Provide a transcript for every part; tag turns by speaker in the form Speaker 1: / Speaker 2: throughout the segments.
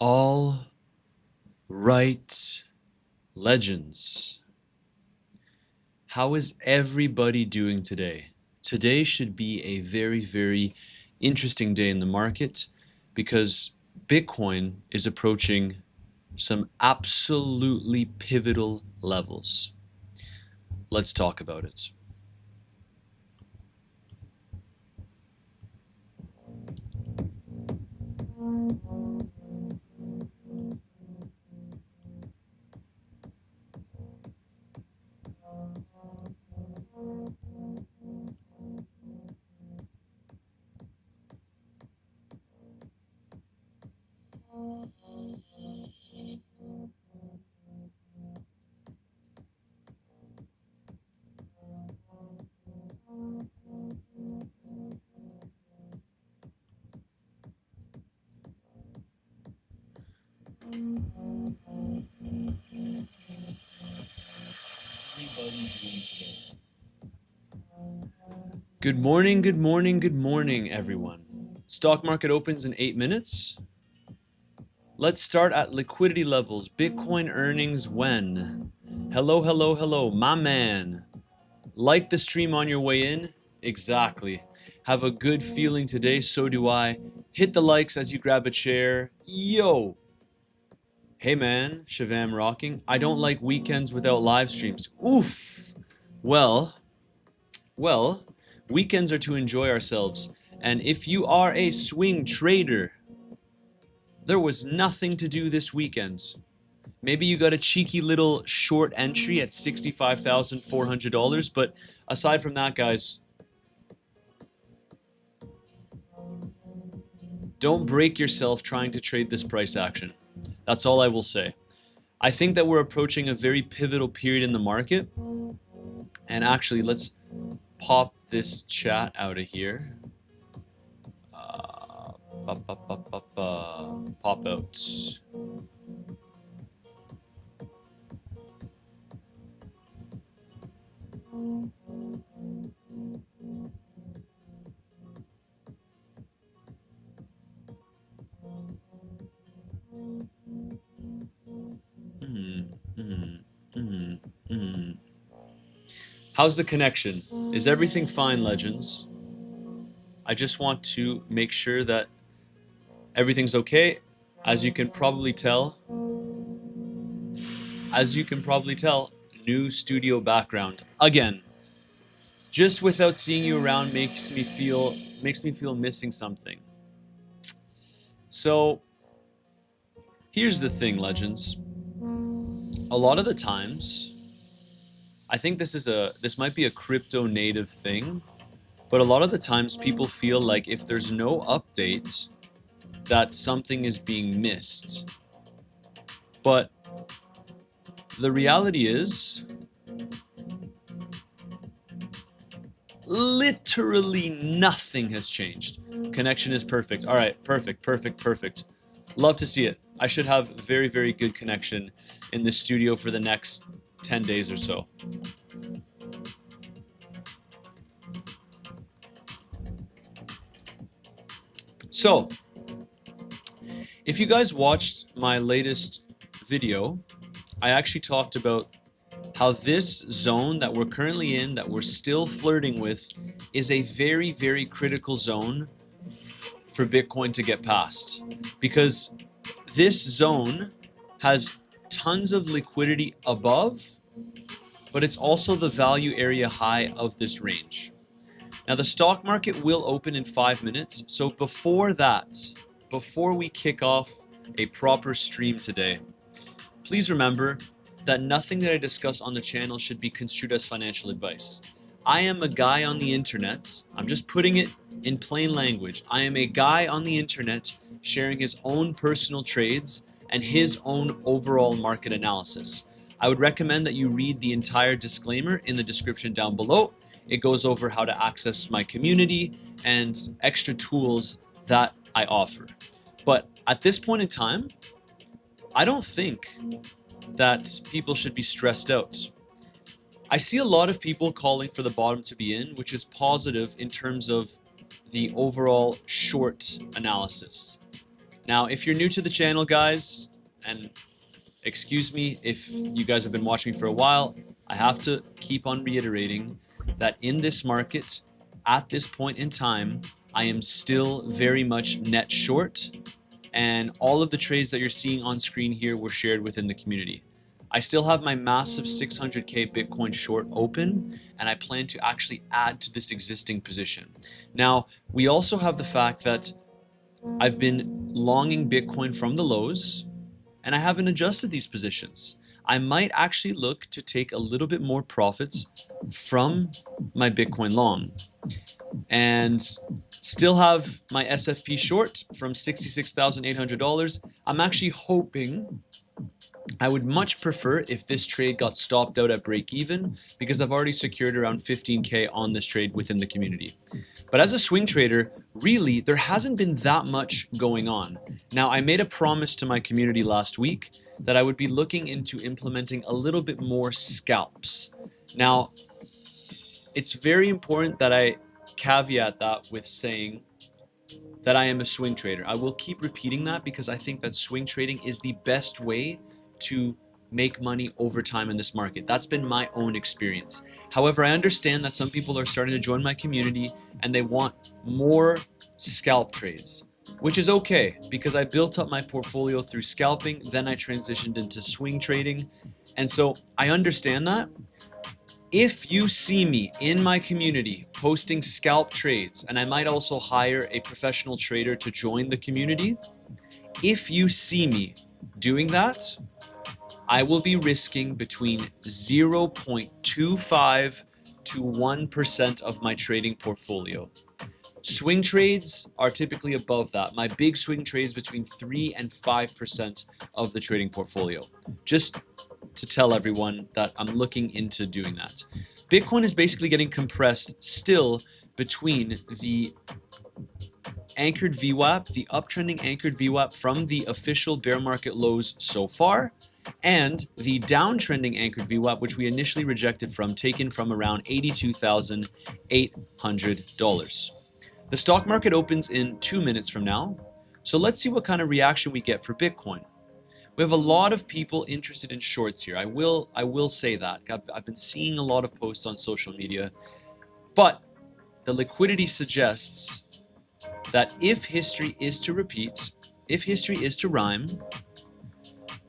Speaker 1: All right, legends. How is everybody doing today? Today should be a very interesting day in the market because Bitcoin is approaching some absolutely pivotal levels. Let's talk about it. Good morning, everyone. Stock market opens in 8 minutes. Let's start at liquidity levels. Bitcoin earnings when? Hello, my man. Like the stream on your way in? Exactly. Have a good feeling today, so do I. Hit the likes as you grab a chair. Yo! Hey man, Shavam rocking. I don't like weekends without live streams. Oof! Well, weekends are to enjoy ourselves. And if you are a swing trader, there was nothing to do this weekend. Maybe you got a cheeky little short entry at $65,400, but aside from that, guys, don't break yourself trying to trade this price action. That's all I will say. I think that we're approaching a very pivotal period in the market. And actually, let's pop this chat out of here. Pop out. How's the connection? Is everything fine, legends? I just want to make sure that everything's okay. As you can probably tell, new studio background again. Just without seeing you around makes me feel missing something. So here's the thing, legends. A lot of the times, I think this might be a crypto native thing, but a lot of the times people feel like if there's no update, that something is being missed. But the reality is, literally nothing has changed. Connection is perfect. All right, perfect. Love to see it. I should have very good connection in the studio for the next 10 days or so. So, if you guys watched my latest video, I actually talked about how this zone that we're currently in, that we're still flirting with, is a very critical zone for Bitcoin to get past. Because this zone has tons of liquidity above, but it's also the value area high of this range. Now the stock market will open in 5 minutes, so before we kick off a proper stream today, please remember that nothing that I discuss on the channel should be construed as financial advice. I am a guy on the internet, I'm just putting it in plain language, I am a guy on the internet sharing his own personal trades and his own overall market analysis. I would recommend that you read the entire disclaimer in the description down below. It goes over how to access my community and extra tools that I offer. But at this point in time, I don't think that people should be stressed out. I see a lot of people calling for the bottom to be in, which is positive in terms of the overall short analysis. Now, if you're new to the channel, guys, and excuse me if you guys have been watching me for a while, I have to keep on reiterating that in this market, at this point in time, I am still very much net short, and all of the trades that you're seeing on screen here were shared within the community. I still have my massive 600K Bitcoin short open, and I plan to actually add to this existing position. Now, we also have the fact that I've been longing Bitcoin from the lows, and I haven't adjusted these positions. I might actually look to take a little bit more profits from my Bitcoin long and still have my SFP short from $66,800. I'm actually hoping, I would much prefer if this trade got stopped out at break even, because I've already secured around 15K on this trade within the community. But as a swing trader, really, there hasn't been that much going on. Now, I made a promise to my community last week that I would be looking into implementing a little bit more scalps. Now, it's very important that I caveat that with saying that I am a swing trader. I will keep repeating that because I think that swing trading is the best way to make money over time in this market. That's been my own experience. However, I understand that some people are starting to join my community and they want more scalp trades, which is okay because I built up my portfolio through scalping, then I transitioned into swing trading. And so I understand that. If you see me in my community posting scalp trades, and I might also hire a professional trader to join the community, if you see me doing that, I will be risking between 0.25 to 1% of my trading portfolio. Swing trades are typically above that. My big swing trades between 3 and 5% of the trading portfolio. Just to tell everyone that I'm looking into doing that. Bitcoin is basically getting compressed still between the anchored VWAP, the uptrending anchored VWAP from the official bear market lows so far, and the downtrending anchored VWAP, which we initially rejected from, taken from around $82,800. The stock market opens in 2 minutes from now, so let's see what kind of reaction we get for Bitcoin. We have a lot of people interested in shorts here. I will say that. I've been seeing a lot of posts on social media, but the liquidity suggests that if history is to repeat, if history is to rhyme,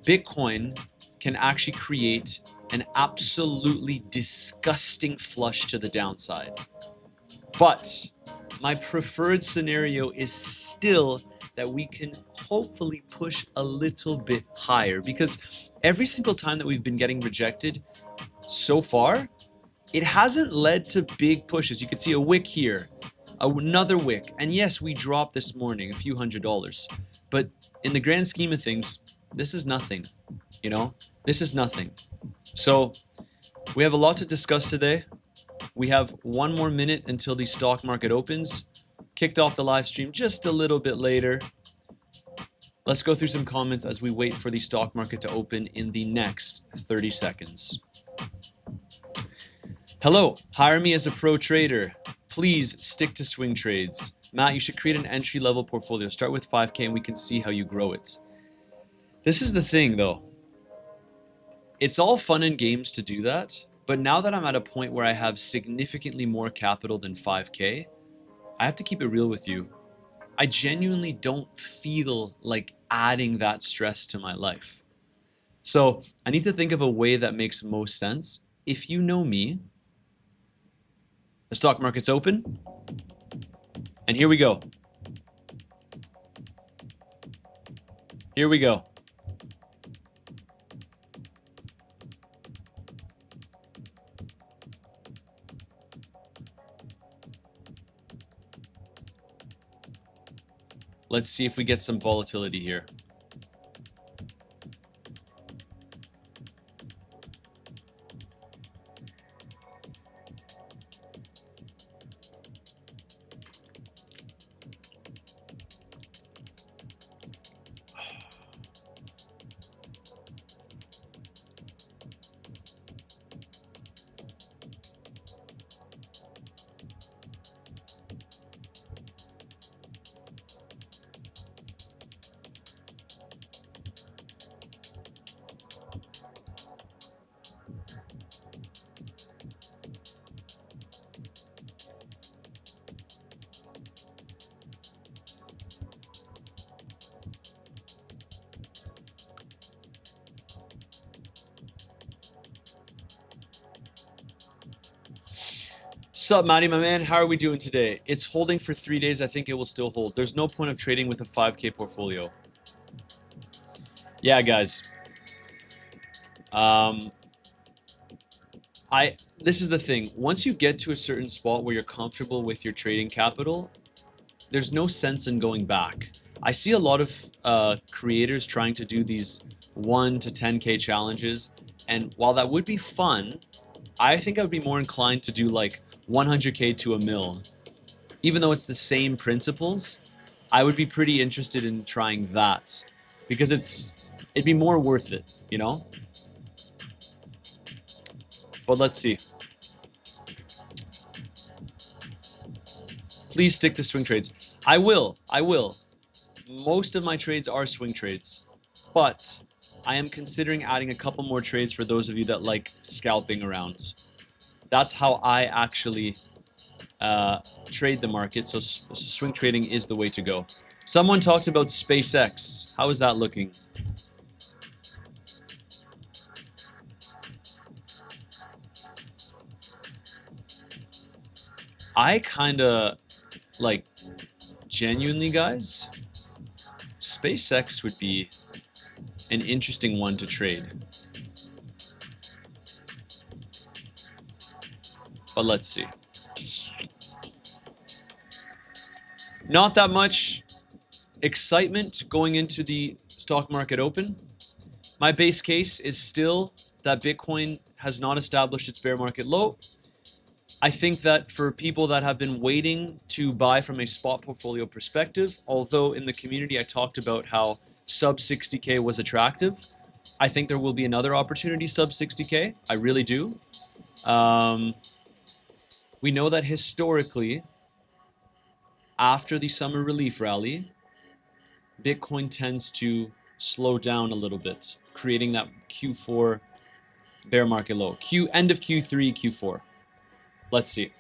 Speaker 1: Bitcoin can actually create an absolutely disgusting flush to the downside. But my preferred scenario is still that we can hopefully push a little bit higher, because every single time that we've been getting rejected so far, it hasn't led to big pushes. You can see a wick here, another wick, and yes, we dropped this morning a few $100s, but in the grand scheme of things, this is nothing, you know, this is nothing. So we have a lot to discuss today. We have 1 more minute until the stock market opens. Kicked off the live stream just a little bit later. Let's go through some comments as we wait for the stock market to open in the next 30 seconds. Hello, hire me as a pro trader. Please stick to swing trades. Matt, you should create an entry-level portfolio. Start with 5K and we can see how you grow it. This is the thing though. It's all fun and games to do that, but now that I'm at a point where I have significantly more capital than 5K, I have to keep it real with you. I genuinely don't feel like adding that stress to my life. So I need to think of a way that makes most sense. If you know me, the stock market's open, and here we go. Here we go. Let's see if we get some volatility here. Sup, Matty, my man? How are we doing today? It's holding for 3 days. I think it will still hold. There's no point of trading with a 5K portfolio. Yeah, guys. This is the thing. Once you get to a certain spot where you're comfortable with your trading capital, there's no sense in going back. I see a lot of creators trying to do these 1 to 10K challenges, and while that would be fun, I think I would be more inclined to do like 100K to a mil. Even though it's the same principles, I would be pretty interested in trying that because it'd be more worth it, you know? But let's see. Please stick to swing trades. I will. Most of my trades are swing trades, but I am considering adding a couple more trades for those of you that like scalping around. That's how I actually trade the market, so swing trading is the way to go. Someone talked about SpaceX. How is that looking? I kind of, like, genuinely, guys, SpaceX would be an interesting one to trade. But let's see. Not that much excitement going into the stock market open. My base case is still that Bitcoin has not established its bear market low. I think that for people that have been waiting to buy from a spot portfolio perspective, although in the community I talked about how sub 60K was attractive, I think there will be another opportunity sub 60K. I really do. We know that historically, after the summer relief rally, Bitcoin tends to slow down a little bit, creating that Q4 bear market low. End of Q3, Q4. Let's see.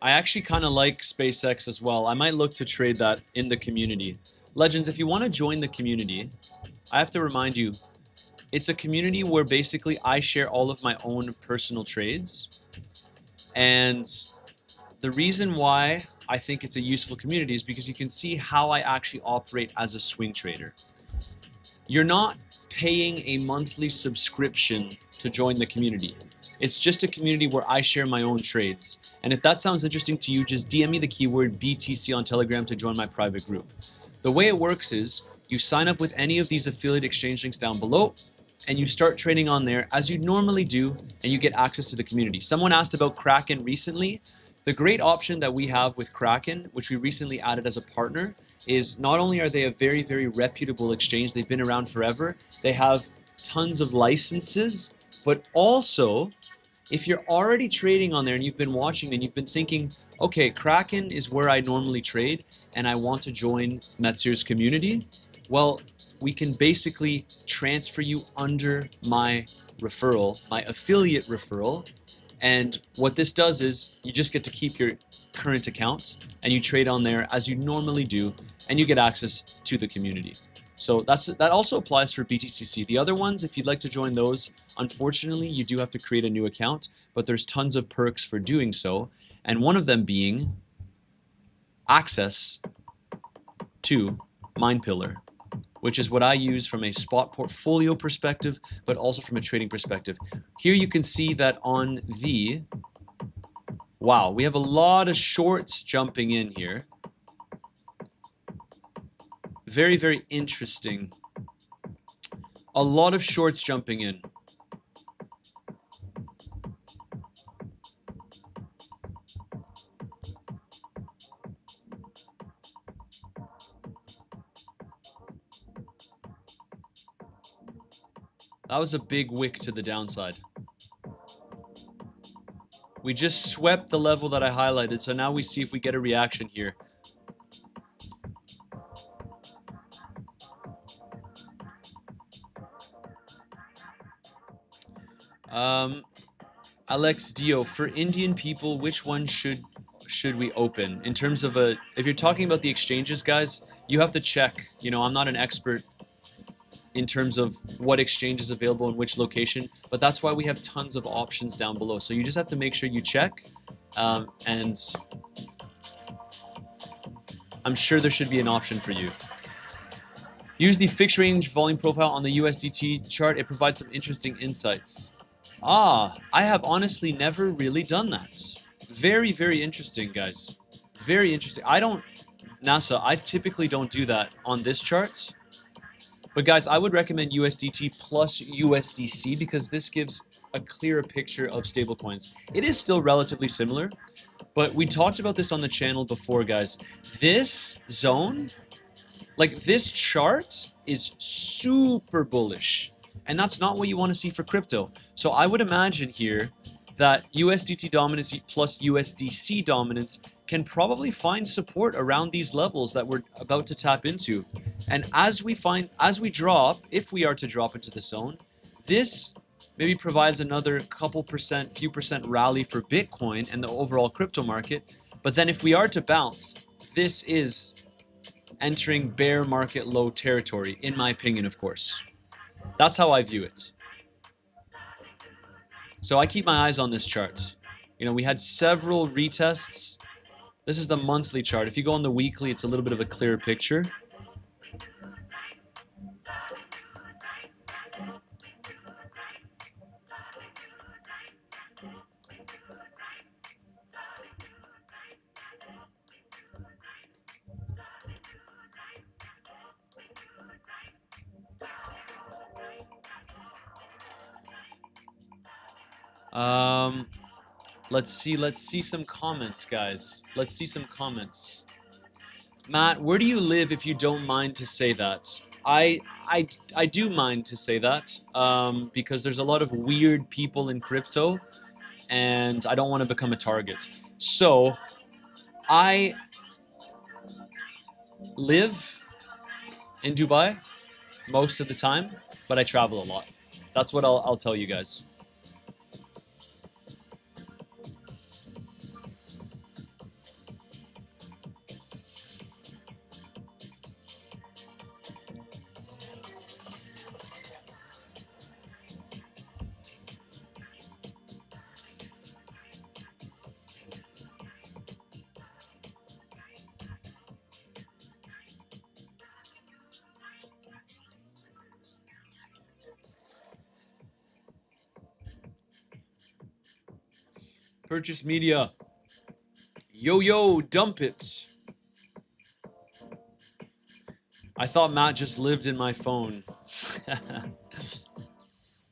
Speaker 1: I actually kind of like SpaceX as well. I might look to trade that in the community. Legends, if you want to join the community, I have to remind you, it's a community where basically I share all of my own personal trades. And the reason why I think it's a useful community is because you can see how I actually operate as a swing trader. You're not paying a monthly subscription to join the community. It's just a community where I share my own trades. And if that sounds interesting to you, just DM me the keyword BTC on Telegram to join my private group. The way it works is you sign up with any of these affiliate exchange links down below and you start trading on there as you normally do, and you get access to the community. Someone asked about Kraken recently. The great option that we have with Kraken, which we recently added as a partner, is not only are they a very, very reputable exchange, they've been around forever, they have tons of licenses, but also if you're already trading on there and you've been watching and you've been thinking, okay, Kraken is where I normally trade and I want to join Metzger's community, well, we can basically transfer you under my referral, my affiliate referral. And what this does is you just get to keep your current account and you trade on there as you normally do, and you get access to the community. So that also applies for BTCC. The other ones, if you'd like to join those, unfortunately, you do have to create a new account, but there's tons of perks for doing so. And one of them being access to MindPillar, which is what I use from a spot portfolio perspective, but also from a trading perspective. Here you can see that on the, wow, we have a lot of shorts jumping in here. Very, very interesting. A lot of shorts jumping in. That was a big wick to the downside. We just swept the level that I highlighted, so now we see if we get a reaction here. Alex Dio, for Indian people, which one should we open? In terms of if you're talking about the exchanges, guys, you have to check. You know, I'm not an expert in terms of what exchange is available in which location, but that's why we have tons of options down below. So you just have to make sure you check, and I'm sure there should be an option for you. Use the fixed range volume profile on the USDT chart. It provides some interesting insights. Ah, I have honestly never really done that. Very, very interesting, guys. Very interesting. NASA, I typically don't do that on this chart. But guys, I would recommend USDT plus USDC because this gives a clearer picture of stablecoins. It is still relatively similar, but we talked about this on the channel before, guys. This zone, like this chart, is super bullish. And that's not what you want to see for crypto. So I would imagine here that USDT dominance plus USDC dominance can probably find support around these levels that we're about to tap into. And as we drop, if we are to drop into the zone, this maybe provides another few percent rally for Bitcoin and the overall crypto market. But then if we are to bounce, this is entering bear market low territory, in my opinion, of course. That's how I view it. So I keep my eyes on this chart. You know, we had several retests. This is the monthly chart. If you go on the weekly, it's a little bit of a clearer picture. Let's see some comments, guys. Let's see some comments. Matt, where do you live if you don't mind to say that? I do mind to say that, because there's a lot of weird people in crypto, and I don't want to become a target. So, I live in Dubai most of the time, but I travel a lot. That's what I'll tell you guys. Purchase media. Yo, dump it. I thought Matt just lived in my phone.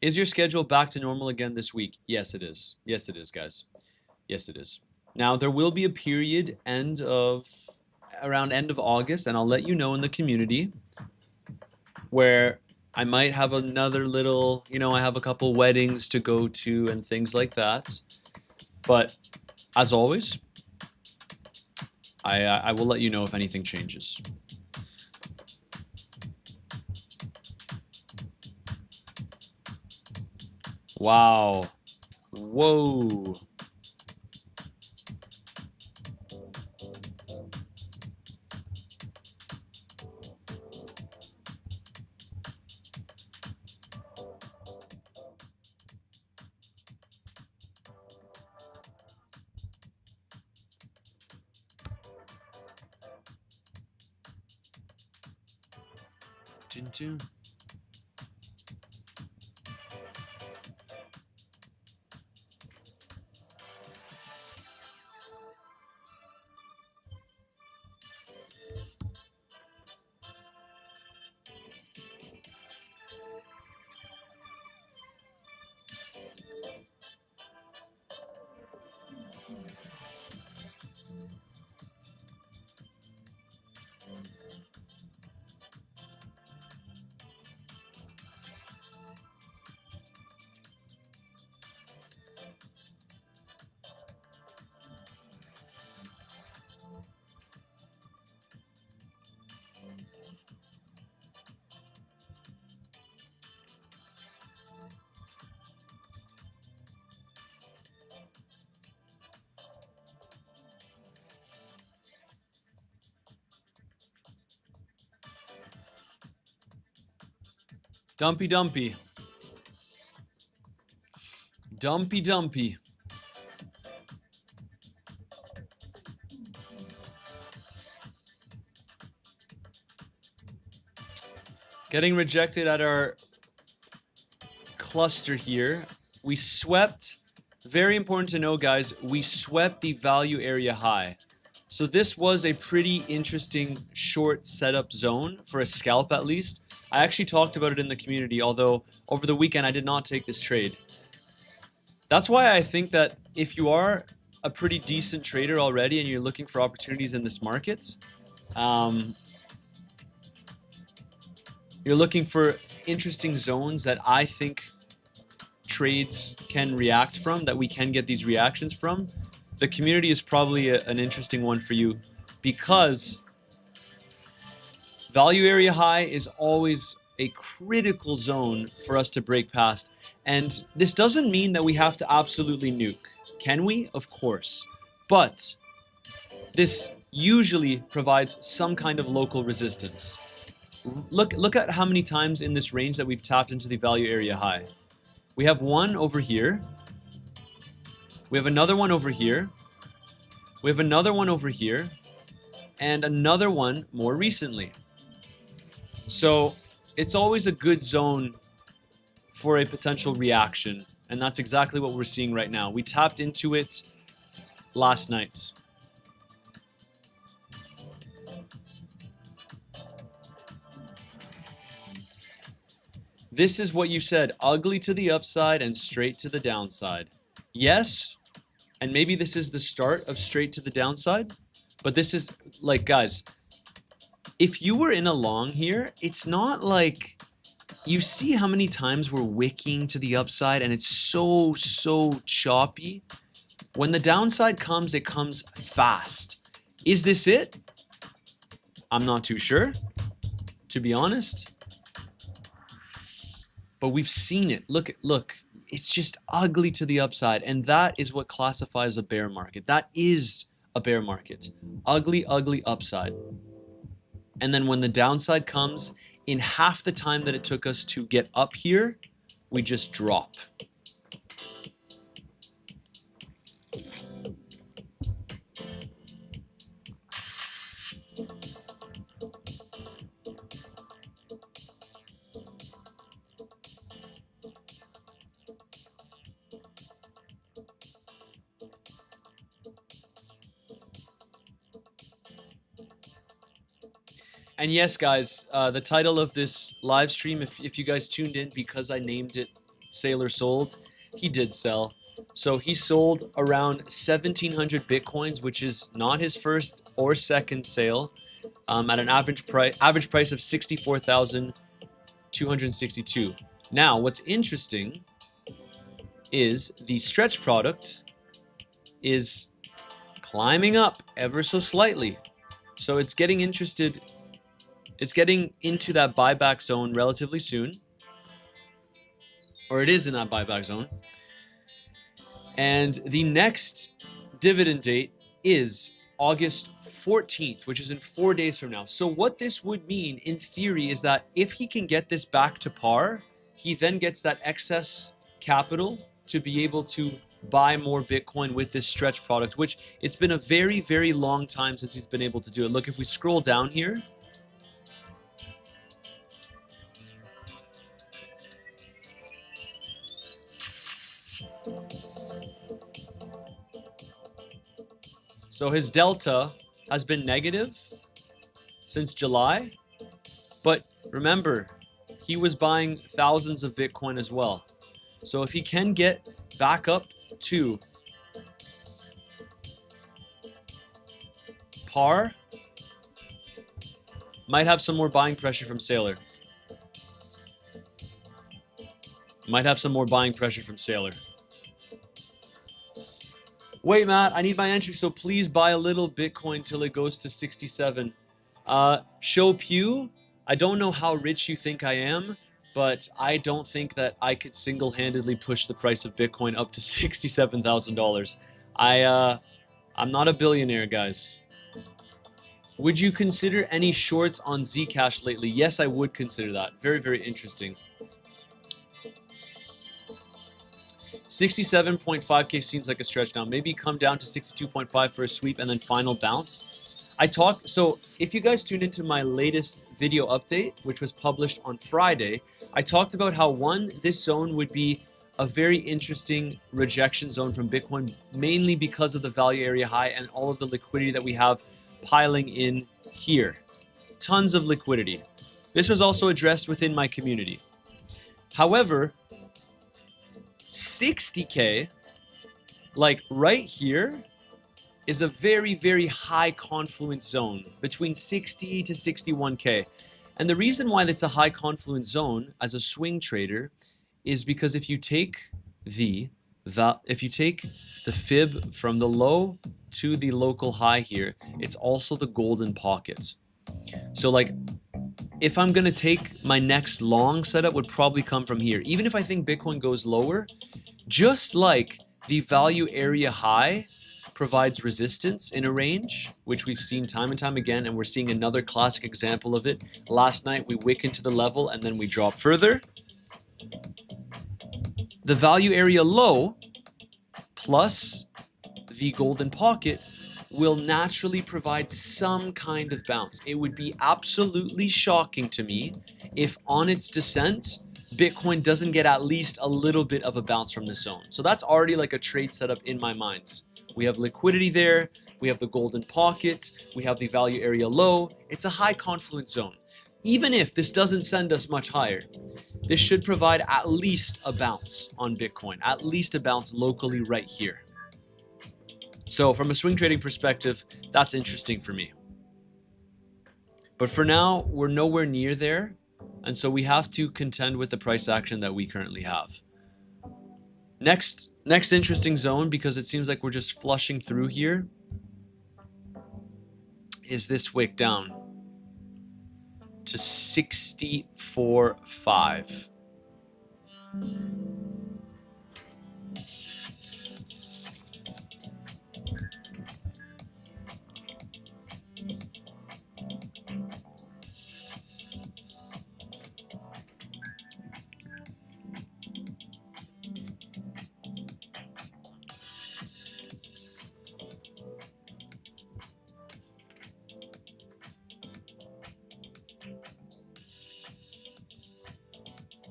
Speaker 1: Is your schedule back to normal again this week? Yes, it is. Yes, it is, guys. Yes, it is. Now, there will be a period around end of August, and I'll let you know in the community, where I might have another little, I have a couple weddings to go to and things like that. But as always, I will let you know if anything changes. Wow. Whoa. Dun-dun. Dumpy, dumpy. Dumpy, dumpy. Getting rejected at our cluster here. We swept, very important to know, guys, we swept the value area high. So this was a pretty interesting short setup zone for a scalp at least. I actually talked about it in the community, although over the weekend I did not take this trade. That's why I think that if you are a pretty decent trader already and you're looking for opportunities in this market, you're looking for interesting zones that I think trades can react from, that we can get these reactions from, the community is probably an interesting one for you, because value area high is always a critical zone for us to break past. And this doesn't mean that we have to absolutely nuke. Can we? Of course. But this usually provides some kind of local resistance. Look at how many times in this range that we've tapped into the value area high. We have one over here. We have another one over here. We have another one over here. And another one more recently. So it's always a good zone for a potential reaction. And that's exactly what we're seeing right now. We tapped into it last night. This is what you said, ugly to the upside and straight to the downside. Yes, and maybe this is the start of straight to the downside, but this is, like, guys, if you were in a long here, it's not like, you see how many times we're wicking to the upside and it's so choppy. When the downside comes, it comes fast. Is this it? I'm not too sure, to be honest. But we've seen it. Look, it's just ugly to the upside. And that is what classifies a bear market. That is a bear market. Ugly, ugly upside. And then when the downside comes, in half the time that it took us to get up here, we just drop. And yes, guys, the title of this live stream, if you guys tuned in because I named it Saylor Sold, he did sell. So he sold around 1,700 Bitcoins, which is not his first or second sale, at an average price of 64,262. Now, what's interesting is the stretch product is climbing up ever so slightly. So it's getting interested. It's getting into that buyback zone relatively soon. Or it is in that buyback zone. And the next dividend date is August 14th, which is in 4 days from now. So what this would mean in theory is that if he can get this back to par, he then gets that excess capital to be able to buy more Bitcoin with this stretch product, which it's been a very long time since he's been able to do it. Look, if we scroll down here, so his delta has been negative since July, but remember, he was buying thousands of Bitcoin as well. So if he can get back up to par, might have some more buying pressure from Saylor. Might have some more buying pressure from Saylor. Wait, Matt, I need my entry, so please buy a little Bitcoin till it goes to 67. Show Pew, I don't know how rich you think I am, but I don't think that I could single-handedly push the price of Bitcoin up to $67,000. I'm not a billionaire, guys. Would you consider any shorts on Zcash lately? Yes, I would consider that. Very interesting. 67.5K seems like a stretch now. Maybe come down to 62.5 for a sweep and then final bounce. So if you guys tuned into my latest video update, which was published on Friday, I talked about how this zone would be a very interesting rejection zone from Bitcoin, mainly because of the value area high and all of the liquidity that we have piling in here. Tons of liquidity. This was also addressed within my community. However, 60K, like right here, is a very, very high confluence zone between 60 to 61K. And the reason why that's a high confluence zone as a swing trader is because if you take the fib from the low to the local high here, it's also the golden pocket. So like, if I'm gonna take my next long setup would probably come from here. Even if I think Bitcoin goes lower, just like the value area high provides resistance in a range, which we've seen time and time again, and we're seeing another classic example of it. Last night we wick into the level and then we drop further. The value area low plus the golden pocket will naturally provide some kind of bounce. It would be absolutely shocking to me if on its descent, Bitcoin doesn't get at least a little bit of a bounce from this zone. So that's already like a trade setup in my mind. We have liquidity there, we have the golden pocket, we have the value area low. It's a high confluence zone. Even if this doesn't send us much higher, this should provide at least a bounce on Bitcoin, at least a bounce locally right here. So from a swing trading perspective, that's interesting for me. But for now, we're nowhere near there. And so we have to contend with the price action that we currently have. Next interesting zone, because it seems like we're just flushing through here, is this wick down to 64.5.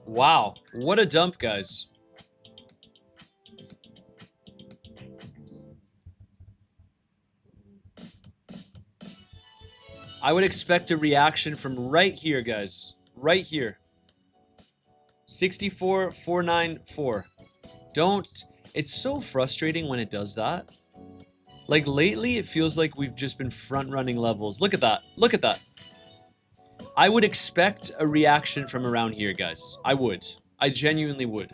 Speaker 1: Wow, what a dump, guys. I would expect a reaction from right here, guys. Right here. 64.494. It's so frustrating when it does that. Like lately, it feels like we've just been front running levels. Look at that. Look at that. I would expect a reaction from around here, guys. I would. I genuinely would.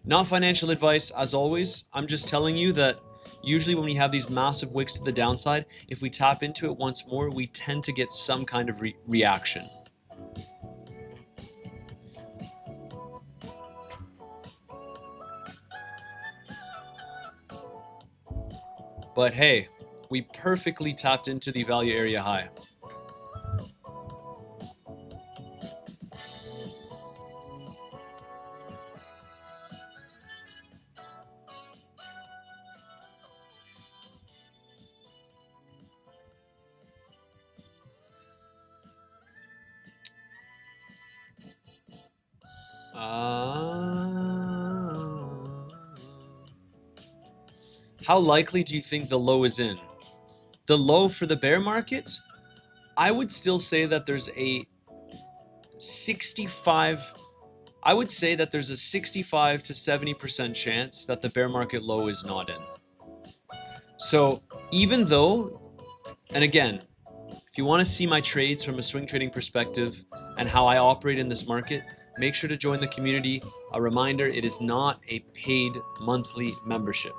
Speaker 1: Not financial advice, as always. I'm just telling you that usually when we have these massive wicks to the downside, if we tap into it once more, we tend to get some kind of reaction. But hey, we perfectly tapped into the value area high. How likely do you think the low is in? The low for the bear market? I would still say that there's a 65 to 70% chance that the bear market low is not in. So even though, and again, if you want to see my trades from a swing trading perspective and how I operate in this market, make sure to join the community. A reminder, it is not a paid monthly membership.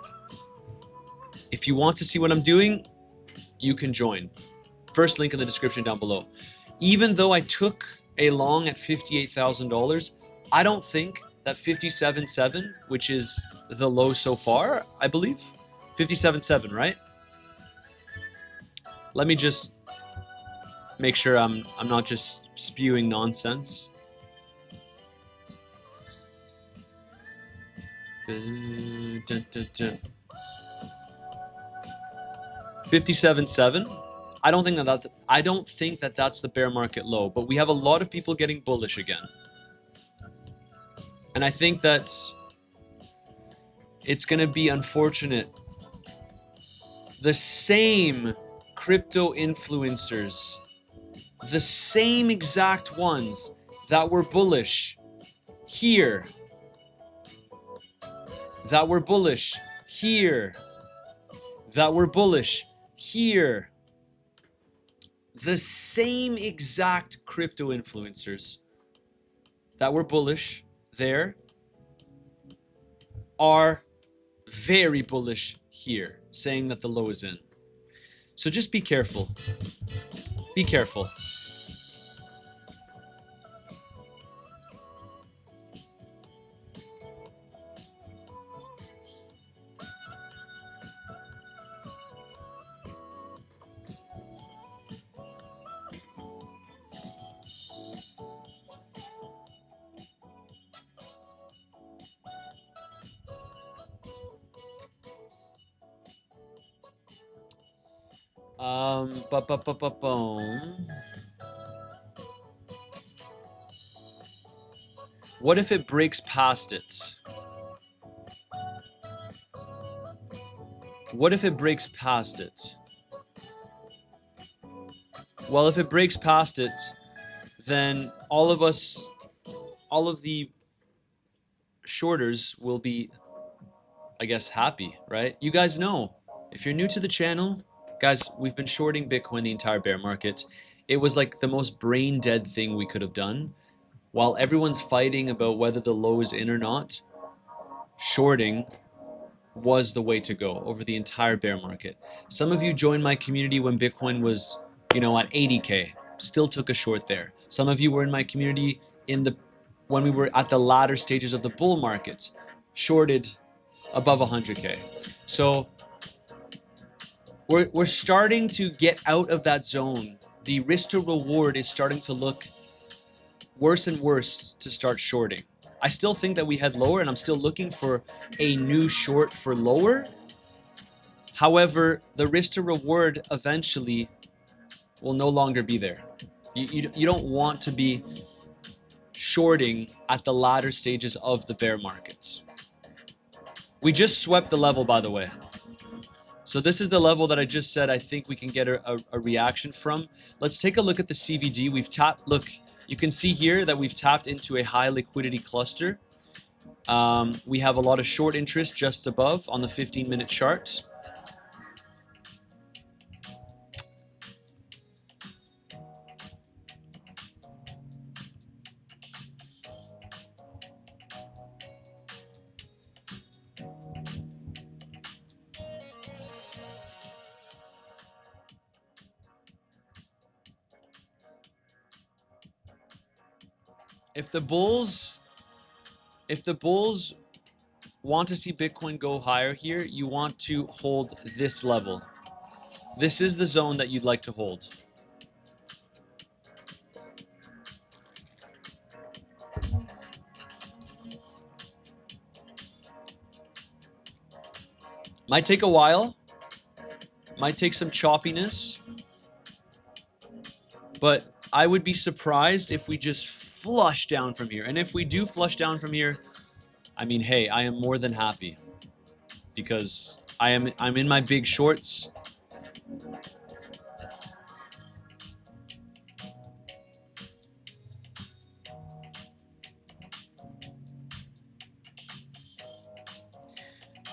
Speaker 1: If you want to see what I'm doing, you can join. First link in the description down below. Even though I took a long at $58,000, I don't think that 57.7, which is the low so far, I believe. 57.7, right? Let me just make sure I'm not just spewing nonsense. $57.7. I don't think that that's the bear market low, but we have a lot of people getting bullish again. And I think that it's going to be unfortunate. The same crypto influencers, the same exact ones that were bullish here, that were bullish here, that were bullish here, the same exact crypto influencers that were bullish there are very bullish here, saying that the low is in. So just be careful. Be careful. What if it breaks past it? What if it breaks past it? Well, if it breaks past it, then all of us, all of the shorters will be, I guess, happy, right? You guys know, if you're new to the channel, guys, we've been shorting Bitcoin the entire bear market. It was like the most brain dead thing we could have done. While everyone's fighting about whether the low is in or not, shorting was the way to go over the entire bear market. Some of you joined my community when Bitcoin was, you know, at 80K. Still took a short there. Some of you were in my community when we were at the latter stages of the bull market, shorted above 100K. So we're starting to get out of that zone. The risk to reward is starting to look worse and worse to start shorting. I still think that we head lower, and I'm still looking for a new short for lower. However, the risk to reward eventually will no longer be there. You don't want to be shorting at the latter stages of the bear markets. We just swept the level, by the way. So this is the level that I just said I think we can get a reaction from. Let's take a look at the CVD. We've tapped, look, you can see here that we've tapped into a high liquidity cluster. We have a lot of short interest just above on the 15-minute chart. If the bulls want to see Bitcoin go higher here, you want to hold this level. This is the zone that you'd like to hold. Might take a while. Might take some choppiness. But I would be surprised if we just flush down from here. And if we do flush down from here, I mean, hey, I am more than happy. Because I'm in my big shorts.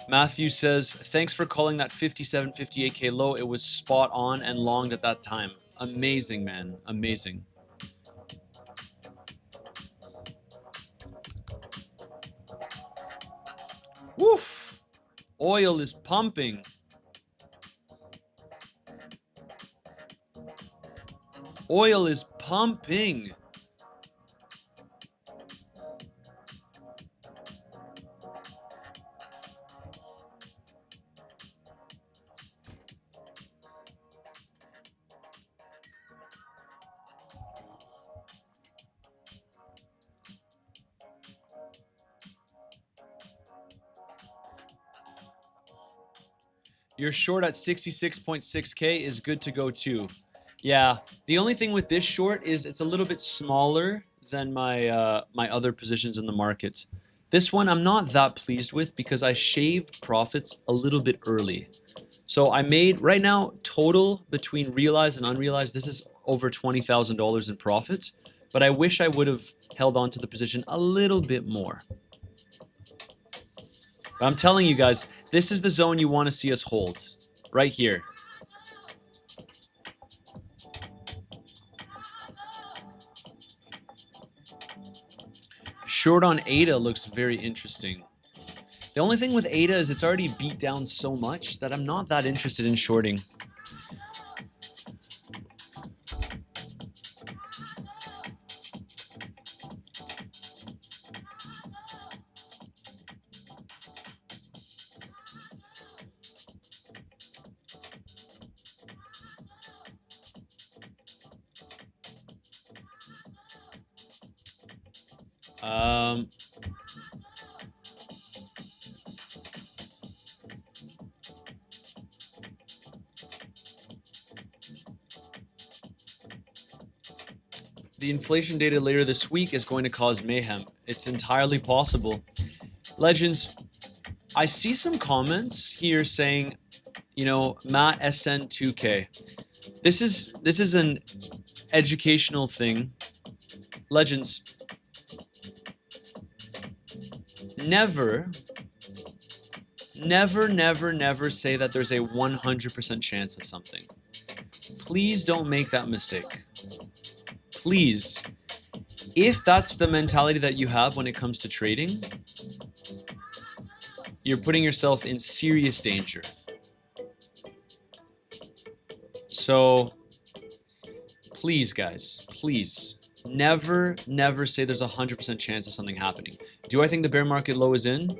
Speaker 1: Matthew says, thanks for calling that 57.58K low. It was spot on and longed at that time. Amazing, man. Amazing. Woof. Oil is pumping. Oil is pumping. Your short at 66.6K is good to go too. Yeah, the only thing with this short is it's a little bit smaller than my my other positions in the market. This one I'm not that pleased with because I shaved profits a little bit early. So I made, right now, total between realized and unrealized, this is over $20,000 in profit. But I wish I would have held on to the position a little bit more. But I'm telling you guys, this is the zone you want to see us hold. Right here. Short on ADA looks very interesting. The only thing with ADA is it's already beat down so much that I'm not that interested in shorting. The inflation data later this week is going to cause mayhem. It's entirely possible. Legends, I see some comments here saying, you know, Matt SN2K. This is an educational thing. Legends, never say that there's a 100% chance of something. Please don't make that mistake. Please. If that's the mentality that you have when it comes to trading, you're putting yourself in serious danger. So, please, guys, please, never say there's a 100% chance of something happening. Do I think the bear market low is in?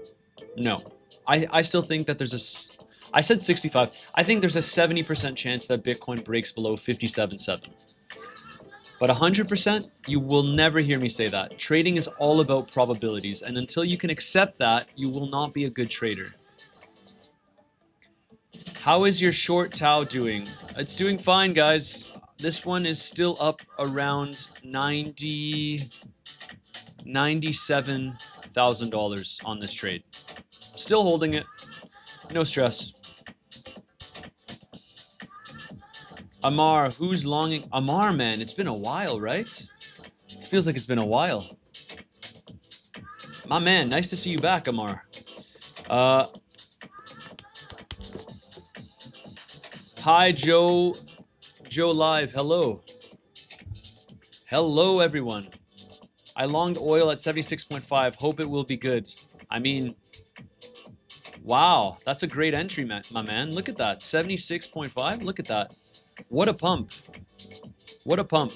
Speaker 1: No. I still think that there's I said 65. I think there's a 70% chance that Bitcoin breaks below 57.7. But 100%, you will never hear me say that. Trading is all about probabilities, and until you can accept that, you will not be a good trader. How is your short Tau doing? It's doing fine, guys. This one is still up around $97,000 on this trade. Still holding it. No stress. Amar, who's longing? Amar, man, it's been a while, right? It feels like it's been a while. My man, nice to see you back, Amar. Hi, Joe Live, hello. Hello, everyone. I longed oil at 76.5. Hope it will be good. I mean, wow, that's a great entry, my man. Look at that, 76.5. Look at that. What a pump. What a pump.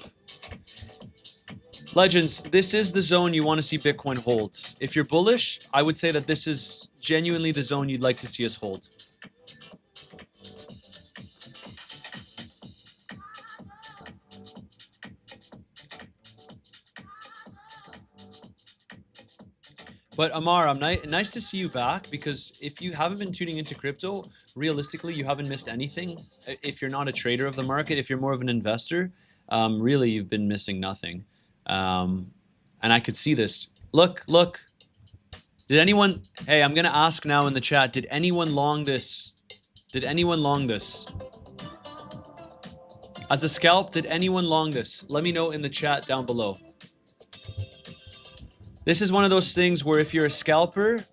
Speaker 1: Legends, this is the zone you want to see Bitcoin hold. If you're bullish, I would say that this is genuinely the zone you'd like to see us hold. But Amar, I'm nice to see you back, because if you haven't been tuning into crypto, realistically, you haven't missed anything. If you're not a trader of the market, if you're more of an investor, really, you've been missing nothing. And I could see this. Look. Did anyone... Hey, I'm going to ask now in the chat, did anyone long this? Did anyone long this? As a scalp, did anyone long this? Let me know in the chat down below. This is one of those things where if you're a scalper,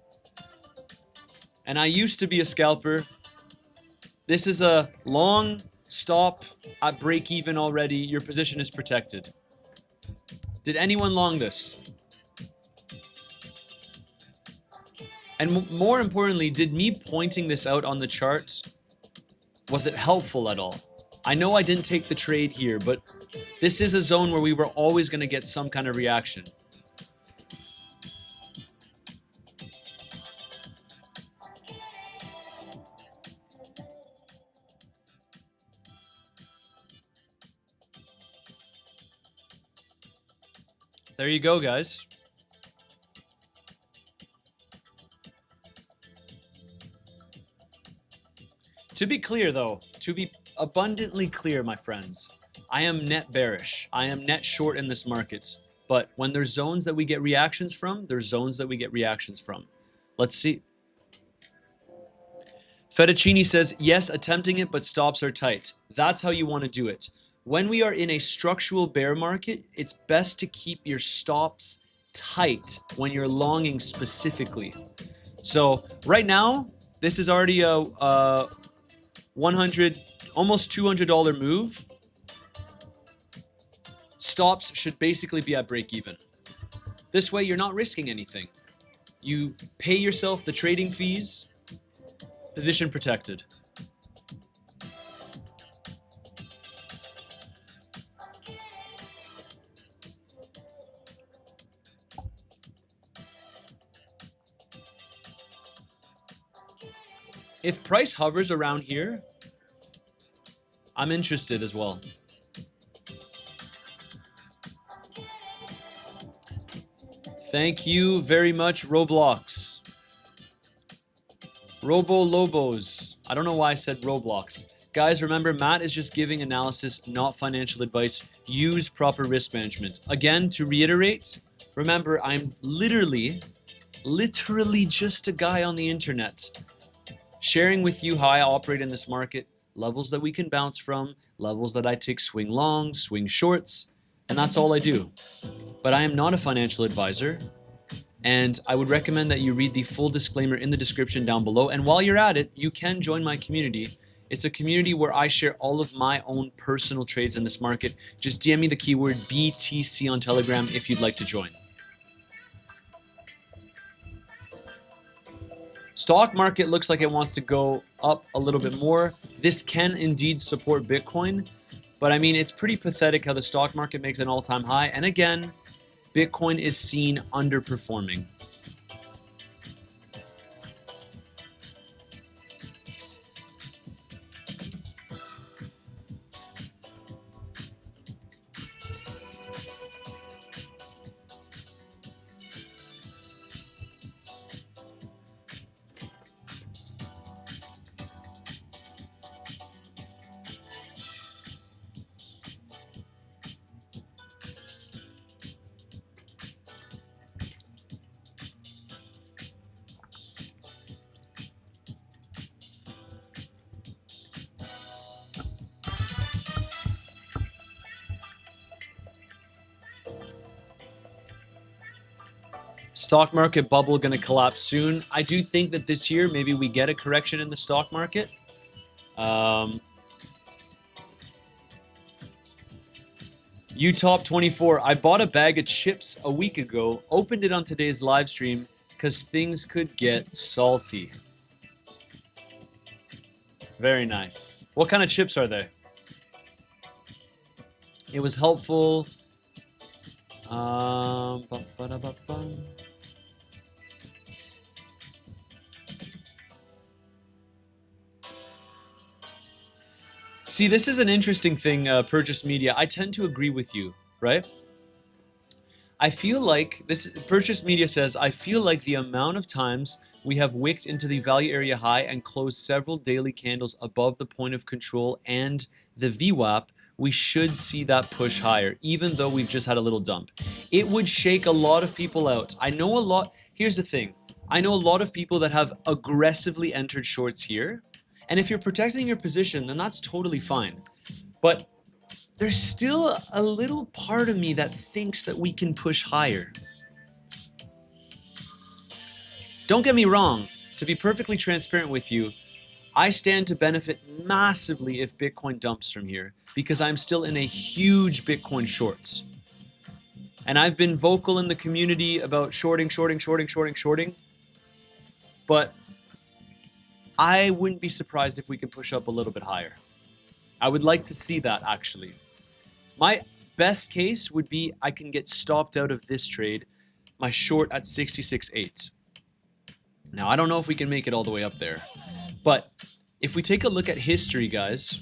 Speaker 1: and I used to be a scalper, this is a long stop at break even already. Your position is protected. Did anyone long this? And more importantly, did me pointing this out on the chart, was it helpful at all? I know I didn't take the trade here, but this is a zone where we were always going to get some kind of reaction. There you go, guys. To be clear though, to be abundantly clear, my friends, I am net bearish. I am net short in this market. But when there's zones that we get reactions from, there's zones that we get reactions from. Let's see. Fettuccini says, yes, attempting it, but stops are tight. That's how you want to do it. When we are in a structural bear market, it's best to keep your stops tight when you're longing specifically. So right now, this is already a 100, almost $200 move. Stops should basically be at break even. This way, you're not risking anything. You pay yourself the trading fees, position protected. If price hovers around here, I'm interested as well. Thank you very much, Roblox. Robo Lobos. I don't know why I said Roblox. Guys, remember, Matt is just giving analysis, not financial advice. Use proper risk management. Again, to reiterate, remember, I'm literally just a guy on the internet, sharing with you how I operate in this market, levels that we can bounce from, levels that I take swing long, swing shorts, and that's all I do. But I am not a financial advisor, and I would recommend that you read the full disclaimer in the description down below. And while you're at it, you can join my community. It's a community where I share all of my own personal trades in this market. Just DM me the keyword BTC on Telegram if you'd like to join. Stock market looks like it wants to go up a little bit more. This can indeed support Bitcoin, but I mean, it's pretty pathetic how the stock market makes an all-time high. And again, Bitcoin is seen underperforming. Stock market bubble going to collapse soon. I do think that this year maybe we get a correction in the stock market. UTOP 24. I bought a bag of chips a week ago, opened it on today's live stream because things could get salty. Very nice. What kind of chips are they? It was helpful. See, this is an interesting thing, Purchase Media. I tend to agree with you, right? I feel like this, Purchase Media says, I feel like the amount of times we have wicked into the value area high and closed several daily candles above the point of control and the VWAP, we should see that push higher, even though we've just had a little dump. It would shake a lot of people out. I know a lot, here's the thing. I know a lot of people that have aggressively entered shorts here. And if you're protecting your position, then that's totally fine. But there's still a little part of me that thinks that we can push higher. Don't get me wrong. To be perfectly transparent with you, I stand to benefit massively if Bitcoin dumps from here because I'm still in a huge Bitcoin shorts. And I've been vocal in the community about shorting. But I wouldn't be surprised if we could push up a little bit higher. I would like to see that, actually. My best case would be I can get stopped out of this trade, my short at 66.8. Now, I don't know if we can make it all the way up there. But if we take a look at history, guys,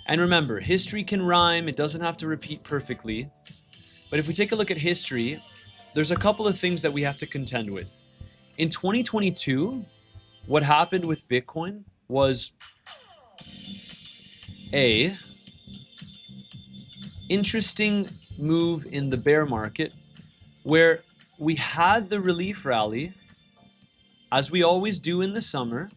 Speaker 1: and remember, history can rhyme. It doesn't have to repeat perfectly. But if we take a look at history, there's a couple of things that we have to contend with. In 2022... what happened with Bitcoin was a interesting move in the bear market where we had the relief rally, as we always do in the summer,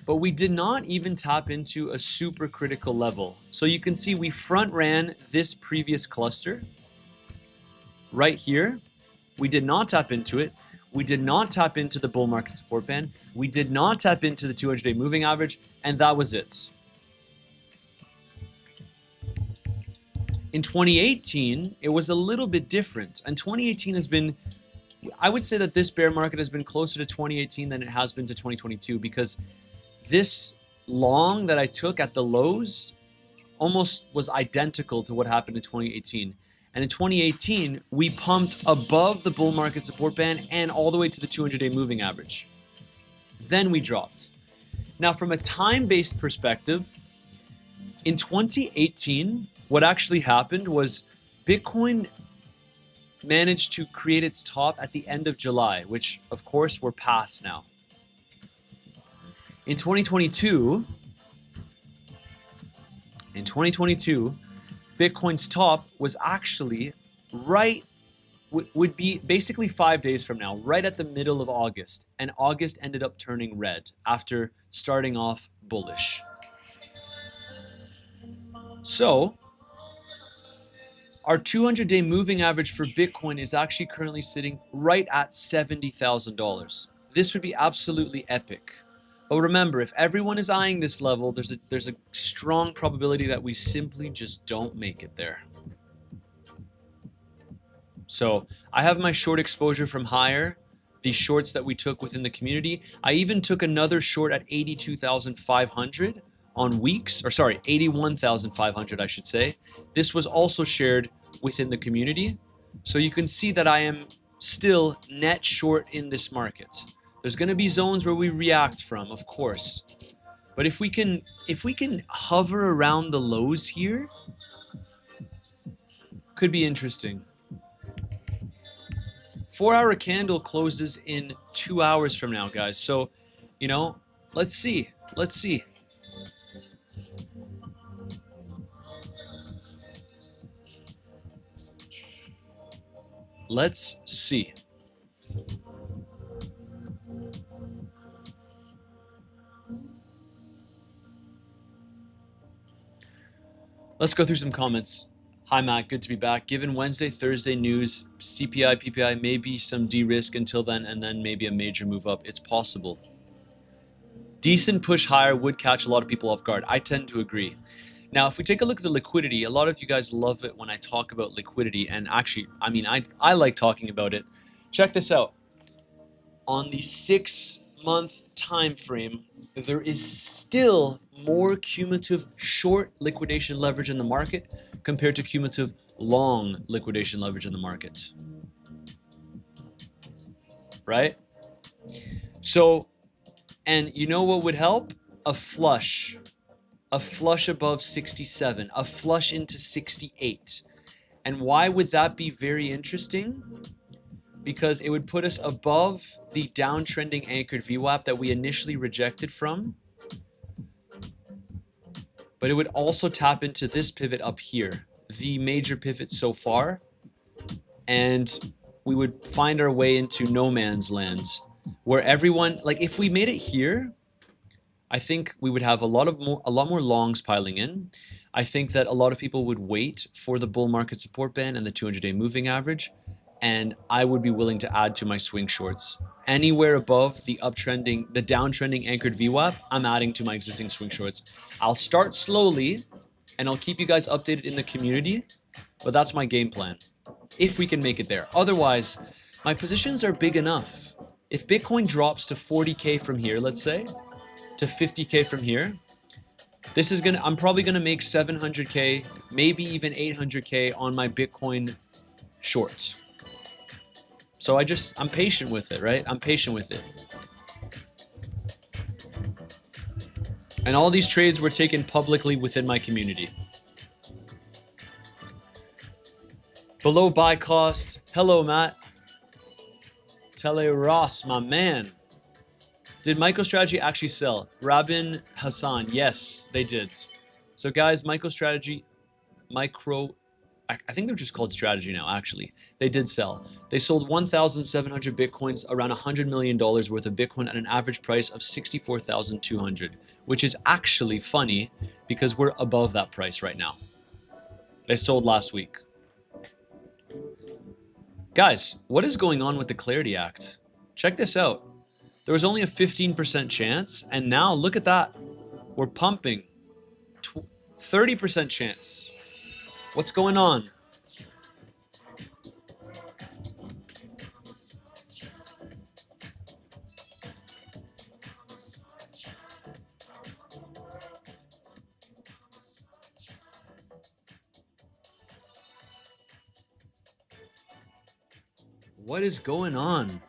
Speaker 1: but we did not even tap into a super critical level. So you can see we front ran this previous cluster right here. We did not tap into it. We did not tap into the bull market support band. We did not tap into the 200-day moving average, and that was it. In 2018, it was a little bit different. And 2018 has been, I would say that this bear market has been closer to 2018 than it has been to 2022, because this long that I took at the lows almost was identical to what happened in 2018. And in 2018, we pumped above the bull market support band and all the way to the 200-day moving average. Then we dropped. Now, from a time-based perspective, in 2018, what actually happened was Bitcoin managed to create its top at the end of July, which of course we're past now. In 2022, Bitcoin's top was actually would be basically 5 days from now, right at the middle of August. And August ended up turning red after starting off bullish. So our 200-day moving average for Bitcoin is actually currently sitting right at $70,000. This would be absolutely epic. But remember, if everyone is eyeing this level, there's a strong probability that we simply just don't make it there. So I have my short exposure from higher, these shorts that we took within the community. I even took another short at 82,500 on weeks, or sorry, 81,500, I should say. This was also shared within the community. So you can see that I am still net short in this market. There's going to be zones where we react from, of course. But if we can hover around the lows here, could be interesting. 4-hour candle closes in 2 hours from now, guys. So, you know, let's see. Let's see. Let's see. Let's go through some comments. Hi, Matt. Good to be back. Given Wednesday, Thursday news, CPI, PPI, maybe some de-risk until then, and then maybe a major move up. It's possible. Decent push higher would catch a lot of people off guard. I tend to agree. Now, if we take a look at the liquidity, a lot of you guys love it when I talk about liquidity. And actually, I mean, I like talking about it. Check this out. On the 6-month time frame, there is still more cumulative short liquidation leverage in the market compared to cumulative long liquidation leverage in the market. Right? So, and you know what would help? A flush above 67, a flush into 68. And why would that be very interesting? Because it would put us above the downtrending anchored VWAP that we initially rejected from. But it would also tap into this pivot up here, the major pivot so far. And we would find our way into no man's land where everyone, like if we made it here, I think we would have a lot more longs piling in. I think that a lot of people would wait for the bull market support band and the 200-day moving average. And I would be willing to add to my swing shorts. Anywhere above the downtrending anchored VWAP, I'm adding to my existing swing shorts. I'll start slowly and I'll keep you guys updated in the community, but that's my game plan, if we can make it there. Otherwise, my positions are big enough. If Bitcoin drops to 40K from here, let's say, to 50K from here, I'm probably gonna make 700K, maybe even 800K on my Bitcoin short. So I'm patient with it, right? I'm patient with it. And all these trades were taken publicly within my community. Below buy cost. Hello, Matt. Tele Ross, my man. Did MicroStrategy actually sell? Rabin Hassan, yes, they did. So guys, I think they're just called Strategy now, actually. They did sell. They sold 1,700 Bitcoins, around $100 million worth of Bitcoin at an average price of 64,200, which is actually funny because we're above that price right now. They sold last week. Guys, what is going on with the Clarity Act? Check this out. There was only a 15% chance, and now look at that. We're pumping. 30% chance. What's going on? What is going on?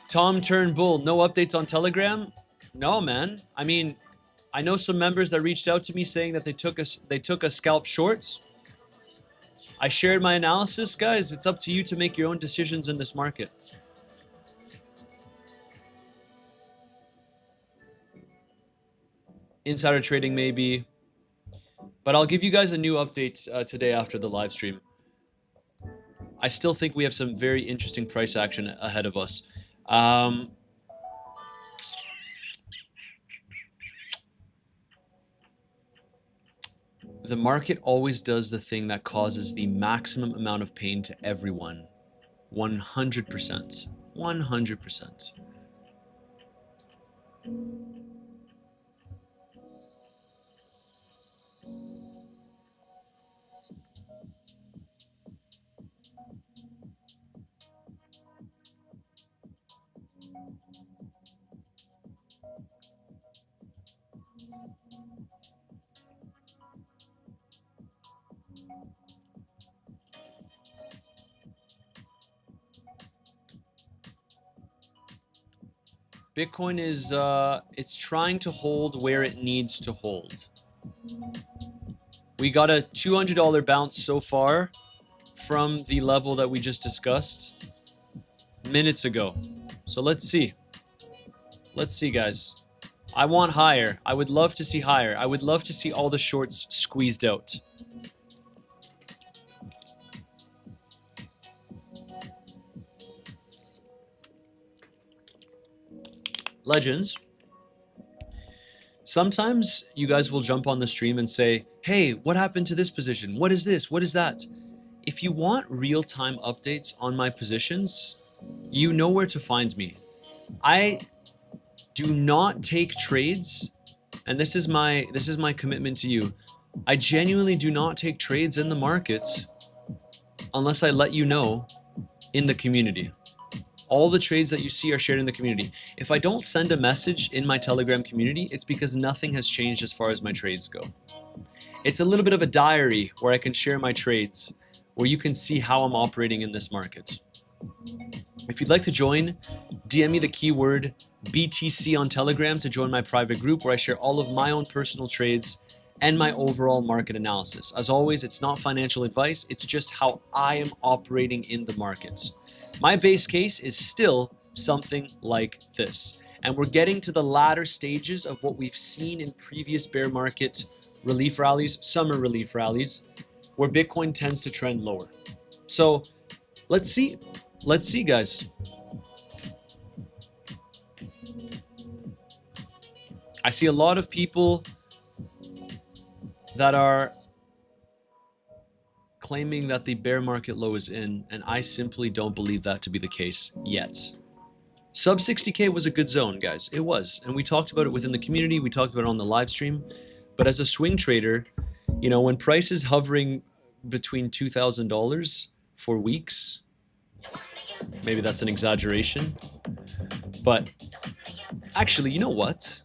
Speaker 1: Tom turned bull. No updates on Telegram? No, man. I mean, I know some members that reached out to me saying that they took a scalp short. I shared my analysis, guys. It's up to you to make your own decisions in this market. Insider trading maybe, but I'll give you guys a new update today after the live stream. I still think we have some very interesting price action ahead of us. The market always does the thing that causes the maximum amount of pain to everyone. 100%. 100%. Bitcoin is, it's trying to hold where it needs to hold. We got a $200 bounce so far from the level that we just discussed minutes ago. So let's see. Let's see, guys. I want higher. I would love to see higher. I would love to see all the shorts squeezed out. Legends. Sometimes you guys will jump on the stream and say, hey, what happened to this position? What is this? What is that? If you want real-time updates on my positions, you know where to find me. I do not take trades, and this is my commitment to you. I genuinely do not take trades in the market unless I let you know in the community. All the trades that you see are shared in the community. If I don't send a message in my Telegram community, it's because nothing has changed as far as my trades go. It's a little bit of a diary where I can share my trades, where you can see how I'm operating in this market. If you'd like to join, DM me the keyword BTC on Telegram to join my private group where I share all of my own personal trades and my overall market analysis. As always, it's not financial advice, it's just how I am operating in the market. My base case is still something like this. And we're getting to the latter stages of what we've seen in previous bear market relief rallies, summer relief rallies, where Bitcoin tends to trend lower. So let's see. Let's see, guys. I see a lot of people that are claiming that the bear market low is in, and I simply don't believe that to be the case yet. Sub 60K was a good zone, guys. It was. And we talked about it within the community. We talked about it on the live stream. But as a swing trader, you know, when price is hovering between $2,000 for weeks, maybe that's an exaggeration. But actually, you know what?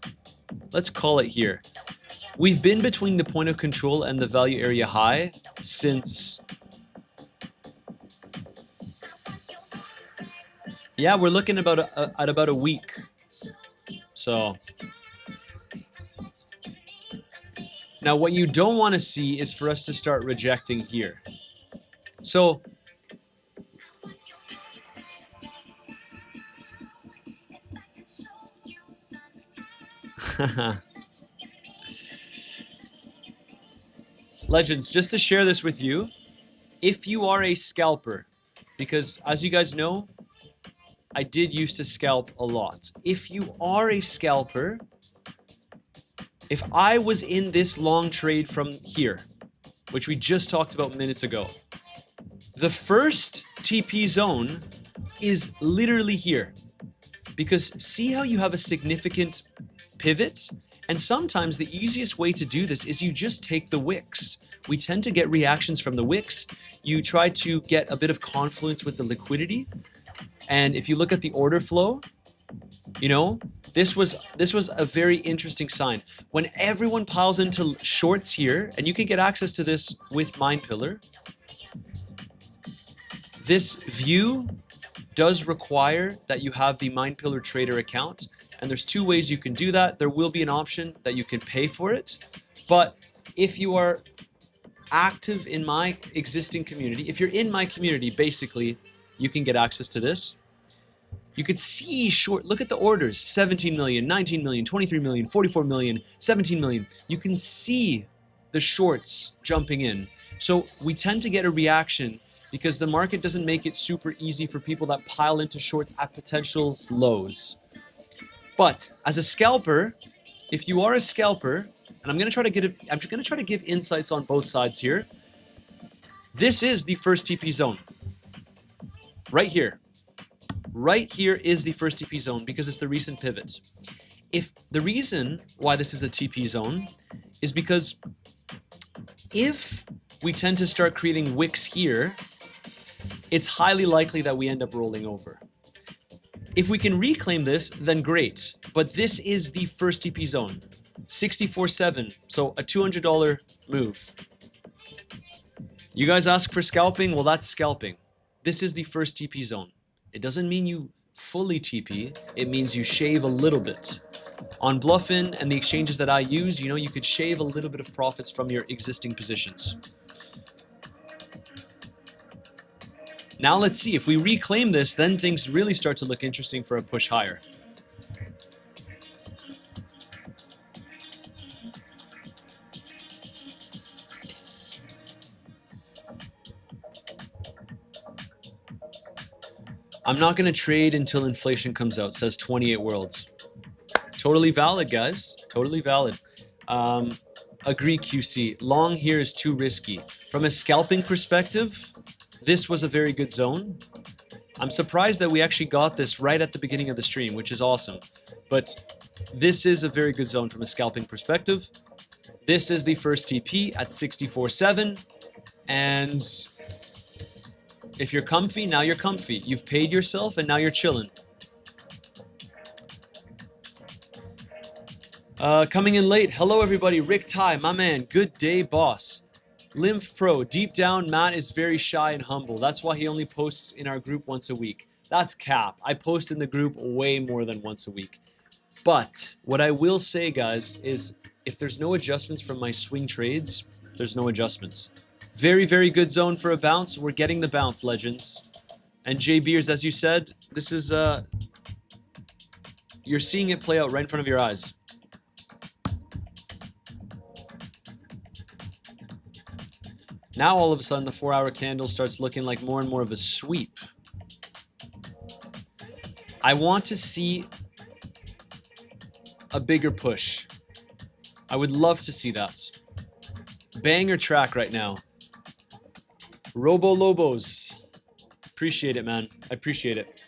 Speaker 1: Let's call it here. We've been between the point of control and the value area high since... Yeah, we're looking at about a week. So Now, what you don't want to see is for us to start rejecting here. So Legends, just to share this with you, if you are a scalper, because as you guys know, I did used to scalp a lot. If you are a scalper, if I was in this long trade from here, which we just talked about minutes ago, the first TP zone is literally here. Because see how you have a significant pivot? And sometimes the easiest way to do this is you just take the wicks. We tend to get reactions from the wicks. You try to get a bit of confluence with the liquidity. And if you look at the order flow, you know, this was a very interesting sign. When everyone piles into shorts here, and you can get access to this with MindPillar, this view does require that you have the MindPillar Trader account. And there's two ways you can do that. There will be an option that you can pay for it. But if you are active in my existing community, if you're in my community, basically, you can get access to this. You could see short, look at the orders, 17 million, 19 million, 23 million, 44 million, 17 million. You can see the shorts jumping in. So we tend to get a reaction because the market doesn't make it super easy for people that pile into shorts at potential lows. But as a scalper, if you are a scalper, and I'm going to try to give insights on both sides here. This is the first TP zone. Right here. Right here is the first TP zone because it's the recent pivot. If the reason why this is a TP zone is because if we tend to start creating wicks here, it's highly likely that we end up rolling over. If we can reclaim this, then great. But this is the first TP zone, 64.7, so a $200 move. You guys ask for scalping? Well, that's scalping. This is the first TP zone. It doesn't mean you fully TP. It means you shave a little bit. On Bluffin and the exchanges that I use, you know, you could shave a little bit of profits from your existing positions. Now let's see, if we reclaim this, then things really start to look interesting for a push higher. I'm not going to trade until inflation comes out, says 28 Worlds. Totally valid, guys. Totally valid. Agree, QC. Long here is too risky. From a scalping perspective, this was a very good zone. I'm surprised that we actually got this right at the beginning of the stream, which is awesome. But this is a very good zone from a scalping perspective. This is the first TP at 64.7. And if you're comfy, now you're comfy. You've paid yourself and now you're chilling. Coming in late. Hello, everybody. Rick Ty, my man. Good day, boss. Lymph Pro. Deep down, Matt is very shy and humble. That's why he only posts in our group once a week. That's cap. I post in the group way more than once a week. But what I will say, guys, is if there's no adjustments from my swing trades, there's no adjustments. Very, very good zone for a bounce. We're getting the bounce, legends. And Jay Beers, as you said, this is, you're seeing it play out right in front of your eyes. Now, all of a sudden, the 4-hour candle starts looking like more and more of a sweep. I want to see a bigger push. I would love to see that. Banger track right now. Robo Lobos. Appreciate it, man. I appreciate it.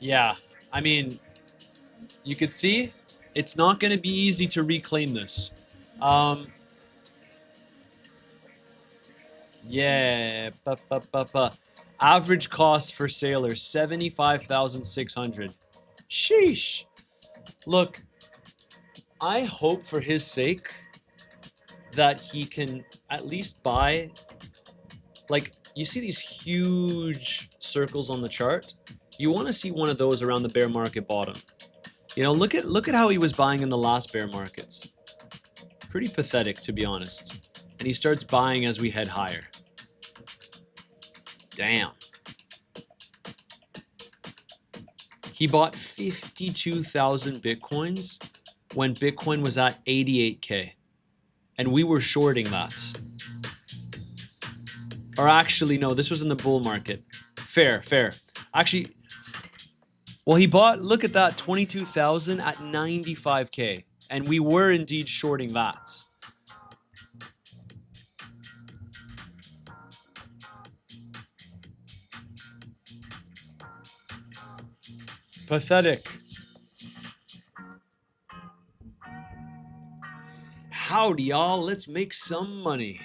Speaker 1: Yeah, I mean, you could see it's not going to be easy to reclaim this. Yeah, Average cost for Saylor, 75,600. Sheesh. Look, I hope for his sake that he can at least buy, like, you see these huge circles on the chart? You want to see one of those around the bear market bottom. You know, look at how he was buying in the last bear markets. Pretty pathetic, to be honest. And he starts buying as we head higher. Damn. He bought 52,000 Bitcoins when Bitcoin was at 88K. And we were shorting that. Or actually, no, this was in the bull market. Fair. Actually, well, he bought, look at that, 22,000 at 95K. And we were indeed shorting that. Pathetic. Howdy, y'all. Let's make some money.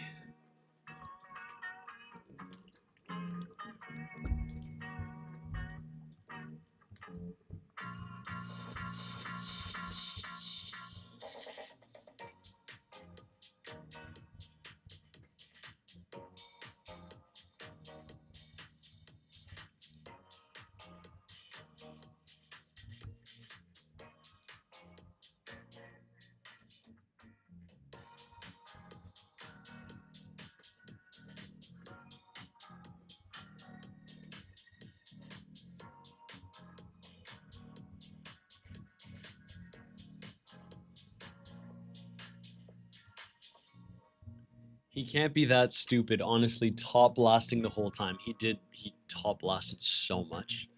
Speaker 1: He can't be that stupid, honestly, top blasting the whole time. He top blasted so much.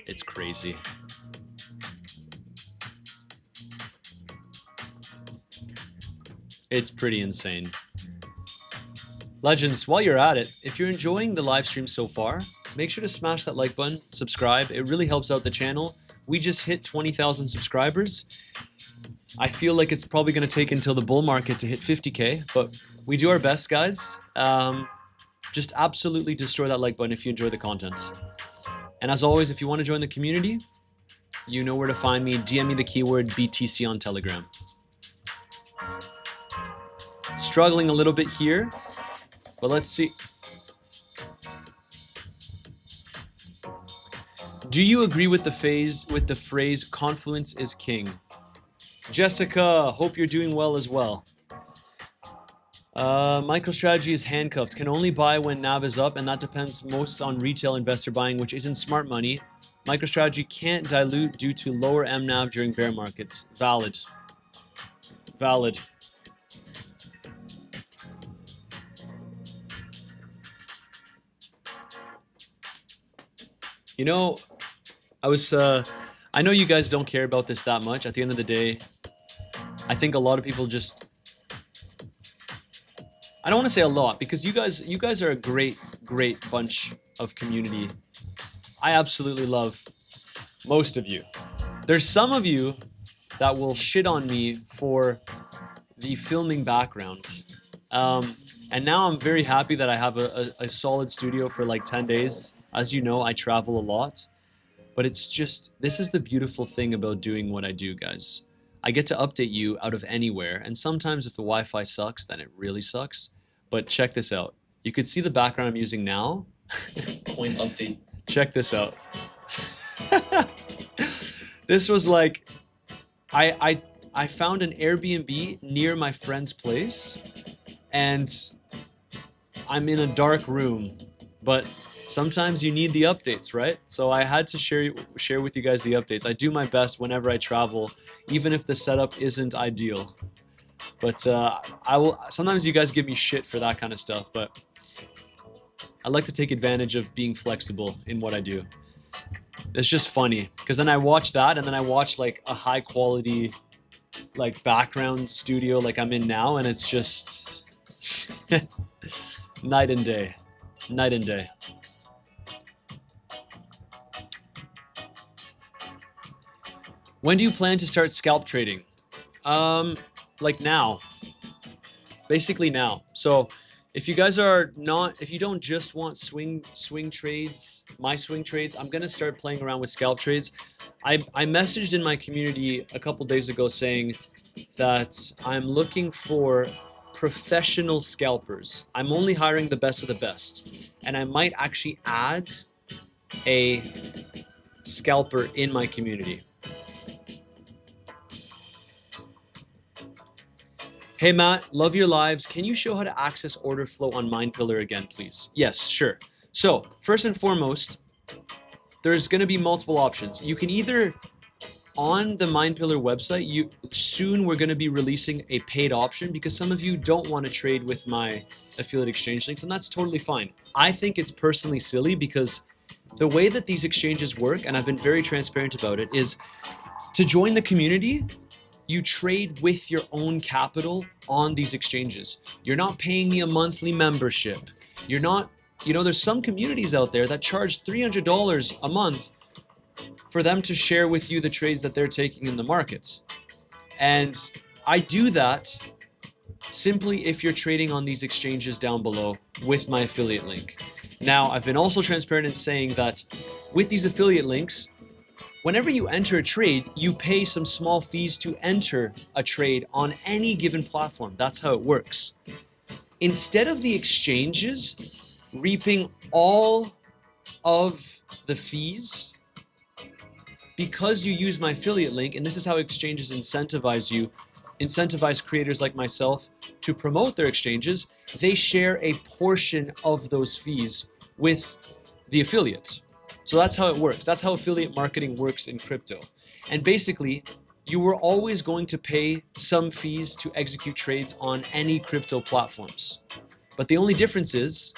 Speaker 1: It's crazy. It's pretty insane. Legends, while you're at it, if you're enjoying the live stream so far, make sure to smash that like button, subscribe. It really helps out the channel. We just hit 20,000 subscribers. I feel like it's probably going to take until the bull market to hit 50K, but we do our best, guys. Just absolutely destroy that like button if you enjoy the content. And as always, if you want to join the community, you know where to find me. DM me the keyword BTC on Telegram. Struggling a little bit here, but let's see. Do you agree with the phrase confluence is king? Jessica, hope you're doing well as well. MicroStrategy is handcuffed. Can only buy when NAV is up, and that depends most on retail investor buying, which isn't smart money. MicroStrategy can't dilute due to lower MNAV during bear markets. Valid. Valid. You know, I know you guys don't care about this that much. At the end of the day, I think a lot of people just, I don't want to say a lot, because you guys are a great bunch of community. I absolutely love most of you. There's some of you that will shit on me for the filming background. And now I'm very happy that I have a solid studio for like 10 days. As you know, I travel a lot. But it's just, this is the beautiful thing about doing what I do, guys. I get to update you out of anywhere, and sometimes if the Wi-Fi sucks, then it really sucks. But check this out. You could see the background I'm using now. Point update. Check this out. This was like, I found an Airbnb near my friend's place, and I'm in a dark room, but sometimes you need the updates, right? So I had to share with you guys the updates. I do my best whenever I travel, even if the setup isn't ideal. But sometimes you guys give me shit for that kind of stuff, but I like to take advantage of being flexible in what I do. It's just funny, because then I watch that, and then I watch like a high quality like background studio like I'm in now, and it's just night and day. Night and day. When do you plan to start scalp trading? Like now. Basically now. So If you guys are not, if you don't just want swing trades, my swing trades, I'm gonna start playing around with scalp trades. I messaged in my community a couple days ago saying that I'm looking for professional scalpers. I'm only hiring the best of the best, and I might actually add a scalper in my community. Hey Matt, love your lives. Can you show how to access order flow on MindPillar again, please? Yes, sure. So first and foremost, there's going to be multiple options. You can either, on the MindPillar website, soon we're going to be releasing a paid option because some of you don't want to trade with my affiliate exchange links, and that's totally fine. I think it's personally silly because the way that these exchanges work, and I've been very transparent about it, is to join the community, you trade with your own capital on these exchanges. You're not paying me a monthly membership. You're not, there's some communities out there that charge $300 a month for them to share with you the trades that they're taking in the markets. And I do that simply if you're trading on these exchanges down below with my affiliate link. Now, I've been also transparent in saying that with these affiliate links, whenever you enter a trade, you pay some small fees to enter a trade on any given platform. That's how it works. Instead of the exchanges reaping all of the fees, because you use my affiliate link, and this is how exchanges incentivize creators like myself to promote their exchanges, they share a portion of those fees with the affiliates. So that's how it works. That's how affiliate marketing works in crypto. And basically, you were always going to pay some fees to execute trades on any crypto platforms. But the only difference is,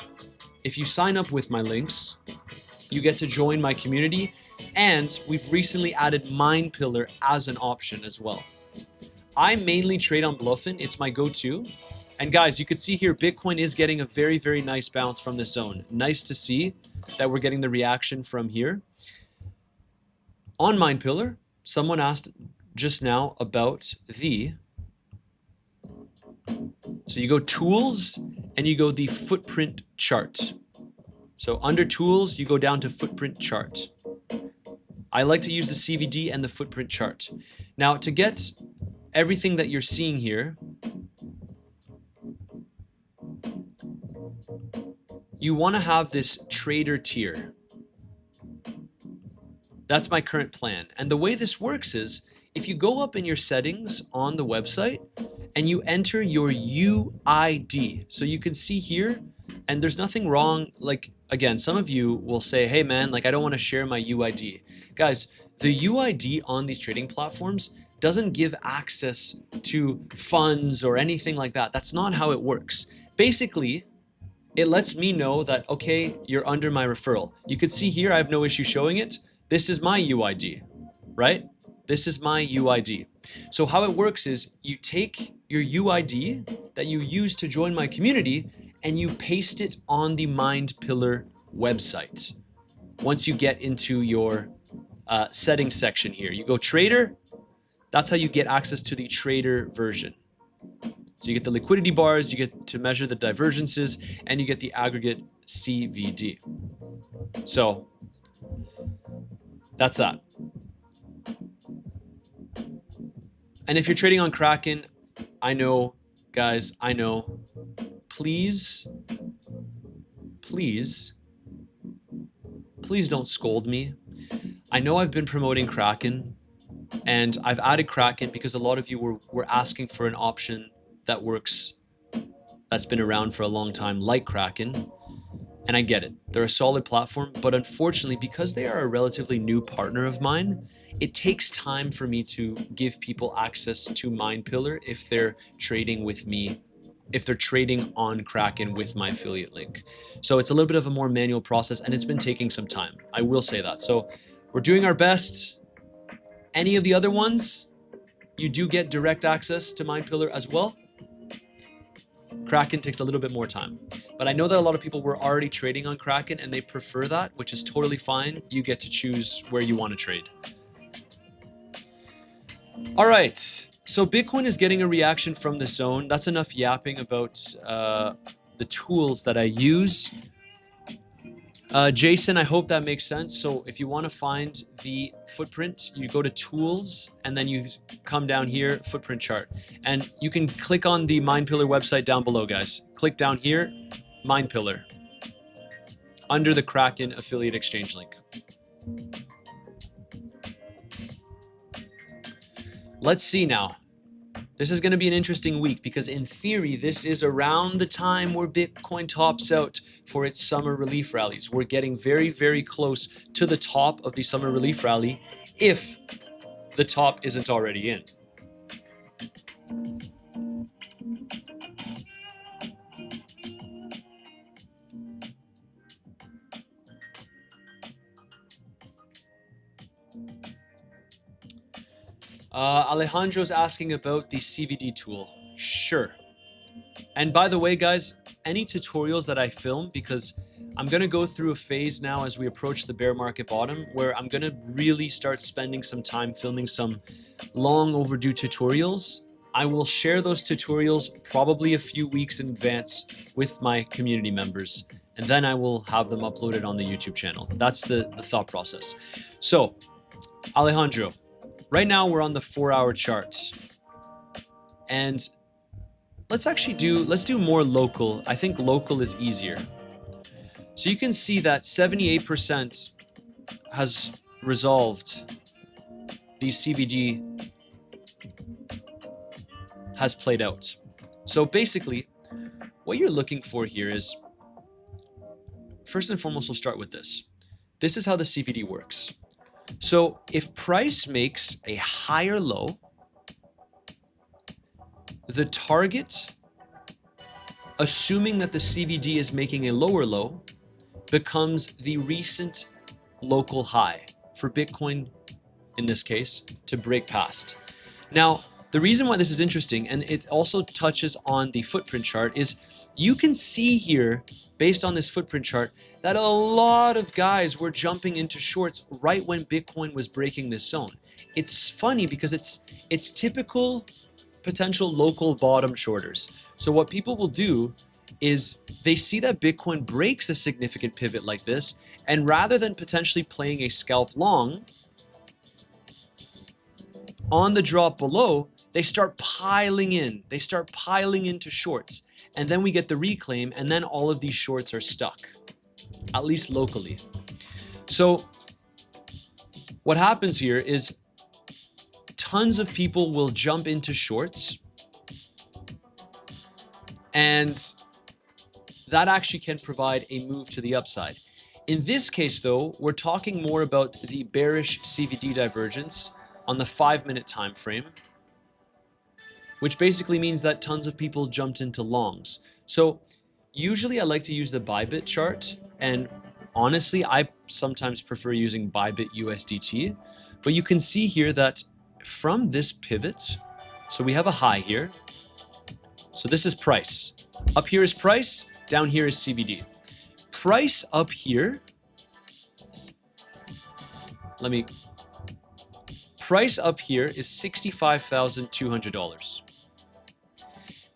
Speaker 1: if you sign up with my links, you get to join my community, and we've recently added MindPillar as an option as well. I mainly trade on Bluffin. It's my go-to. And guys, you can see here, Bitcoin is getting a very, very nice bounce from this zone. Nice to see that we're getting the reaction from here. On MindPillar, someone asked just now about so you go tools and you go the footprint chart. So under tools, you go down to footprint chart. I like to use the CVD and the footprint chart. Now to get everything that you're seeing here, you want to have this trader tier. That's my current plan. And the way this works is, if you go up in your settings on the website and you enter your UID, so you can see here, and there's nothing wrong, like, again, some of you will say, hey man, like I don't want to share my UID. Guys, the UID on these trading platforms doesn't give access to funds or anything like that. That's not how it works. Basically, it lets me know that, okay, you're under my referral. You can see here, I have no issue showing it. This is my UID, right? This is my UID. So how it works is you take your UID that you use to join my community and you paste it on the MindPillar website. Once you get into your settings section here, you go trader. That's how you get access to the trader version. So you get the liquidity bars, you get to measure the divergences, and you get the aggregate CVD. So that's that. And if you're trading on Kraken, I know, guys, I know, please don't scold me. I know I've been promoting Kraken, and I've added Kraken because a lot of you were asking for an option that works, that's been around for a long time, like Kraken. And I get it. They're a solid platform, but unfortunately, because they are a relatively new partner of mine, it takes time for me to give people access to MindPillar if they're trading with me, if they're trading on Kraken with my affiliate link. So it's a little bit of a more manual process, and it's been taking some time. I will say that. So we're doing our best. Any of the other ones, you do get direct access to MindPillar as well. Kraken takes a little bit more time. But I know that a lot of people were already trading on Kraken and they prefer that, which is totally fine. You get to choose where you want to trade. All right. So Bitcoin is getting a reaction from the zone. That's enough yapping about the tools that I use. Jason, I hope that makes sense. So if you want to find the footprint, you go to tools and then you come down here, footprint chart. And you can click on the MindPillar website down below, guys. Click down here, MindPillar, under the Kraken affiliate exchange link. Let's see now. This is going to be an interesting week because in theory, this is around the time where Bitcoin tops out for its summer relief rallies. We're getting very, very close to the top of the summer relief rally if the top isn't already in. Alejandro's asking about the CVD tool. Sure. And by the way, guys, any tutorials that I film, because I'm going to go through a phase now as we approach the bear market bottom, where I'm going to really start spending some time filming some long overdue tutorials. I will share those tutorials probably a few weeks in advance with my community members, and then I will have them uploaded on the YouTube channel. That's the thought process. So, Alejandro, right now we're on the 4-hour charts, and let's do more local. I think local is easier. So you can see that 78% has resolved. The CVD has played out. So basically, what you're looking for here is, first and foremost, we'll start with this. This is how the CVD works. So if price makes a higher low, the target, assuming that the CVD is making a lower low, becomes the recent local high for Bitcoin, in this case, to break past. Now, the reason why this is interesting, and it also touches on the footprint chart, is you can see here, based on this footprint chart, that a lot of guys were jumping into shorts right when Bitcoin was breaking this zone. It's funny because it's typical potential local bottom shorters. So what people will do is they see that Bitcoin breaks a significant pivot like this, and rather than potentially playing a scalp long, on the drop below, they start piling in. They start piling into shorts. And then we get the reclaim, and then all of these shorts are stuck, at least locally. So what happens here is tons of people will jump into shorts, and that actually can provide a move to the upside. In this case, though, we're talking more about the bearish CVD divergence on the 5-minute time frame, which basically means that tons of people jumped into longs. So usually I like to use the Bybit chart, and honestly, I sometimes prefer using Bybit USDT, but you can see here that from this pivot, so we have a high here. So this is price. Up here is price, down here is CVD. Price up here, price up here is $65,200.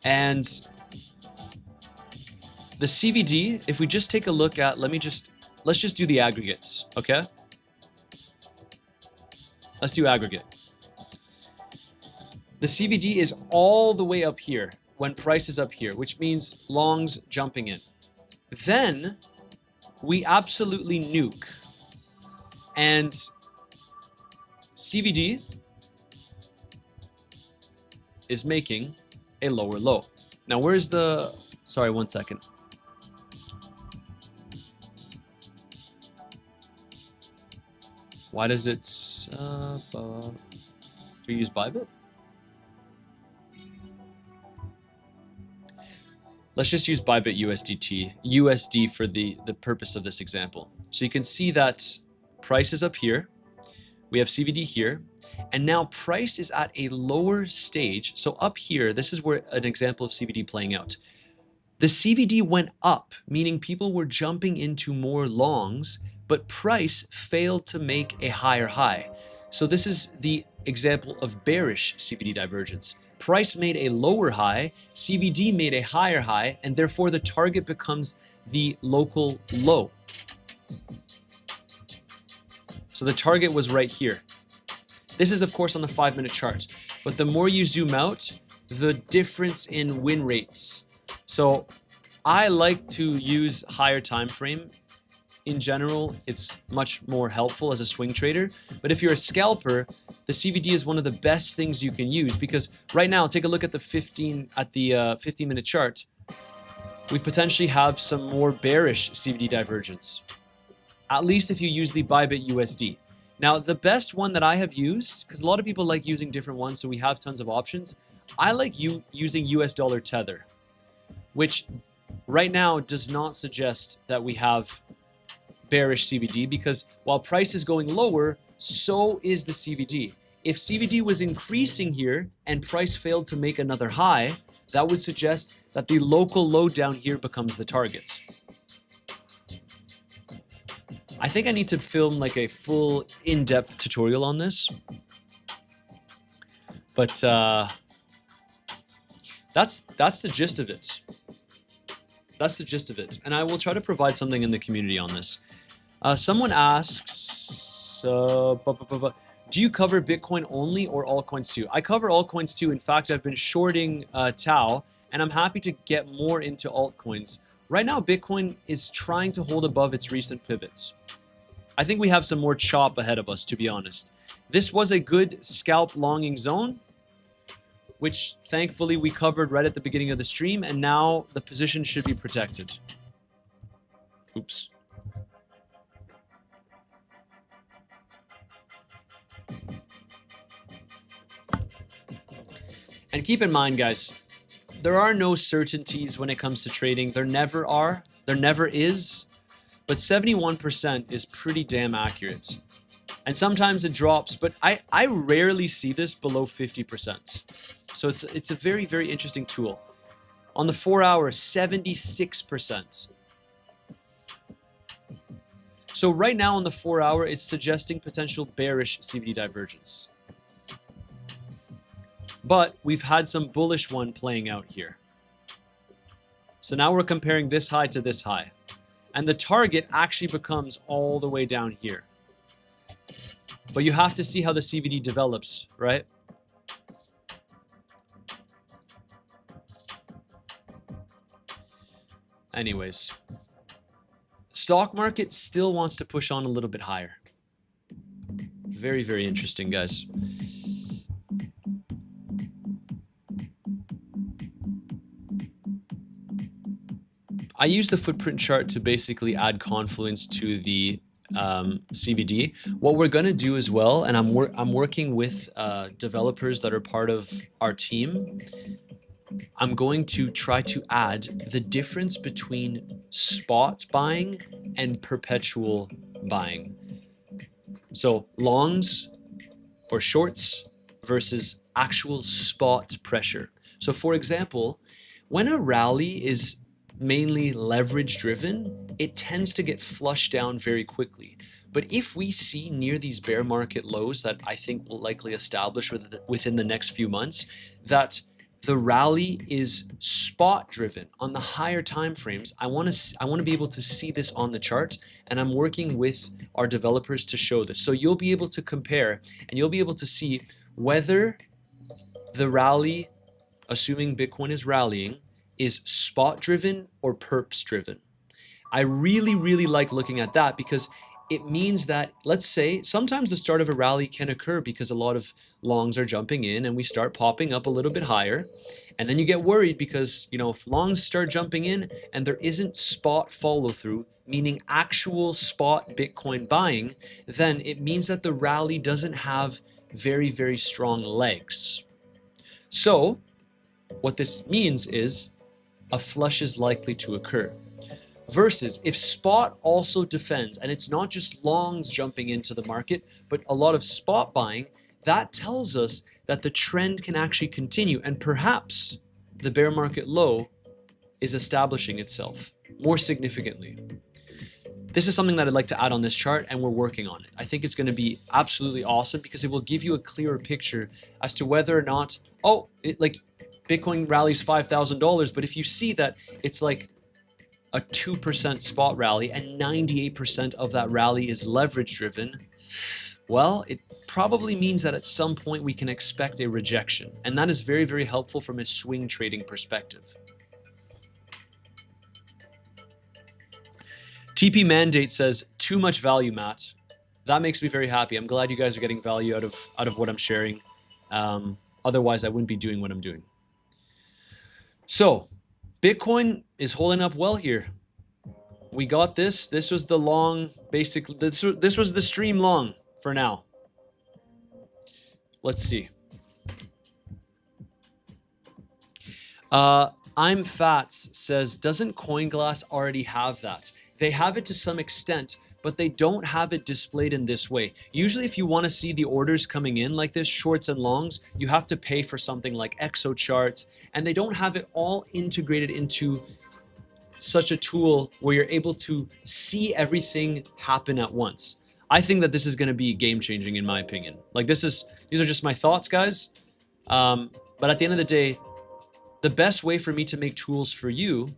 Speaker 1: And the CVD, if we just take a look at, let's just do the aggregates, okay? Let's do aggregate. The CVD is all the way up here when price is up here, which means longs jumping in. Then we absolutely nuke, and CVD is making a lower low. Now where's the, sorry, 1 second. Why does it, do you use Bybit? Let's just use Bybit USD for the purpose of this example. So you can see that price is up here. We have CVD here. And now price is at a lower stage. So up here, this is where an example of CVD playing out. The CVD went up, meaning people were jumping into more longs, but price failed to make a higher high. So this is the example of bearish CVD divergence. Price made a lower high, CVD made a higher high, and therefore the target becomes the local low. So the target was right here. This is of course on the 5-minute chart, but the more you zoom out, the difference in win rates. So I like to use higher time frame. In general, it's much more helpful as a swing trader. But if you're a scalper, the CVD is one of the best things you can use, because right now, take a look at the 15-minute chart. We potentially have some more bearish CVD divergence, at least if you use the Bybit USD. Now, the best one that I have used, because a lot of people like using different ones, so we have tons of options. I like using US dollar tether, which right now does not suggest that we have bearish CVD, because while price is going lower, so is the CVD. If CVD was increasing here and price failed to make another high, that would suggest that the local low down here becomes the target. I think I need to film like a full in-depth tutorial on this. But that's the gist of it. That's the gist of it. And I will try to provide something in the community on this. Someone asks, do you cover Bitcoin only or altcoins too? I cover altcoins too. In fact, I've been shorting Tau, and I'm happy to get more into altcoins. Right now, Bitcoin is trying to hold above its recent pivots. I think we have some more chop ahead of us, to be honest. This was a good scalp longing zone, which thankfully we covered right at the beginning of the stream, and now the position should be protected. Oops. And keep in mind, guys, there are no certainties when it comes to trading. There never are. There never is. But 71% is pretty damn accurate. And sometimes it drops, but I rarely see this below 50%. So it's a very, very interesting tool. On the 4 hour, 76%. So right now on the 4 hour, it's suggesting potential bearish CVD divergence. But we've had some bullish one playing out here. So now we're comparing this high to this high. And the target actually becomes all the way down here. But you have to see how the CVD develops, right? Anyways, stock market still wants to push on a little bit higher. Very, very interesting, guys. I use the footprint chart to basically add confluence to the CVD. What we're going to do as well, and I'm working with developers that are part of our team, I'm going to try to add the difference between spot buying and perpetual buying. So longs or shorts versus actual spot pressure. So for example, when a rally is mainly leverage driven, it tends to get flushed down very quickly. But if we see near these bear market lows that I think will likely establish within the next few months, that the rally is spot driven on the higher time frames, I want to be able to see this on the chart, and I'm working with our developers to show this. So you'll be able to compare and you'll be able to see whether the rally, assuming Bitcoin is rallying, is spot driven or perps driven. I really, really like looking at that, because it means that, let's say, sometimes the start of a rally can occur because a lot of longs are jumping in and we start popping up a little bit higher. And then you get worried because, you know, if longs start jumping in and there isn't spot follow through, meaning actual spot Bitcoin buying, then it means that the rally doesn't have very, very strong legs. So what this means is a flush is likely to occur. Versus if spot also defends, and it's not just longs jumping into the market, but a lot of spot buying, that tells us that the trend can actually continue, and perhaps the bear market low is establishing itself more significantly. this is something that I'd like to add on this chart, and we're working on it. I think it's going to be absolutely awesome because it will give you a clearer picture as to whether or not, like Bitcoin rallies $5,000, but if you see that it's like a 2% spot rally and 98% of that rally is leverage driven, well, it probably means that at some point we can expect a rejection. And that is very, very helpful from a swing trading perspective. TP Mandate says, too much value, Matt. That makes me very happy. I'm glad you guys are getting value out of what I'm sharing. Otherwise, I wouldn't be doing what I'm doing. So, Bitcoin is holding up well here. We got this. This was the long, basically, this was the stream long for now. Let's see. I'm Fats says, doesn't CoinGlass already have that? They have it to some extent, but they don't have it displayed in this way. Usually if you want to see the orders coming in like this, shorts and longs, you have to pay for something like Exo charts, and they don't have it all integrated into such a tool where you're able to see everything happen at once. I think that this is going to be game changing in my opinion. Like these are just my thoughts, guys. But at the end of the day, the best way for me to make tools for you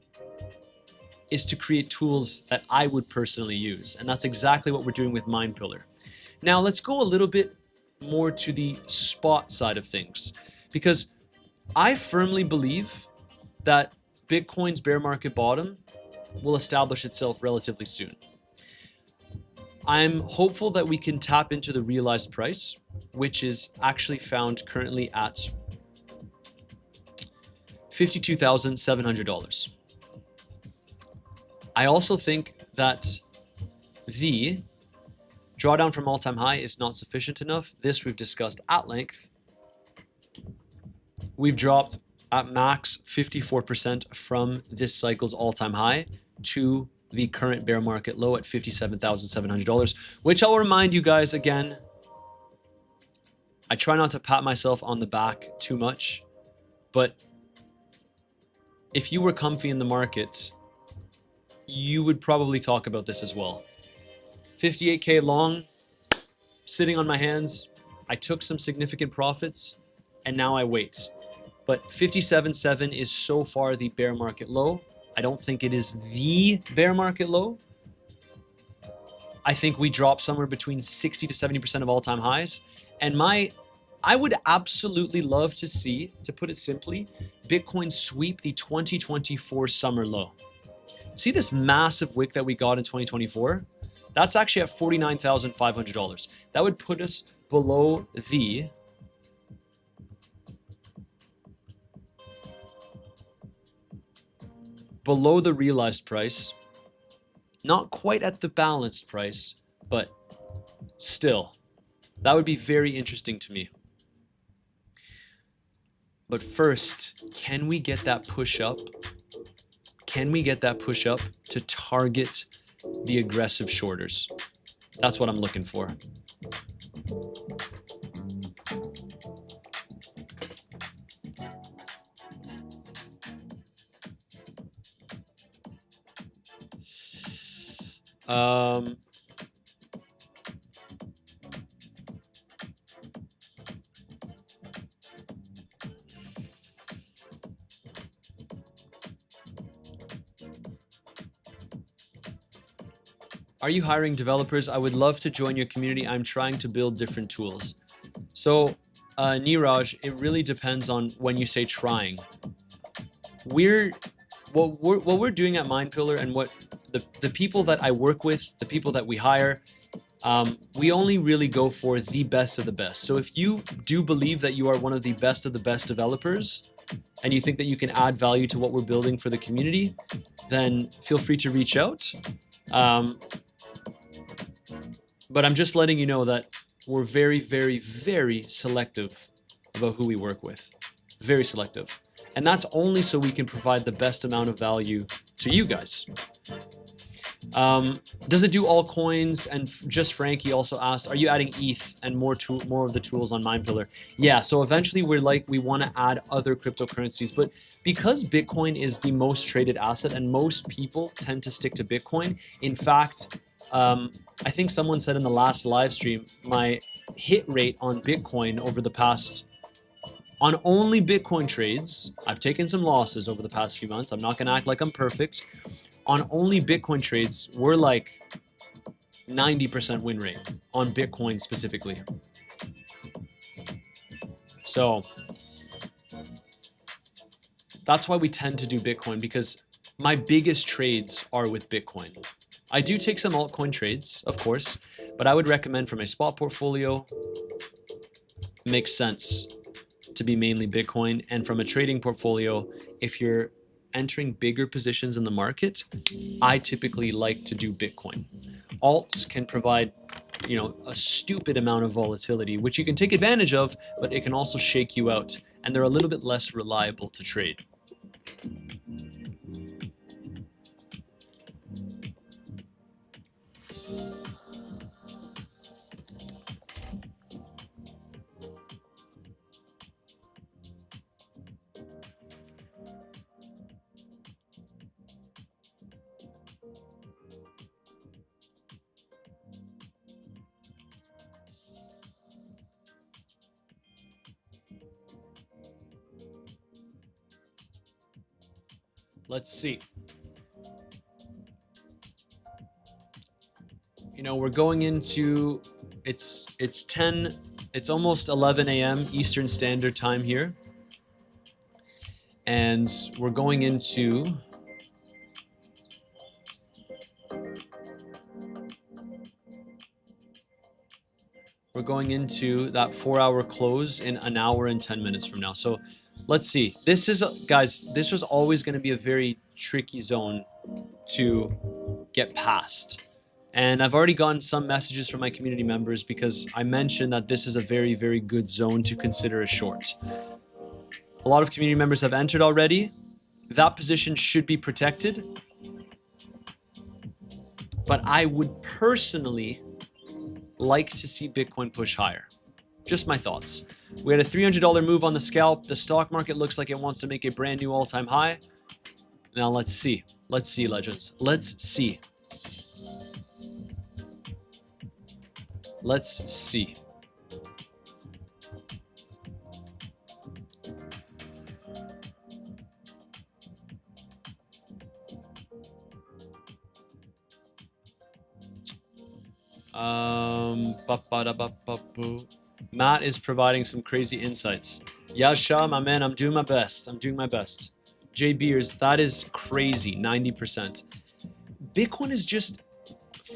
Speaker 1: is to create tools that I would personally use. And that's exactly what we're doing with MindPillar. Now let's go a little bit more to the spot side of things, because I firmly believe that Bitcoin's bear market bottom will establish itself relatively soon. I'm hopeful that we can tap into the realized price, which is actually found currently at $52,700. I also think that the drawdown from all-time high is not sufficient enough. This we've discussed at length. We've dropped at max 54% from this cycle's all-time high to the current bear market low at $57,700, which I'll remind you guys again, I try not to pat myself on the back too much, but if you were comfy in the market, you would probably talk about this as well. 58K long, sitting on my hands. I took some significant profits and now I wait. But 57.7 is so far the bear market low. I don't think it is the bear market low. I think we drop somewhere between 60 to 70% of all-time highs. And I would absolutely love to see, to put it simply, Bitcoin sweep the 2024 summer low. See this massive wick that we got in 2024? That's actually at $49,500. That would put us below the realized price. Not quite at the balanced price, but still. That would be very interesting to me. But first, can we get that push up? Can we get that push up to target the aggressive shorters? That's what I'm looking for. Are you hiring developers? I would love to join your community. I'm trying to build different tools. So, Niraj, it really depends on when you say trying. What we're doing at MindPillar and what the people that I work with, the people that we hire, we only really go for the best of the best. So if you do believe that you are one of the best developers and you think that you can add value to what we're building for the community, then feel free to reach out. But I'm just letting you know that we're very, very, very selective about who we work with. Very selective. And that's only so we can provide the best amount of value to you guys. Does it do all coins? And just Frankie also asked, are you adding ETH and more of the tools on MinePillar? Yeah, so eventually we want to add other cryptocurrencies, but because Bitcoin is the most traded asset and most people tend to stick to Bitcoin. In fact, I think someone said in the last live stream, my hit rate on Bitcoin over the past, on only Bitcoin trades, I've taken some losses over the past few months. I'm not going to act like I'm perfect. On only Bitcoin trades, we're like 90% win rate on Bitcoin specifically. So that's why we tend to do Bitcoin, because my biggest trades are with Bitcoin. I do take some altcoin trades, of course, but I would recommend for my spot portfolio, it makes sense to be mainly Bitcoin. And from a trading portfolio, if you're entering bigger positions in the market, I typically like to do Bitcoin. Alts can provide, you know, a stupid amount of volatility, which you can take advantage of, but it can also shake you out, and they're a little bit less reliable to trade. Let's see. You know, we're going into, it's almost 11 a.m. Eastern Standard Time here. And we're going into that 4-hour close in an hour and 10 minutes from now. So let's see. This is, guys, this was always going to be a very tricky zone to get past. And I've already gotten some messages from my community members because I mentioned that this is a very, very good zone to consider a short. A lot of community members have entered already. That position should be protected. But I would personally like to see Bitcoin push higher. Just my thoughts. We had a $300 move on the scalp. The stock market looks like it wants to make a brand new all-time high. Now let's see. Let's see, legends. Let's see. Let's see. Matt is providing some crazy insights. Yasha, my man, I'm doing my best. I'm doing my best. J Beers, that is crazy, 90%. Bitcoin is just,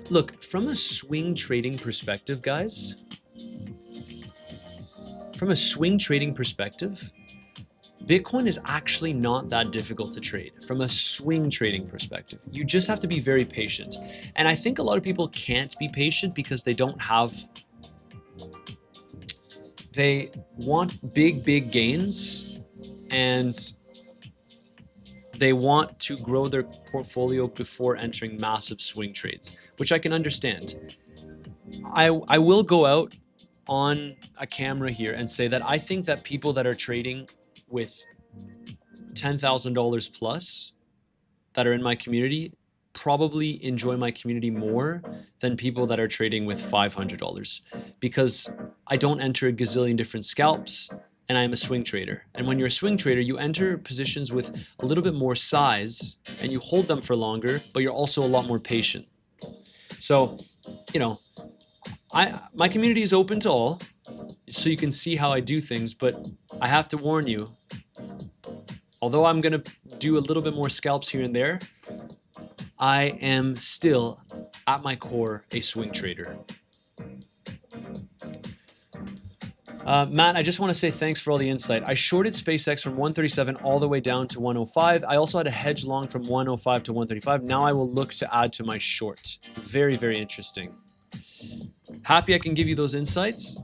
Speaker 1: look, from a swing trading perspective, guys, from a swing trading perspective, Bitcoin is actually not that difficult to trade from a swing trading perspective. You just have to be very patient. And I think a lot of people can't be patient because they don't have, they want big, big gains and they want to grow their portfolio before entering massive swing trades, which I can understand. I will go out on a camera here and say that I think that people that are trading with $10,000 plus that are in my community probably enjoy my community more than people that are trading with $500 because I don't enter a gazillion different scalps and I'm a swing trader. And when you're a swing trader, you enter positions with a little bit more size and you hold them for longer, but you're also a lot more patient. So, you know, my community is open to all, so you can see how I do things, but I have to warn you, although I'm gonna do a little bit more scalps here and there, I am still, at my core, a swing trader. Matt, I just want to say thanks for all the insight. I shorted SpaceX from 137 all the way down to 105. I also had a hedge long from 105 to 135. Now I will look to add to my short. Very, very interesting. Happy I can give you those insights.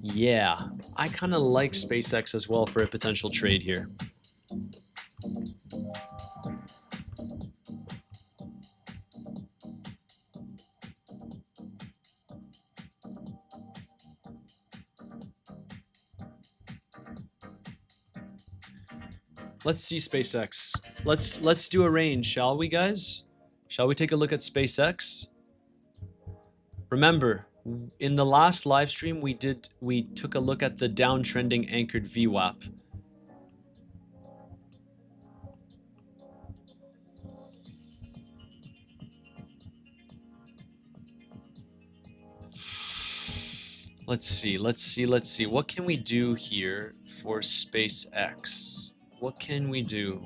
Speaker 1: Yeah, I kind of like SpaceX as well for a potential trade here. Let's see SpaceX. Let's do a range, shall we, guys? Shall we take a look at SpaceX? Remember, in the last live stream we took a look at the downtrending anchored VWAP. Let's see. What can we do here for SpaceX? What can we do?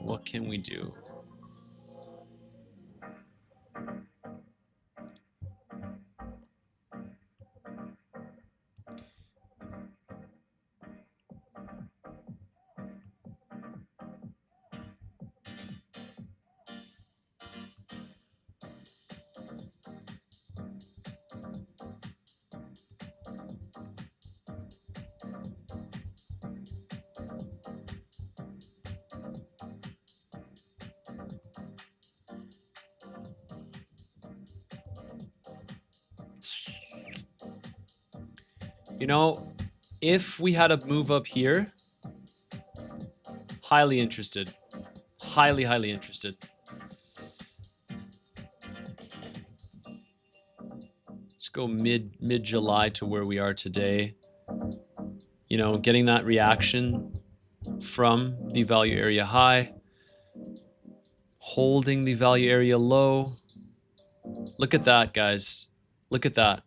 Speaker 1: You know, if we had a move up here, highly interested. Highly interested. Let's go mid-July to where we are today. You know, getting that reaction from the value area high, holding the value area low. Look at that, guys. Look at that.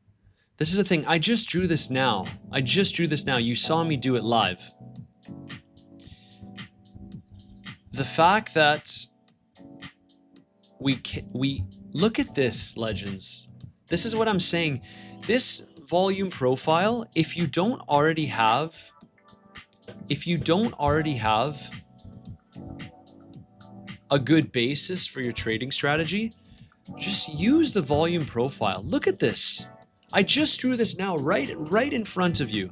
Speaker 1: This is the thing. I just drew this now. You saw me do it live. The fact that we look at this, legends. This is what I'm saying. This volume profile, if you don't already have a good basis for your trading strategy, just use the volume profile. Look at this. I just drew this now right in front of you.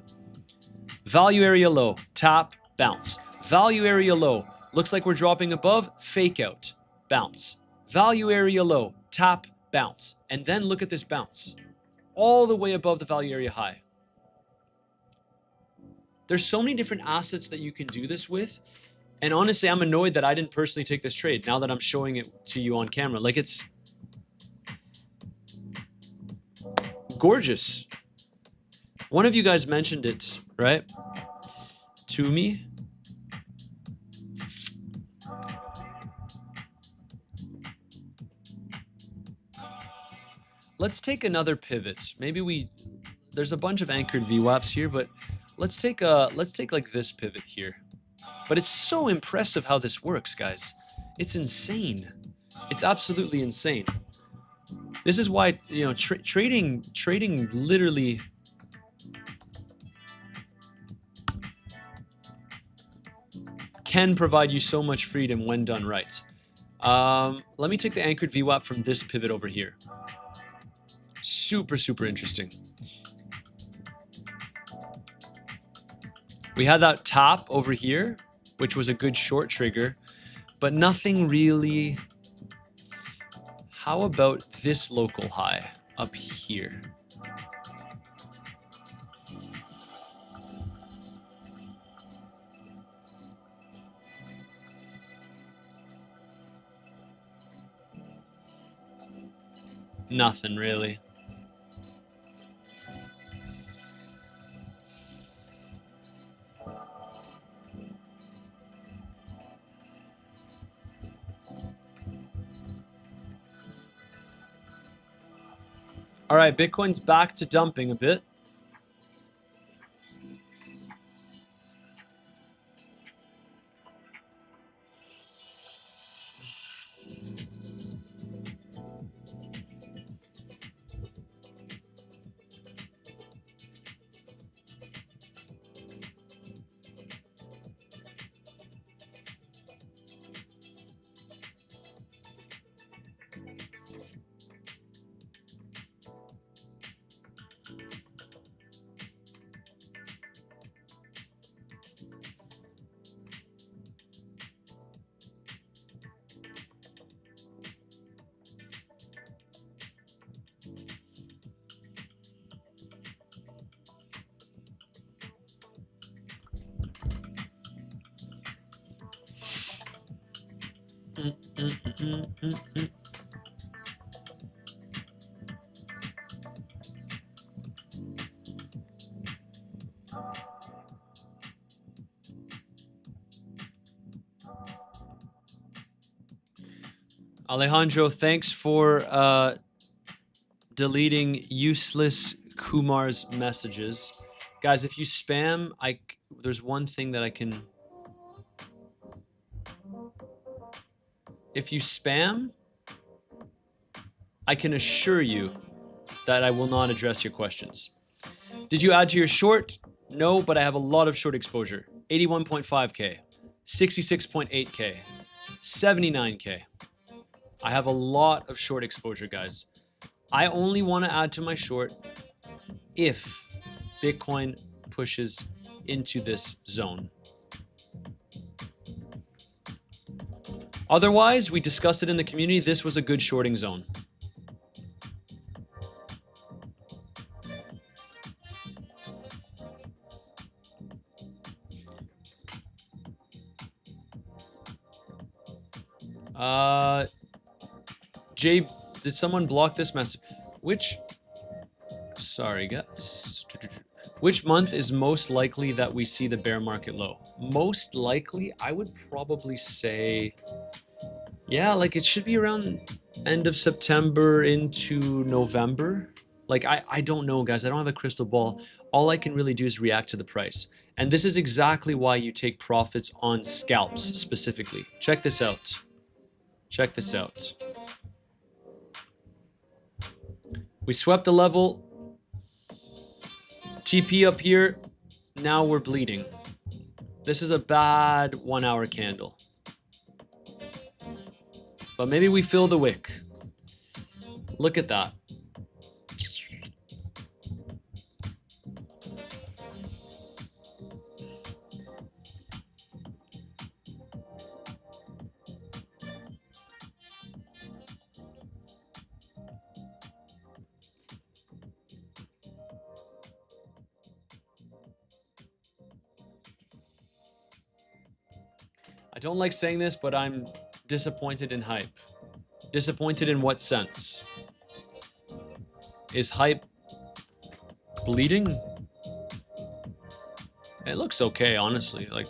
Speaker 1: Value area low, tap, bounce. Value area low, looks like we're dropping above, fake out, bounce. Value area low, tap, bounce. And then look at this bounce. All the way above the value area high. There's so many different assets that you can do this with. And honestly, I'm annoyed that I didn't personally take this trade now that I'm showing it to you on camera. Like, it's gorgeous. One of you guys mentioned it, right? To me. Let's take another pivot. Maybe there's a bunch of anchored VWAPs here, but let's take like this pivot here. But it's so impressive how this works, guys. It's insane. It's absolutely insane. This is why, you know, trading literally can provide you so much freedom when done right. Let me take the anchored VWAP from this pivot over here. Super interesting. We had that top over here, which was a good short trigger, but nothing really. How about this local high up here? Nothing really. All right, Bitcoin's back to dumping a bit. Mm, mm, mm, mm, mm. Alejandro, thanks for deleting useless Kumar's messages. Guys, if you spam, there's one thing that I can... If you spam, I can assure you that I will not address your questions. Did you add to your short? No, but I have a lot of short exposure. 81.5K, 66.8K, 79K. I have a lot of short exposure, guys. I only want to add to my short if Bitcoin pushes into this zone. Otherwise, we discussed it in the community, this was a good shorting zone. Jay, did someone block this message? Sorry guys. Which month is most likely that we see the bear market low? Most likely, I would probably say, yeah, like it should be around end of September into November. Like, I don't know, guys. I don't have a crystal ball. All I can really do is react to the price. And this is exactly why you take profits on scalps specifically. Check this out. Check this out. We swept the level. TP up here. Now we're bleeding. This is a bad 1 hour candle. But maybe we fill the wick. Look at that. I don't like saying this, but I'm disappointed in hype. Disappointed in what sense? Is hype bleeding? It looks okay, honestly. Like,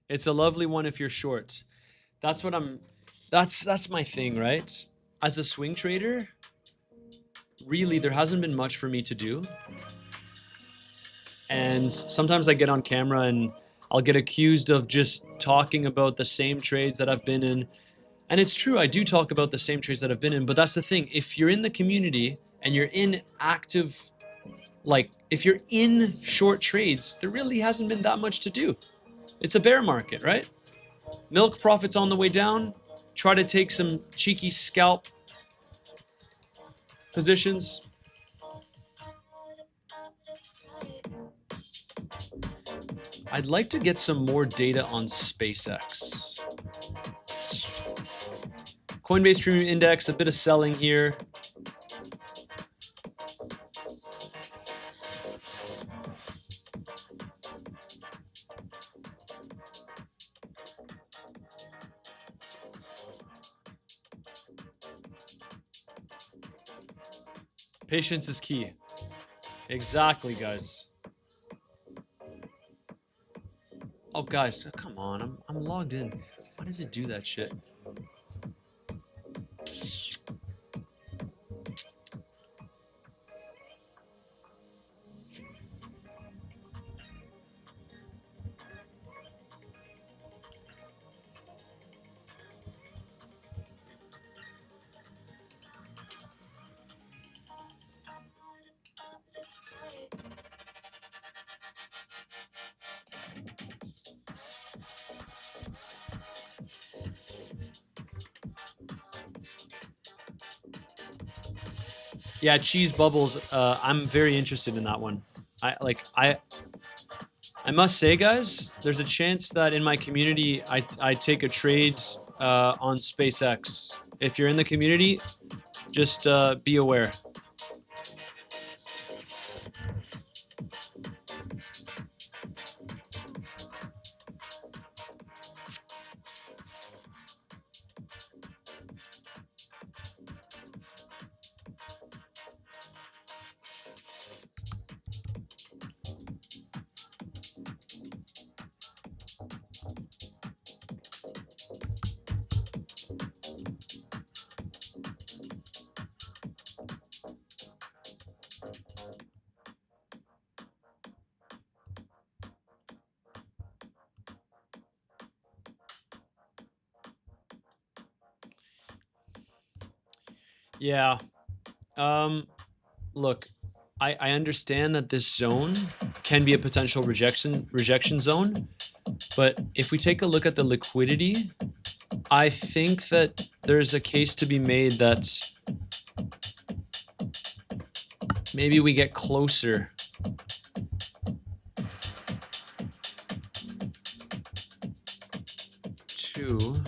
Speaker 1: it's a lovely one if you're short. That's what I'm, that's my thing, right? As a swing trader, really, there hasn't been much for me to do. And sometimes I get on camera and I'll get accused of just talking about the same trades that I've been in. And it's true, I do talk about the same trades that I've been in, but that's the thing. If you're in the community and you're in active, like if you're in short trades, there really hasn't been that much to do. It's a bear market, right? Milk profits on the way down. Try to take some cheeky scalp positions. I'd like to get some more data on SpaceX. Coinbase Premium Index, a bit of selling here. Patience is key. Exactly, guys. Oh, guys, come on. I'm logged in. Why does it do that shit? Yeah, cheese bubbles. I'm very interested in that one. I must say, guys, there's a chance that in my community, I take a trade on SpaceX. If you're in the community, just be aware. Yeah. Look, I understand that this zone can be a potential rejection zone, but if we take a look at the liquidity, I think that there's a case to be made that maybe we get closer to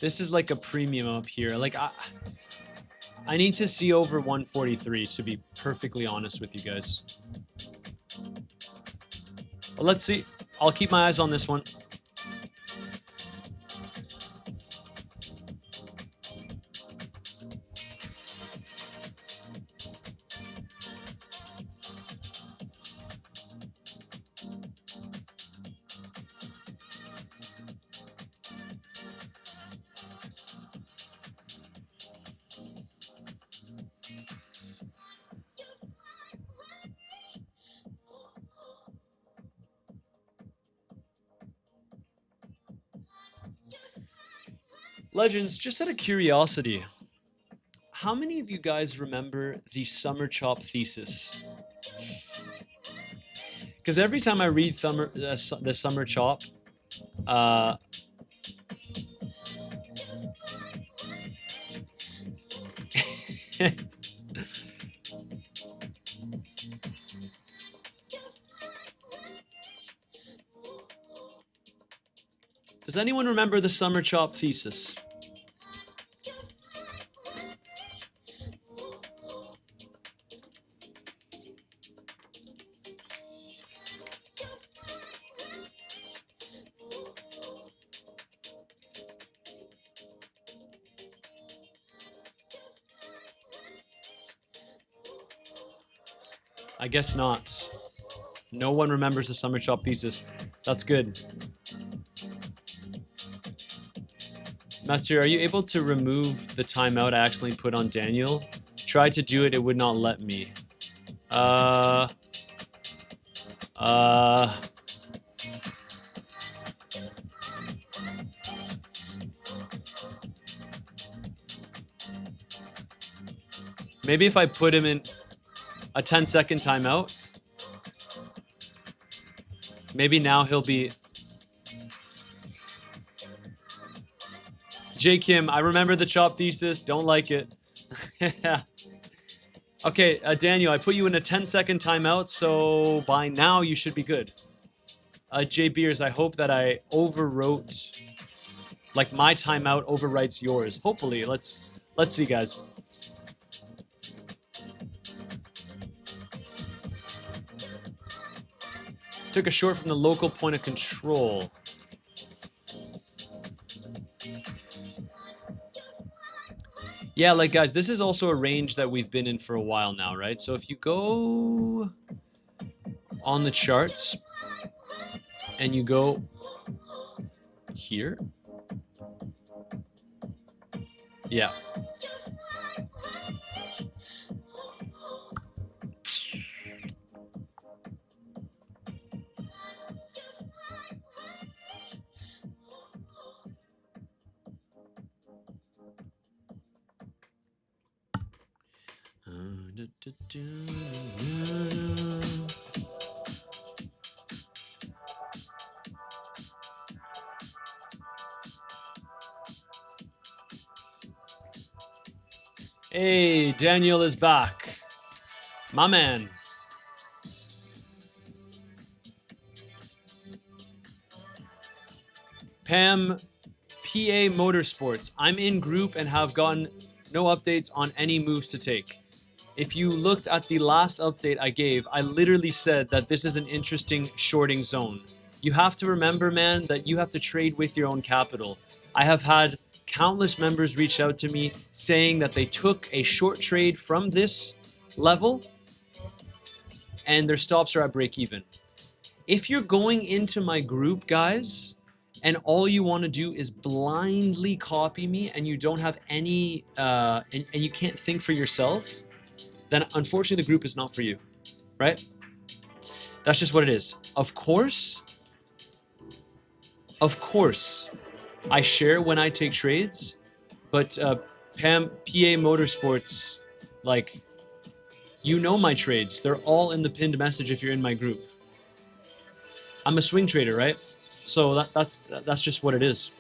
Speaker 1: this is like a premium up here. Like I need to see over 143 to be perfectly honest with you guys. Well, let's see. I'll keep my eyes on this one. Legends, just out of curiosity, how many of you guys remember the summer chop thesis? Because every time I read the summer chop, does anyone remember the summer chop thesis? I guess not. No one remembers the summer chop thesis. That's good. Matsuri, are you able to remove the timeout I accidentally put on Daniel? Tried to do it, it would not let me. Maybe if I put him in a 10-second timeout, maybe now he'll be... J. Kim, I remember the chop thesis. Don't like it. Okay, Daniel, I put you in a 10-second timeout, so by now you should be good. Jay Beers, I hope that I overwrote, like my timeout overwrites yours. Hopefully, let's see, guys. Took a short from the local point of control. Yeah, like guys, this is also a range that we've been in for a while now, right? So if you go on the charts and you go here, yeah. Hey, Daniel is back. My man. Pam, PA Motorsports. I'm in group and have gotten no updates on any moves to take. If you looked at the last update I gave, I literally said that this is an interesting shorting zone. You have to remember, man, that you have to trade with your own capital. I have had countless members reach out to me saying that they took a short trade from this level and their stops are at break even. If you're going into my group, guys, and all you want to do is blindly copy me and you don't have any, and you can't think for yourself, then unfortunately the group is not for you, right? That's just what it is. Of course, I share when I take trades, but Pam, PA Motorsports, like, you know my trades. They're all in the pinned message if you're in my group. I'm a swing trader, right? So that's just what it is.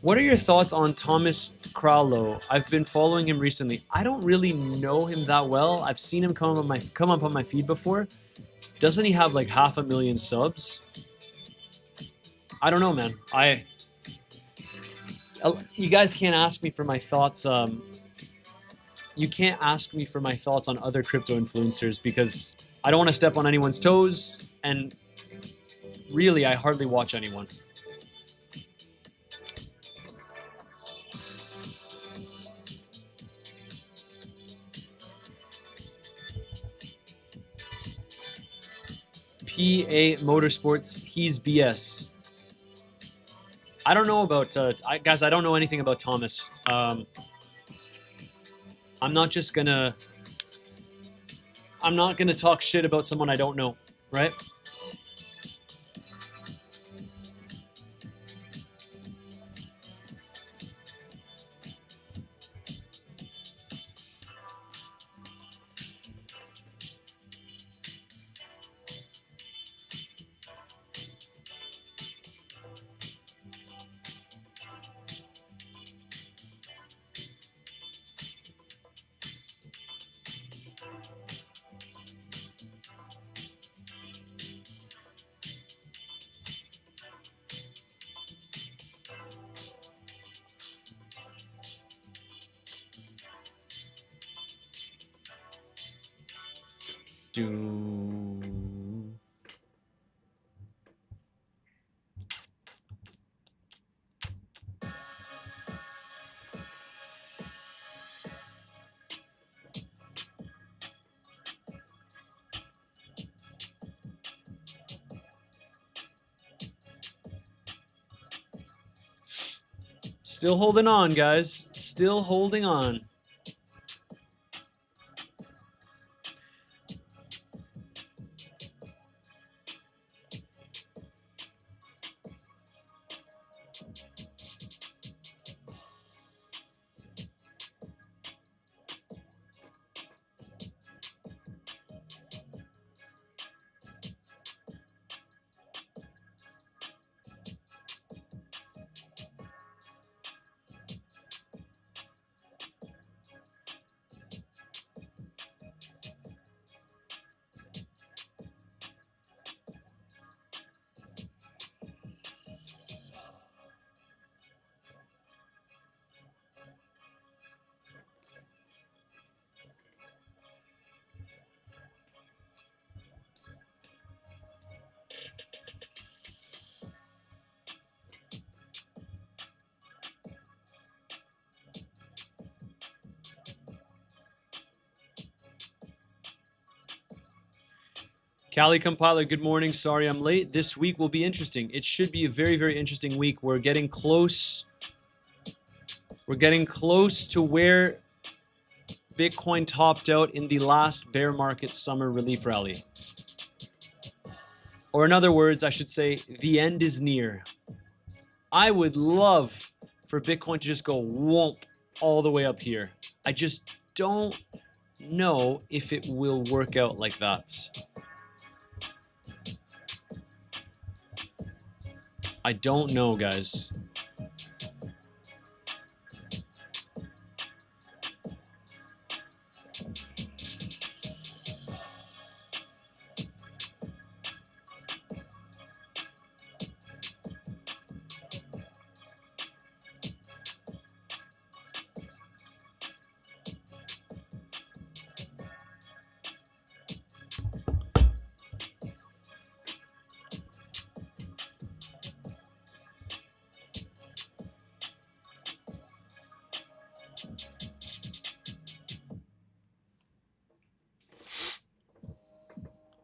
Speaker 1: What are your thoughts on Thomas Crowlow? I've been following him recently. I don't really know him that well. I've seen him come up on my feed before. Doesn't he have like 500,000 subs? I don't know, man. You guys can't ask me for my thoughts. You can't ask me for my thoughts on other crypto influencers because I don't want to step on anyone's toes, and really, I hardly watch anyone. PA Motorsports, he's BS. I don't know about, guys, I don't know anything about Thomas. I'm not gonna talk shit about someone I don't know, right? Still holding on, guys. Still holding on. Cali Compiler, good morning. Sorry I'm late. This week will be interesting. It should be a very, very interesting week. We're getting close. We're getting close to where Bitcoin topped out in the last bear market summer relief rally. Or in other words, I should say, the end is near. I would love for Bitcoin to just go whoomp all the way up here. I just don't know if it will work out like that. I don't know, guys.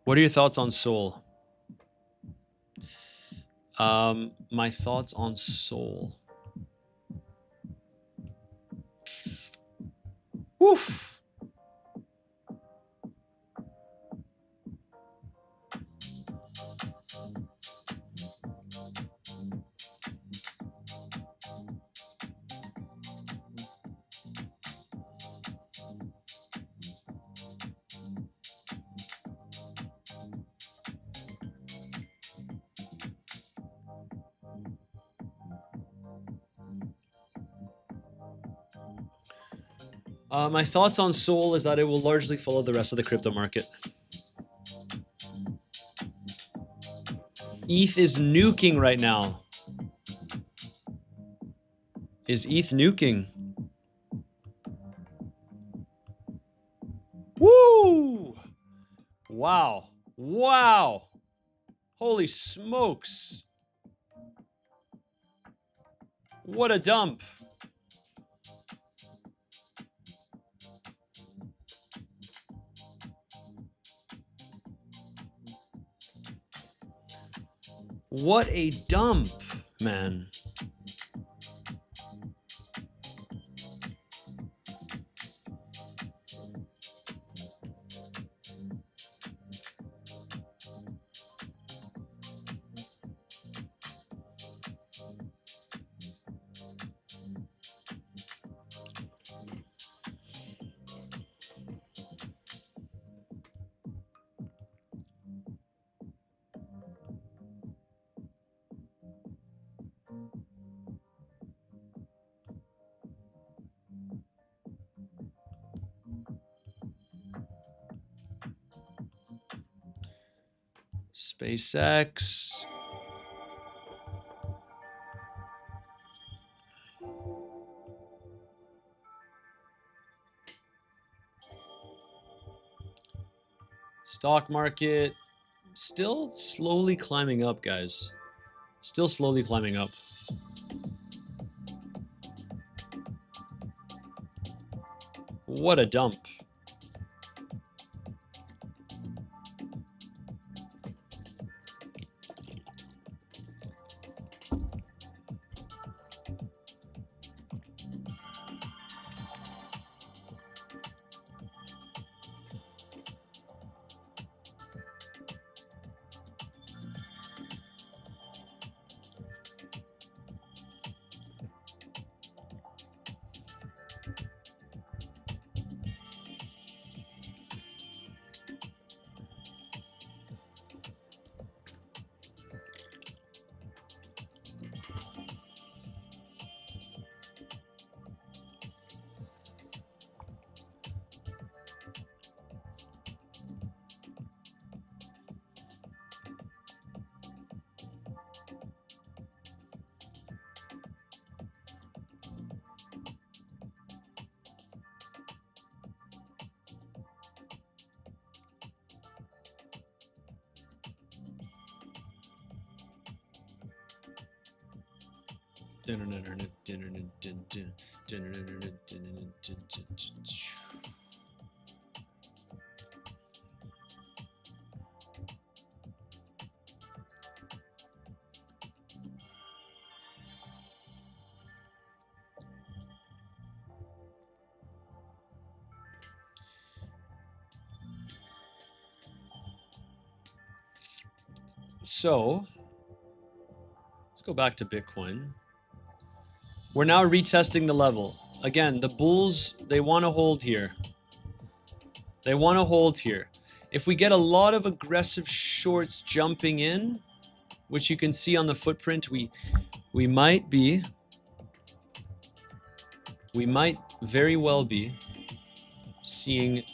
Speaker 1: What are your thoughts on Sol? My thoughts on Sol. Woof. My thoughts on Sol is that it will largely follow the rest of the crypto market. ETH is nuking right now. Is ETH nuking? Woo! Wow. Wow. Holy smokes. What a dump. What a dump, man. SpaceX. Stock market still slowly climbing up, guys. Still slowly climbing up. What a dump. So let's go back to Bitcoin. We're now retesting the level. Again, the bulls, they want to hold here. They want to hold here. If we get a lot of aggressive shorts jumping in, which you can see on the footprint, we might very well be seeing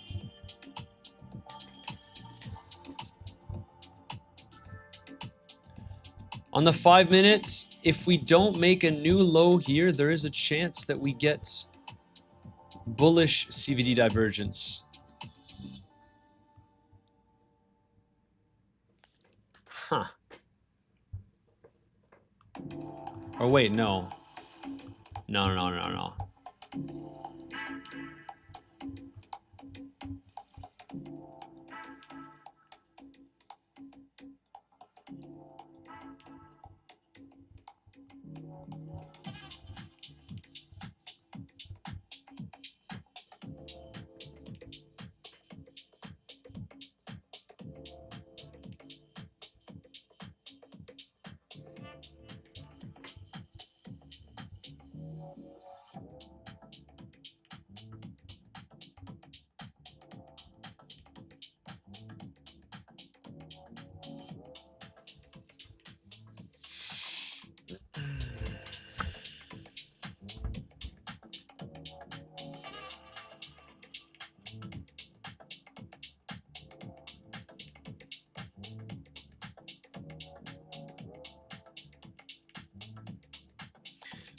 Speaker 1: on the 5 minutes. If we don't make a new low here, there is a chance that we get bullish CVD divergence. Huh. Or wait, no. No.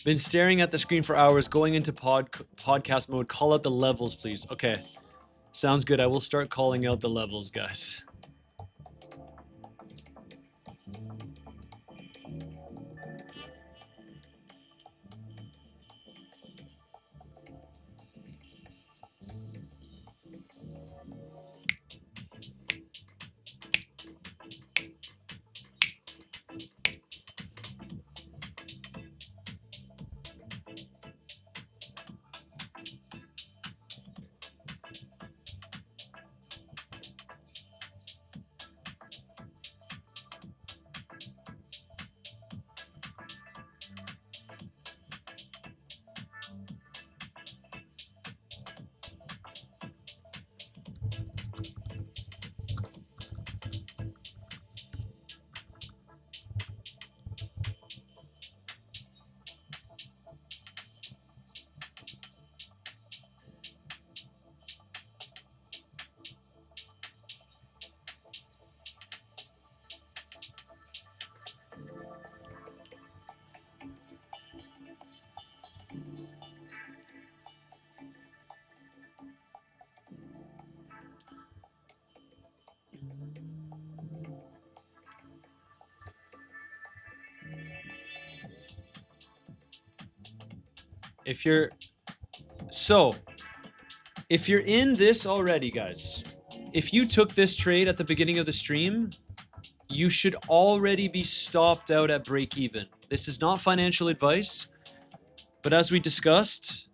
Speaker 1: Been staring at the screen for hours, going into podcast mode. Call out the levels, please. Okay. Sounds good. I will start calling out the levels, guys. If you're in this already, guys, if you took this trade at the beginning of the stream, you should already be stopped out at break even. This is not financial advice, but as we discussed,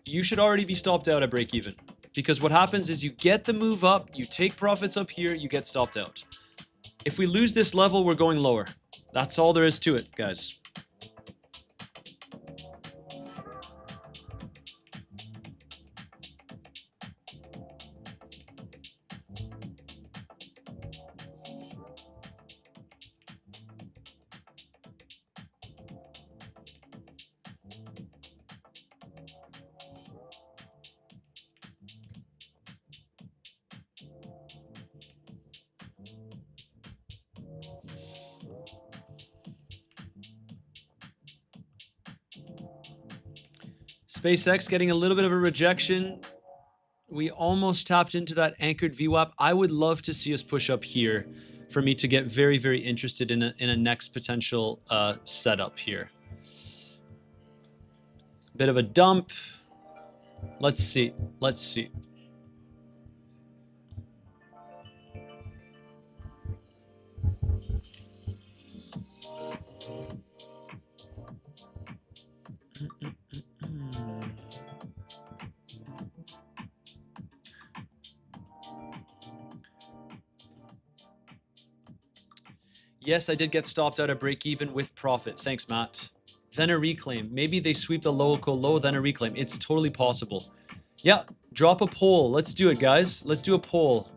Speaker 1: you should already be stopped out at break even, because what happens is you get the move up, you take profits up here, you get stopped out. If we lose this level, we're going lower. That's all there is to it, guys. SpaceX getting a little bit of a rejection. We almost tapped into that anchored VWAP. I would love to see us push up here for me to get very, very interested in a next potential setup here. Bit of a dump. Let's see. Let's see. Yes, I did get stopped out at break even with profit. Thanks, Matt. Then a reclaim. Maybe they sweep the local low, then a reclaim. It's totally possible. Yeah, drop a poll. Let's do it, guys. Let's do a poll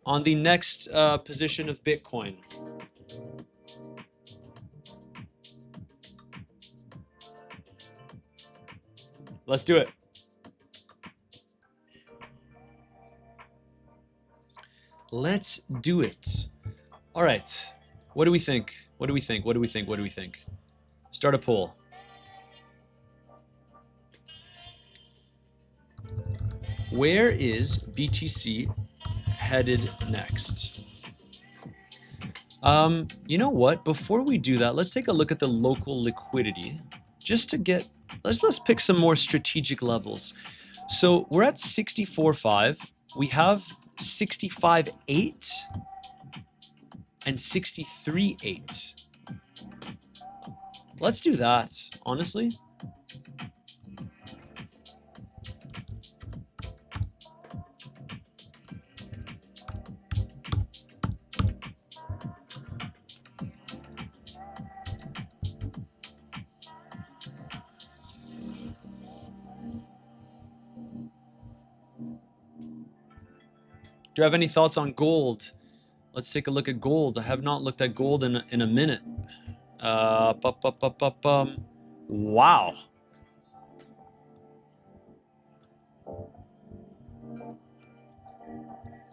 Speaker 1: on the next position of Bitcoin. Let's do it. Let's do it. All right. What do we think? What do we think? What do we think? What do we think? Start a poll. Where is BTC headed next? You know what? Before we do that, let's take a look at the local liquidity just to get, let's pick some more strategic levels. So we're at 64.5. We have 65.8 and 63.8. Let's do that, honestly. Do you have any thoughts on gold? Let's take a look at gold. I have not looked at gold in a minute. Wow.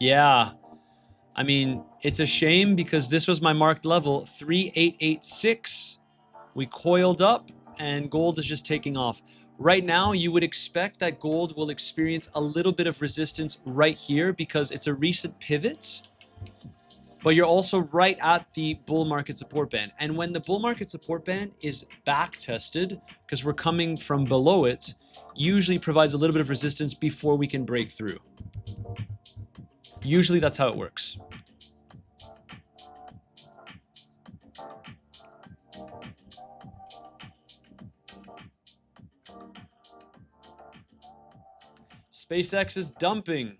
Speaker 1: Yeah. I mean, it's a shame because this was my marked level, 3886. We coiled up and gold is just taking off. Right now, you would expect that gold will experience a little bit of resistance right here because it's a recent pivot. But you're also right at the bull market support band. And when the bull market support band is back tested, because we're coming from below it, usually provides a little bit of resistance before we can break through. Usually that's how it works. SpaceX is dumping.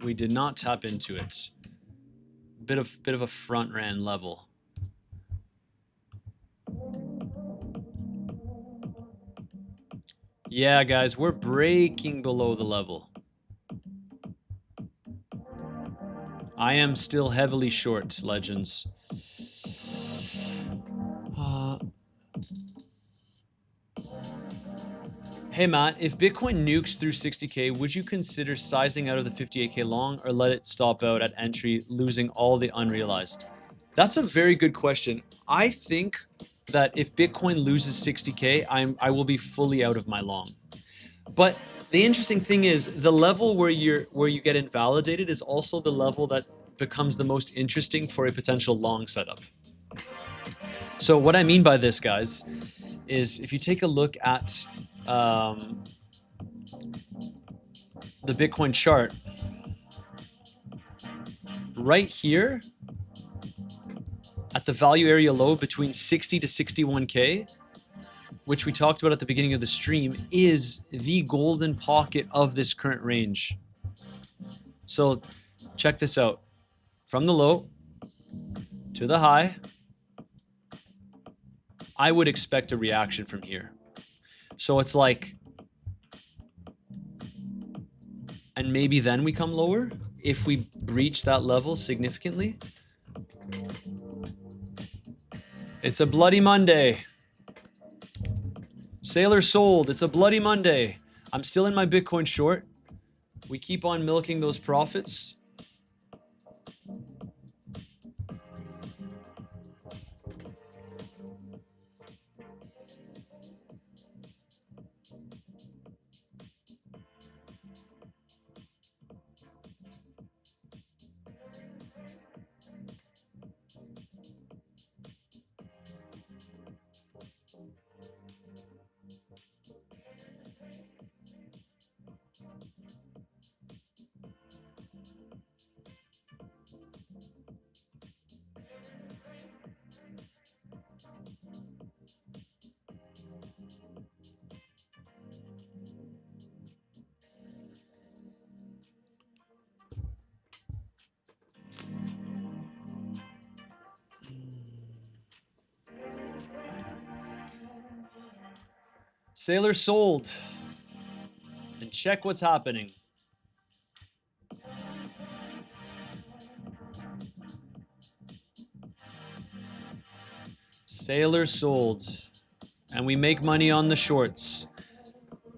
Speaker 1: We did not tap into it. Bit of a front ran level. Yeah, guys, we're breaking below the level. I am still heavily short, Legends. Hey Matt, if Bitcoin nukes through 60K, would you consider sizing out of the 58K long or let it stop out at entry, losing all the unrealized? That's a very good question. I think that if Bitcoin loses 60K, I will be fully out of my long. But the interesting thing is the level where you get invalidated is also the level that becomes the most interesting for a potential long setup. So what I mean by this, guys, is if you take a look at the Bitcoin chart, right here at the value area low between 60 to 61K, which we talked about at the beginning of the stream, is the golden pocket of this current range. So check this out. From the low to the high, I would expect a reaction from here. So it's like, and maybe then we come lower if we breach that level significantly. It's a bloody Monday. Saylor sold. It's a bloody Monday. I'm still in my Bitcoin short. We keep on milking those profits. Saylor sold. And check what's happening. Saylor sold. And we make money on the shorts.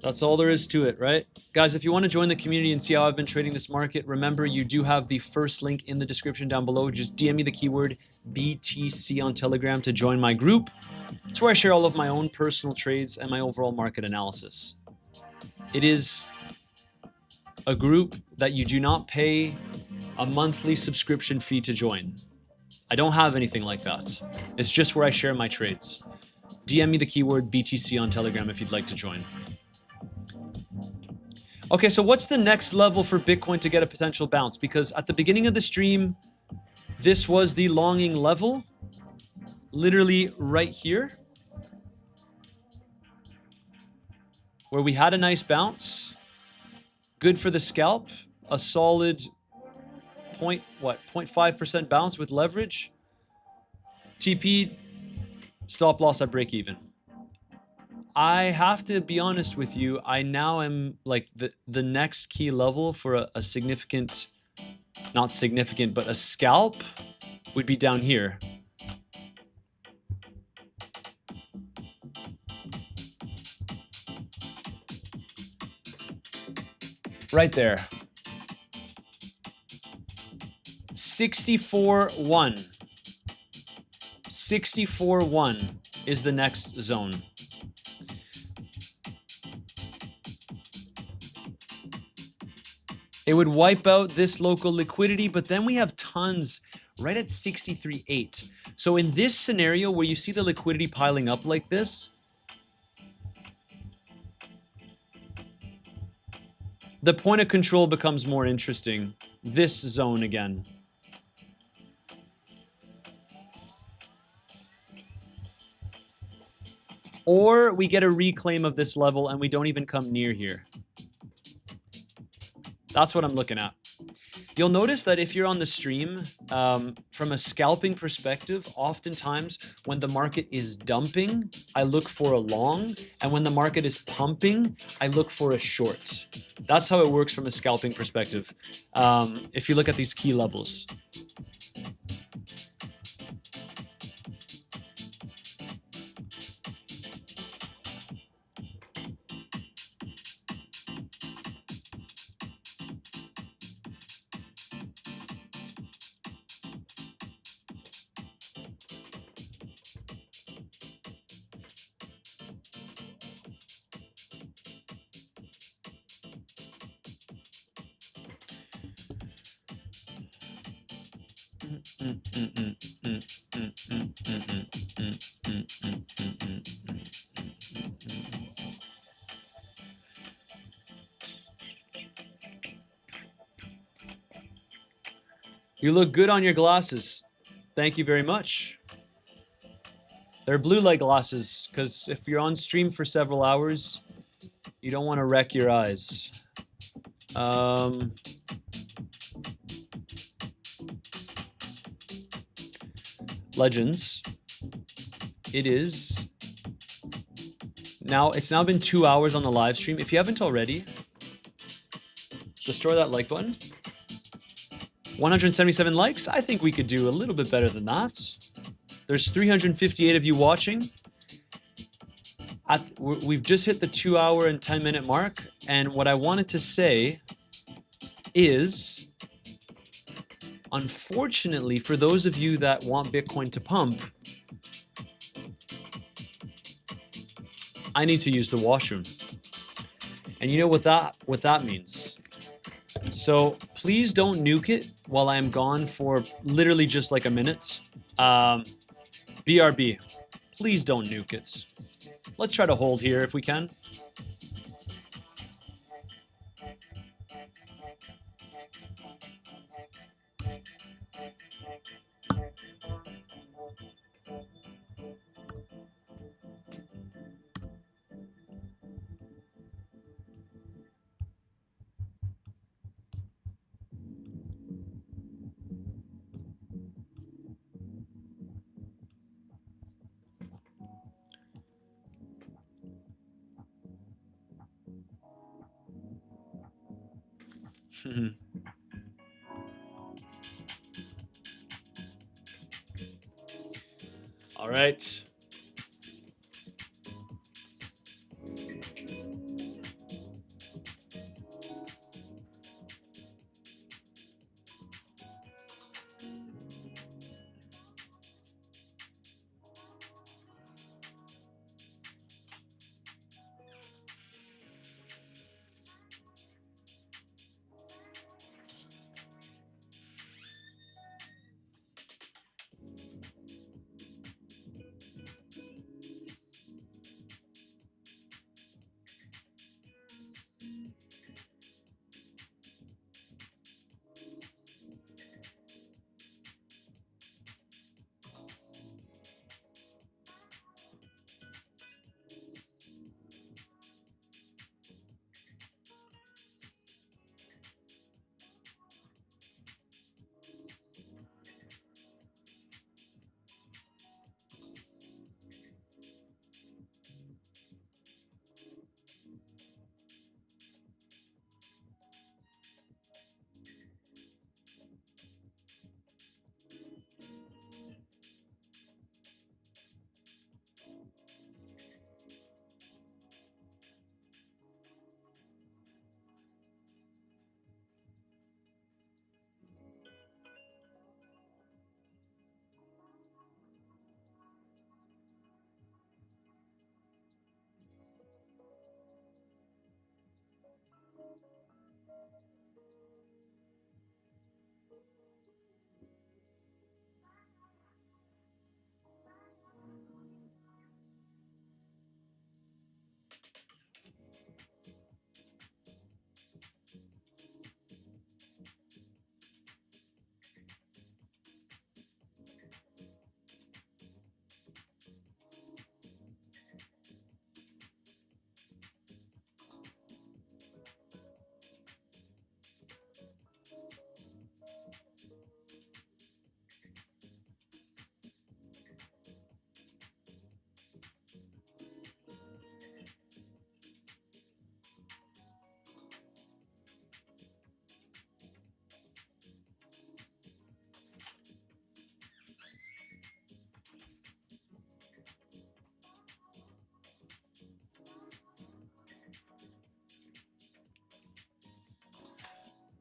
Speaker 1: That's all there is to it, right? Guys, if you want to join the community and see how I've been trading this market, remember you do have the first link in the description down below. Just DM me the keyword BTC on Telegram to join my group. It's where I share all of my own personal trades and my overall market analysis. It is a group that you do not pay a monthly subscription fee to join. I don't have anything like that. It's just where I share my trades. DM me the keyword BTC on Telegram if you'd like to join. Okay, so what's the next level for Bitcoin to get a potential bounce? Because at the beginning of the stream, this was the longing level, literally right here, where we had a nice bounce, good for the scalp, a solid 0.5% bounce with leverage. TP, stop loss at break even. I have to be honest with you, I now am like the next key level for a significant, not significant, but a scalp would be down here. Right there. 64.1. 64.1 is the next zone. It would wipe out this local liquidity, but then we have tons right at 63.8. So in this scenario where you see the liquidity piling up like this, the point of control becomes more interesting. This zone again. Or we get a reclaim of this level and we don't even come near here. That's what I'm looking at. You'll notice that if you're on the stream, from a scalping perspective, oftentimes when the market is dumping, I look for a long, and when the market is pumping, I look for a short. That's how it works from a scalping perspective, if you look at these key levels. You look good on your glasses. Thank you very much. They're blue light glasses, because if you're on stream for several hours, you don't want to wreck your eyes. Legends. It is now. It's now been 2 hours on the live stream. If you haven't already, destroy that like button. 177 likes. I think we could do a little bit better than that. There's 358 of you watching. We've just hit the 2 hour and 10-minute mark. And what I wanted to say is, unfortunately, for those of you that want Bitcoin to pump, I need to use the washroom. And you know what that means. So please don't nuke it while I am gone for literally just like a minute. BRB, please don't nuke it. Let's try to hold here if we can. All right.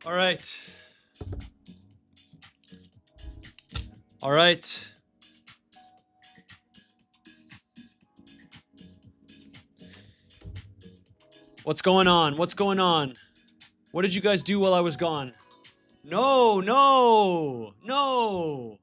Speaker 1: All right. All right. What's going on? What's going on? What did you guys do while I was gone? No, no, no.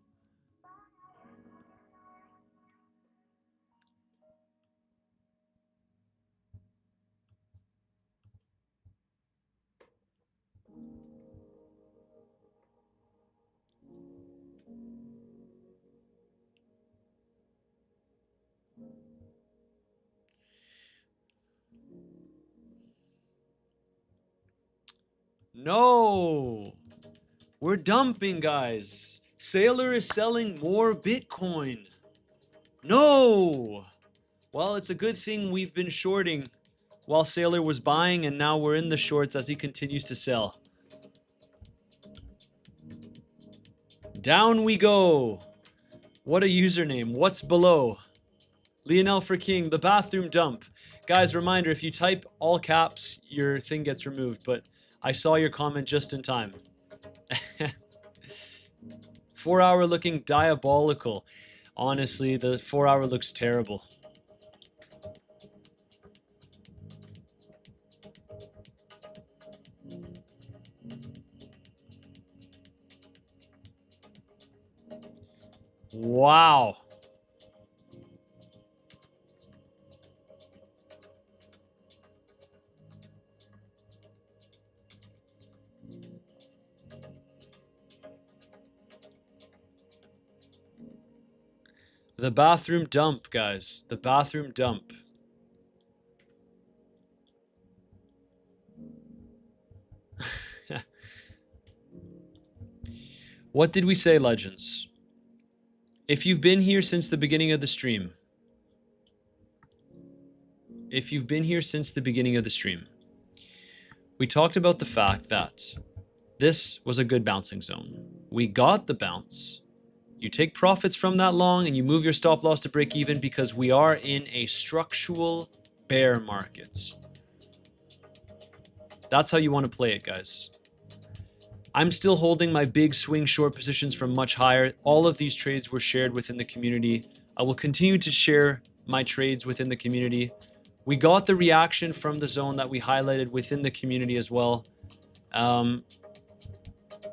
Speaker 1: No. We're dumping, guys. Saylor is selling more Bitcoin. No. Well, it's a good thing we've been shorting while Saylor was buying, and now we're in the shorts as he continues to sell. Down we go. What a username. What's below? Lionel for King, the bathroom dump. Guys, reminder, if you type all caps, your thing gets removed, but I saw your comment just in time. 4 hour looking diabolical. Honestly, the 4 hour looks terrible. Wow. The bathroom dump, guys. The bathroom dump. What did we say, legends? If you've been here since the beginning of the stream, we talked about the fact that This was a good bouncing zone. We got the bounce. You take profits from that long and you move your stop loss to break even because we are in a structural bear market. That's how you want to play it, guys. I'm still holding my big swing short positions from much higher. All of these trades were shared within the community. I will continue to share my trades within the community. We got the reaction from the zone that we highlighted within the community as well.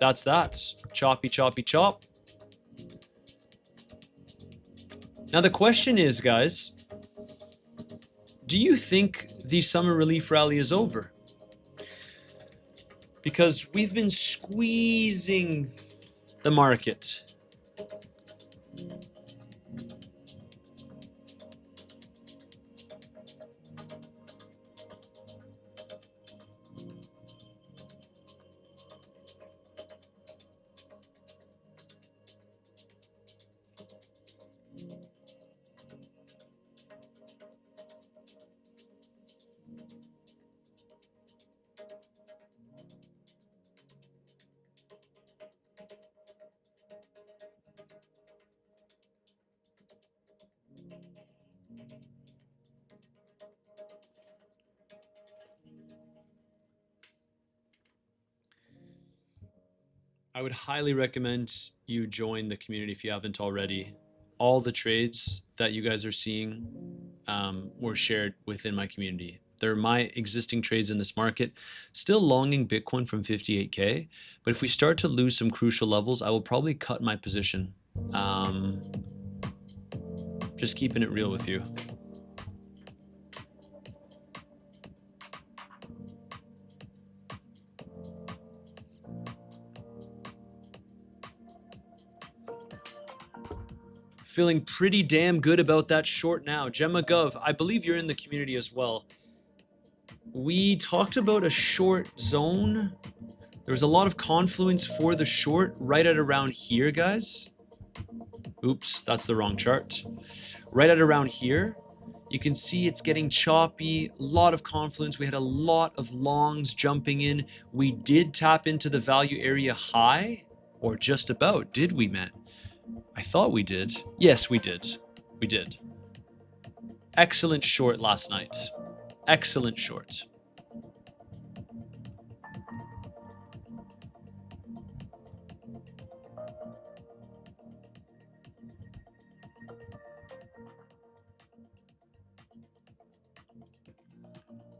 Speaker 1: That's that. Choppy, choppy, chop. Now the question is, guys, do you think the summer relief rally is over? Because we've been squeezing the market. I would highly recommend you join the community if you haven't already. All the trades that you guys are seeing were shared within my community. They're my existing trades in this market, still longing Bitcoin from 58K. But if we start to lose some crucial levels, I will probably cut my position. Just keeping it real with you. Feeling pretty damn good about that short now. Gemma Gov, I believe you're in the community as well. We talked about a short zone. There was a lot of confluence for the short right at around here, guys. Oops, that's the wrong chart. Right at around here, you can see it's getting choppy, a lot of confluence. We had a lot of longs jumping in. We did tap into the value area high, or just about, did we, man? I thought we did. Yes, we did. We did. Excellent short last night. Excellent short.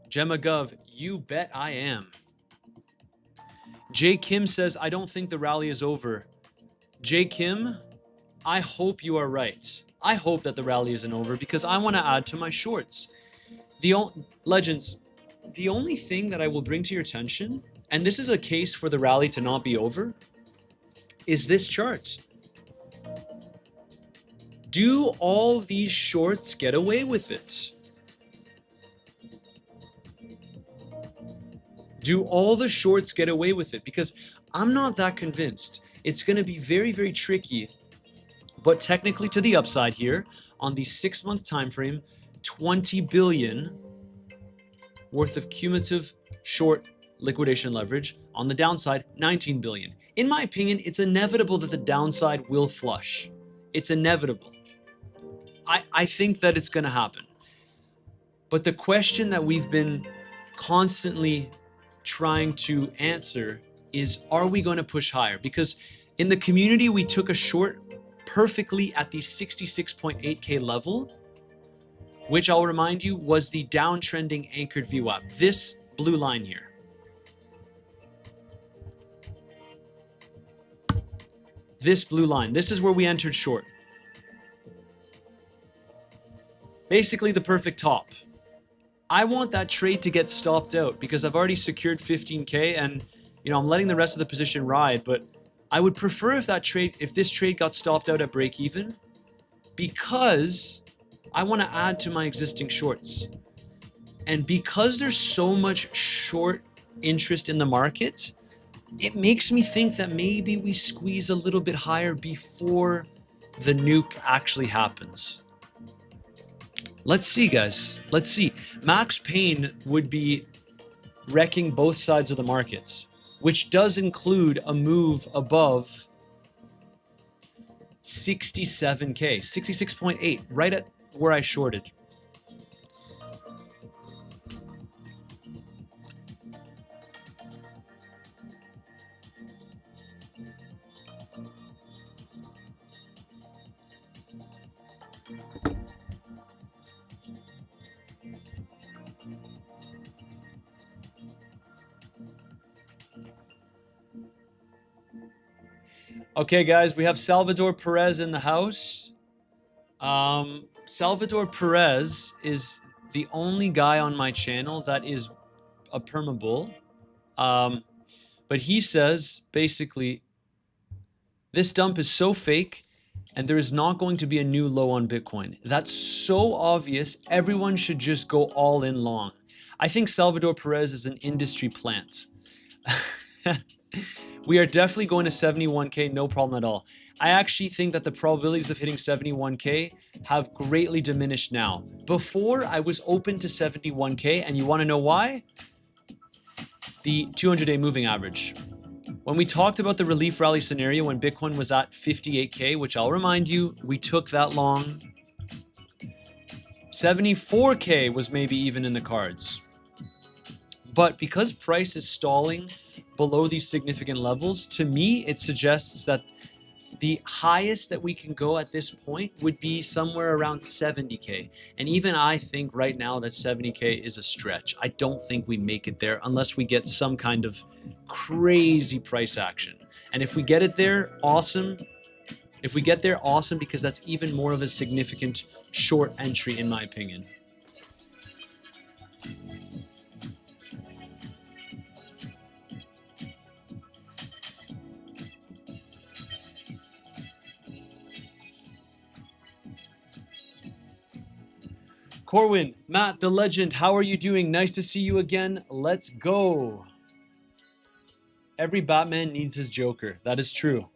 Speaker 1: Gemma Gov, you bet I am. Jay Kim says, I don't think the rally is over. Jay Kim, I hope you are right. I hope that the rally isn't over because I want to add to my shorts. Legends, the only thing that I will bring to your attention, and this is a case for the rally to not be over, is this chart. Do all these shorts get away with it? Do all the shorts get away with it? Because I'm not that convinced. It's going to be very, very tricky. But technically to the upside here, on the 6-month time frame, 20 billion worth of cumulative short liquidation leverage. On the downside, 19 billion. In my opinion, it's inevitable that the downside will flush. It's inevitable. I think that it's going to happen. But the question that we've been constantly trying to answer is, are we going to push higher? Because in the community, we took a short perfectly at the 66.8K level, which I'll remind you was the downtrending anchored VWAP. This blue line here. This blue line. This is where we entered short. Basically the perfect top. I want that trade to get stopped out because I've already secured 15K and I'm letting the rest of the position ride, but I would prefer if this trade got stopped out at break even because I want to add to my existing shorts. And because there's so much short interest in the market, it makes me think that maybe we squeeze a little bit higher before the nuke actually happens. Let's see, guys. Let's see. Max Payne would be wrecking both sides of the markets. which does include a move above 67K, 66.8, right at where I shorted. Okay, guys, we have Salvador Perez in the house. Salvador Perez is the only guy on my channel that is a perma bull. But he says, basically, this dump is so fake and there is not going to be a new low on Bitcoin. That's so obvious. Everyone should just go all in long. I think Salvador Perez is an industry plant. We are definitely going to 71K, no problem at all. I actually think that the probabilities of hitting 71K have greatly diminished now. Before, I was open to 71K, and you want to know why? The 200-day moving average. When we talked about the relief rally scenario when Bitcoin was at 58K, which I'll remind you, we took that long. 74K was maybe even in the cards. But because price is stalling below these significant levels, to me, it suggests that the highest that we can go at this point would be somewhere around 70K. And even I think right now that 70K is a stretch. I don't think we make it there unless we get some kind of crazy price action. And if we get it there, awesome. If we get there, awesome, because that's even more of a significant short entry in my opinion. Corwin, Matt, the legend, how are you doing? Nice to see you again. Let's go. Every Batman needs his Joker. That is true.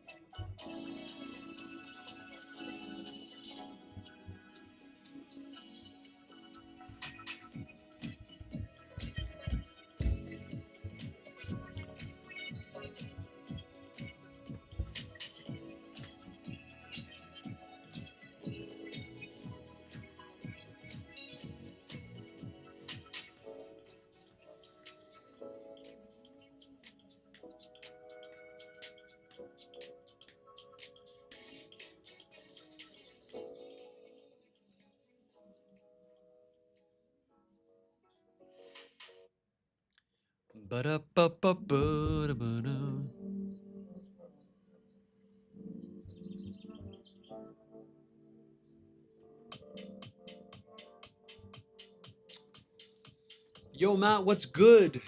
Speaker 1: Yo, Matt, what's good?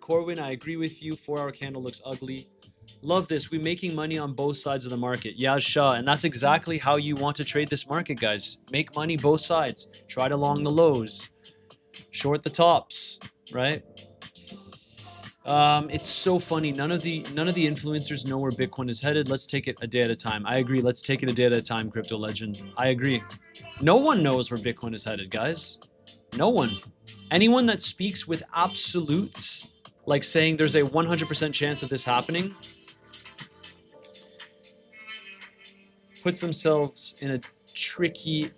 Speaker 1: Corwin, I agree with you. 4-hour candle looks ugly. Love this. We're making money on both sides of the market. Yaz Shah. And that's exactly how you want to trade this market, guys. Make money both sides. Trade along the lows. Short the tops, right? It's so funny. None of the influencers know where Bitcoin is headed. Let's take it a day at a time. I agree. Let's take it a day at a time, Crypto Legend. I agree. No one knows where Bitcoin is headed, guys. No one. Anyone that speaks with absolutes, like saying there's a 100% chance of this happening, puts themselves in a tricky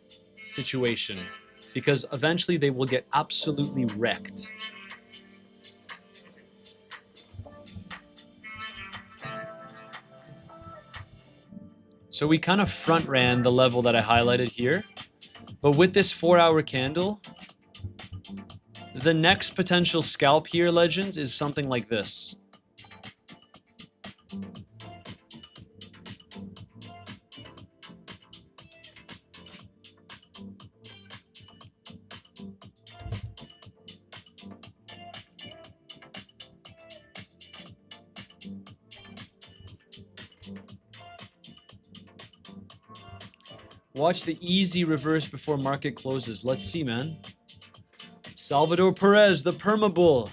Speaker 1: situation because eventually they will get absolutely wrecked. So we kind of front ran the level that I highlighted here, but with this 4-hour candle, the next potential scalp here, Legends, is something like this. Watch the easy reverse before market closes. Let's see, man. Salvador Perez, the perma bull.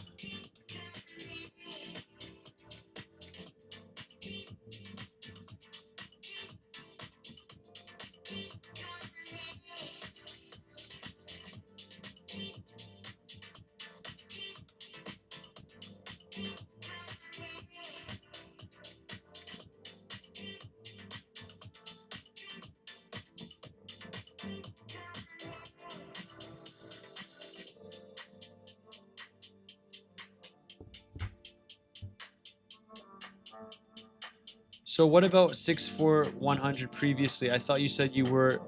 Speaker 1: So what about 64100 previously? I thought you said you were,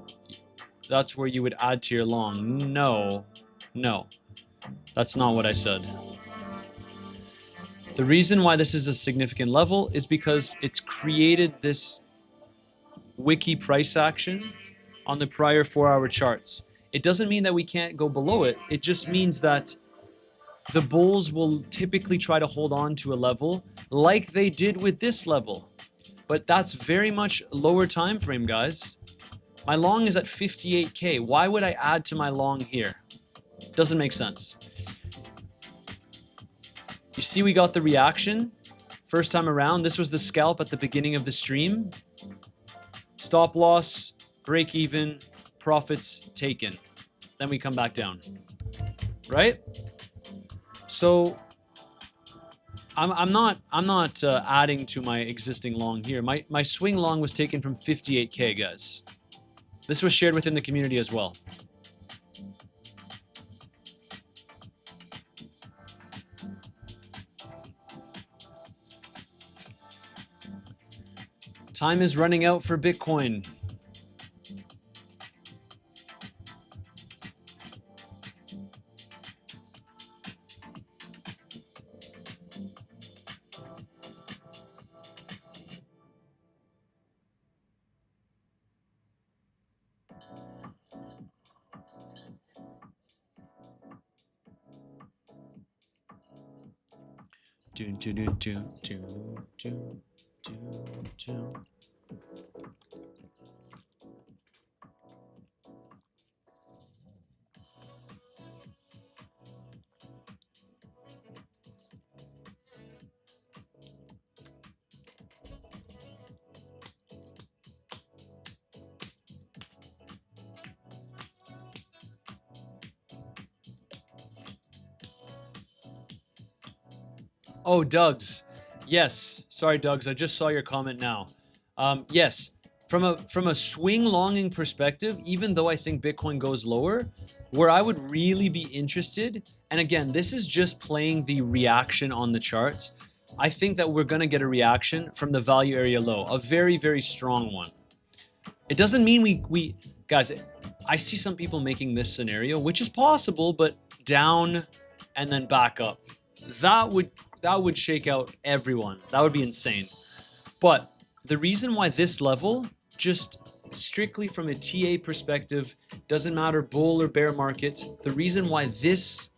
Speaker 1: that's where you would add to your long. No, that's not what I said. The reason why this is a significant level is because it's created this wiki price action on the prior 4-hour charts. It doesn't mean that we can't go below it. It just means that the bulls will typically try to hold on to a level like they did with this level. But that's very much lower time frame, guys. My long is at 58K. Why would I add to my long here? Doesn't make sense. You see we got the reaction first time around. This was the scalp at the beginning of the stream. Stop loss, break even, profits taken. Then we come back down, right? So I'm not adding to my existing long here. My swing long was taken from 58K, guys. This was shared within the community as well. Time is running out for Bitcoin. Oh, Doug's. Yes. Sorry, Doug's. I just saw your comment now. Yes. From a swing longing perspective, even though I think Bitcoin goes lower, where I would really be interested, and again, this is just playing the reaction on the charts. I think that we're going to get a reaction from the value area low, a very, very strong one. It doesn't mean we guys, I see some people making this scenario, which is possible, but down and then back up. That would shake out everyone. That would be insane. But the reason why this level, just strictly from a TA perspective, doesn't matter bull or bear market, the reason why this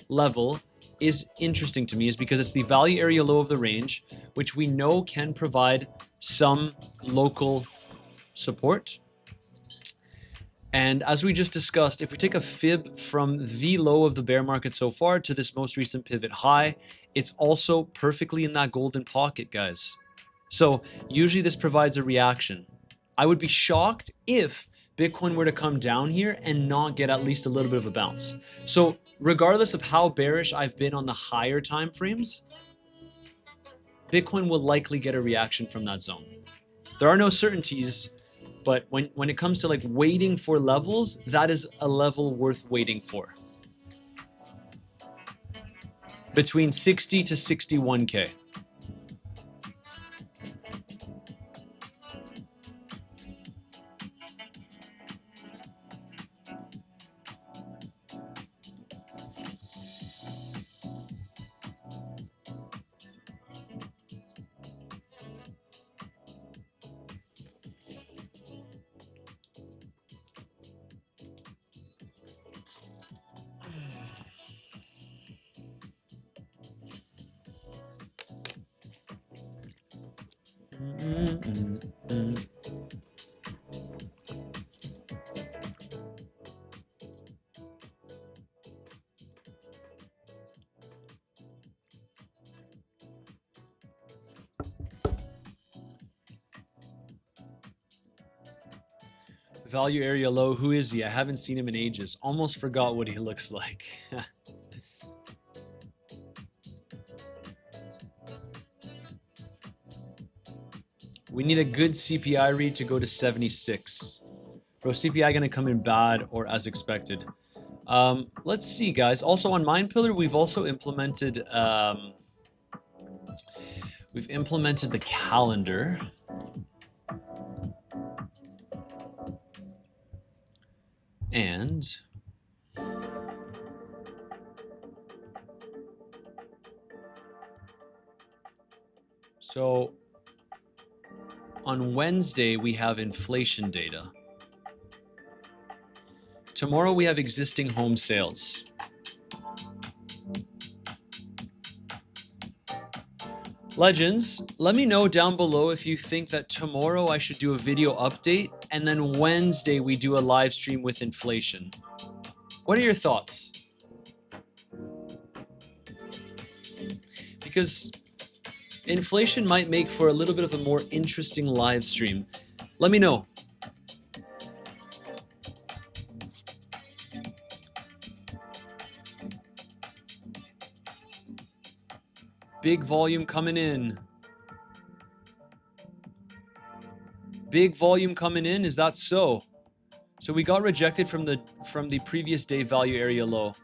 Speaker 1: level is interesting to me is because it's the value area low of the range, which we know can provide some local support. And as we just discussed, if we take a fib from the low of the bear market so far to this most recent pivot high, it's also perfectly in that golden pocket, guys. So usually this provides a reaction. I would be shocked if Bitcoin were to come down here and not get at least a little bit of a bounce. So regardless of how bearish I've been on the higher time frames, Bitcoin will likely get a reaction from that zone. There are no certainties, but when it comes to like waiting for levels, that is a level worth waiting for. Between 60 to 61K. Value area low. Who is he? I haven't seen him in ages. Almost forgot what he looks like. We need a good CPI read to go to 76. Bro, CPI gonna come in bad or as expected. Let's see, guys. Also on MinePillar, we've also implemented the calendar. And so on Wednesday, we have inflation data. Tomorrow, we have existing home sales. Legends, let me know down below if you think that tomorrow I should do a video update and then Wednesday we do a live stream with inflation. What are your thoughts? Because inflation might make for a little bit of a more interesting live stream. Let me know. Big volume coming in. Big volume coming in, is that so? So we got rejected from the previous day value area low.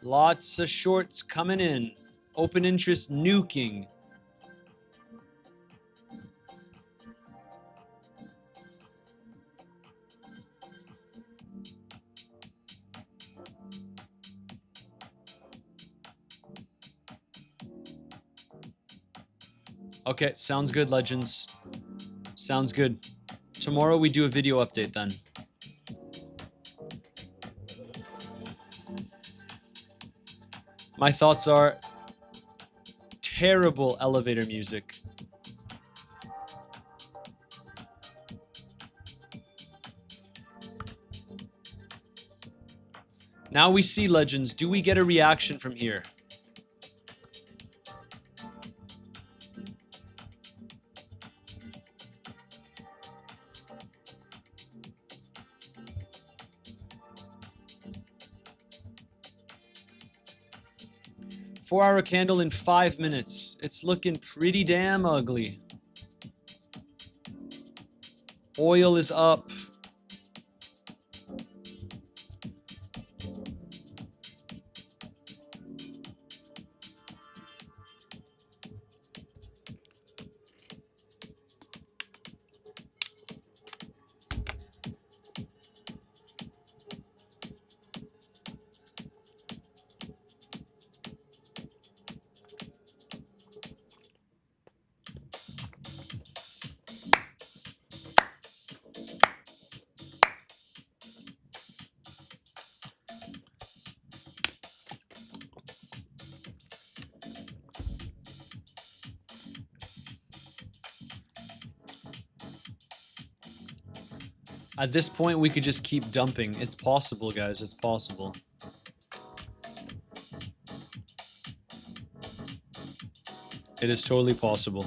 Speaker 1: Lots of shorts coming in. Open interest nuking. Okay, sounds good, Legends. Sounds good. Tomorrow we do a video update then. My thoughts are terrible elevator music. Now we see, Legends. Do we get a reaction from here? Four-hour candle in 5 minutes. It's looking pretty damn ugly. Oil is up. At this point, we could just keep dumping. It's possible, guys. It's possible. It is totally possible.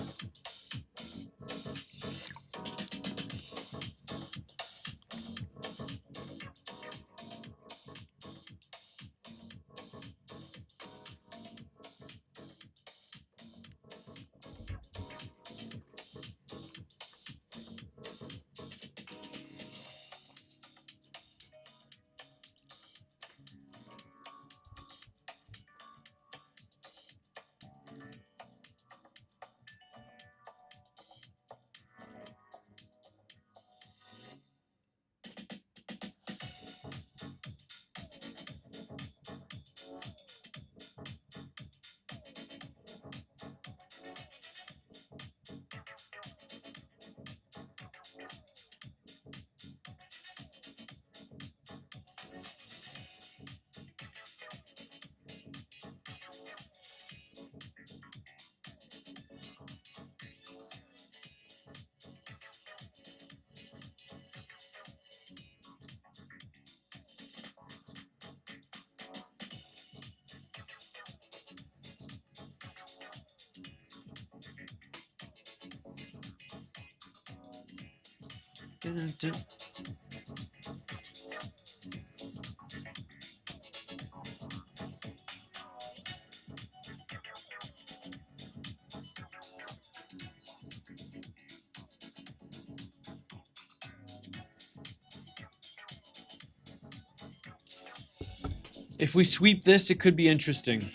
Speaker 1: If we sweep this, it could be interesting.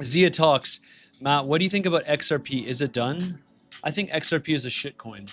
Speaker 1: Zia talks. Matt, what do you think about XRP? Is it done? I think XRP is a shit coin.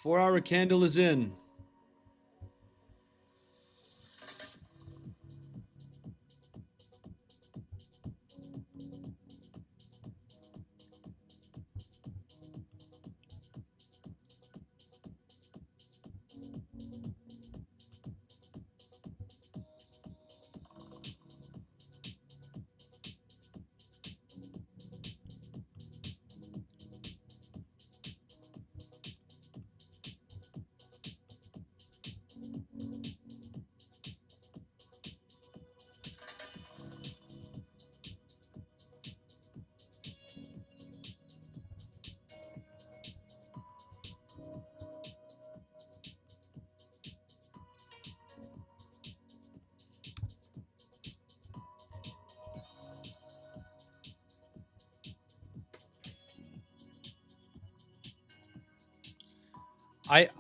Speaker 1: Four-hour candle is in.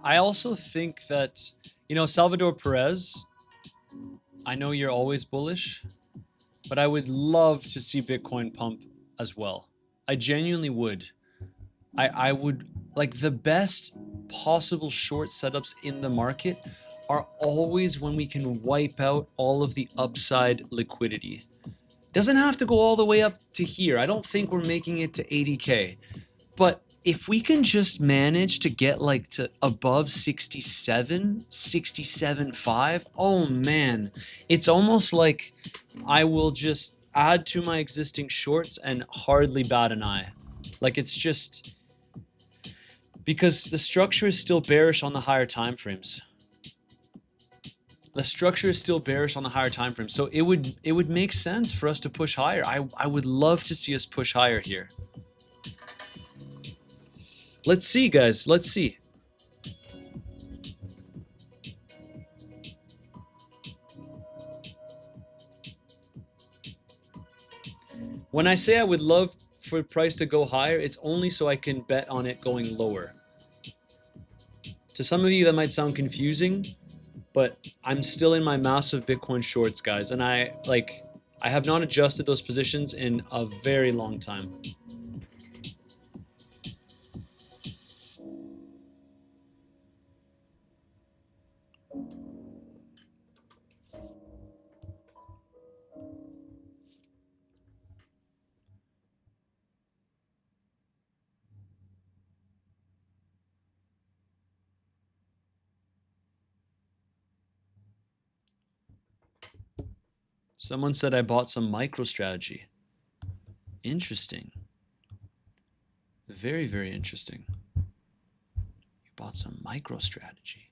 Speaker 1: I also think that, you know, Salvador Perez, I know you're always bullish, but I would love to see Bitcoin pump as well. I genuinely would. I would, like, the best possible short setups in the market are always when we can wipe out all of the upside liquidity. Doesn't have to go all the way up to here. I don't think we're making it to 80K. But if we can just manage to get like to above 67, 67.5, oh man, it's almost like I will just add to my existing shorts and hardly bat an eye. Like, it's just because the structure is still bearish on the higher time frames. The structure is still bearish on the higher time frames. So it would make sense for us to push higher. I would love to see us push higher here. Let's see, guys. Let's see. When I say I would love for price to go higher, it's only so I can bet on it going lower. To some of you, that might sound confusing, but I'm still in my massive Bitcoin shorts, guys. And I have not adjusted those positions in a very long time. Someone said I bought some MicroStrategy. Interesting. Very, very interesting. You bought some MicroStrategy.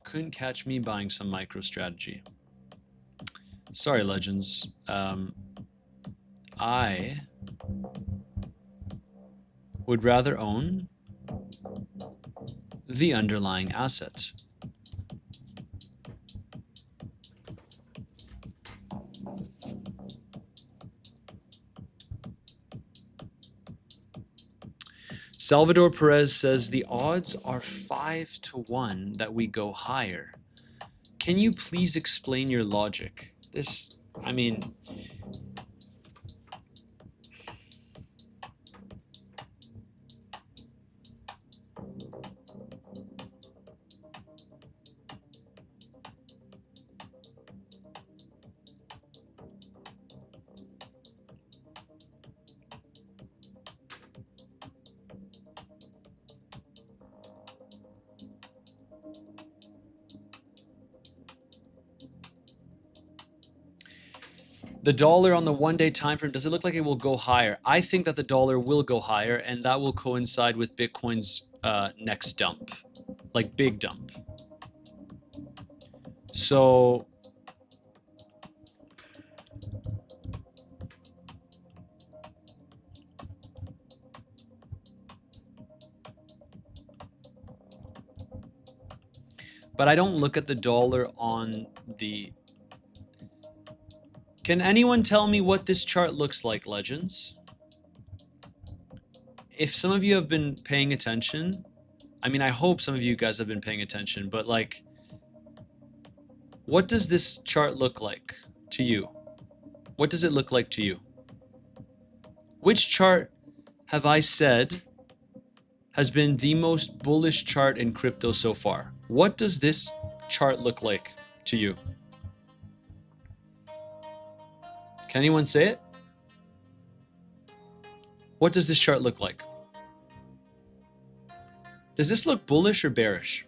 Speaker 1: Couldn't catch me buying some MicroStrategy. Sorry, legends. I would rather own the underlying asset. Salvador Perez says the odds are 5-1 that we go higher. Can you please explain your logic? This, I mean, the dollar on the one-day time frame, does it look like it will go higher? I think that the dollar will go higher, and that will coincide with Bitcoin's next dump, like big dump. So but I don't look at the dollar on the... Can anyone tell me what this chart looks like, legends? If some of you have been paying attention, I mean, I hope some of you guys have been paying attention, but like, what does this chart look like to you? What does it look like to you? Which chart have I said has been the most bullish chart in crypto so far? What does this chart look like to you? Can anyone say it? What does this chart look like? Does this look bullish or bearish?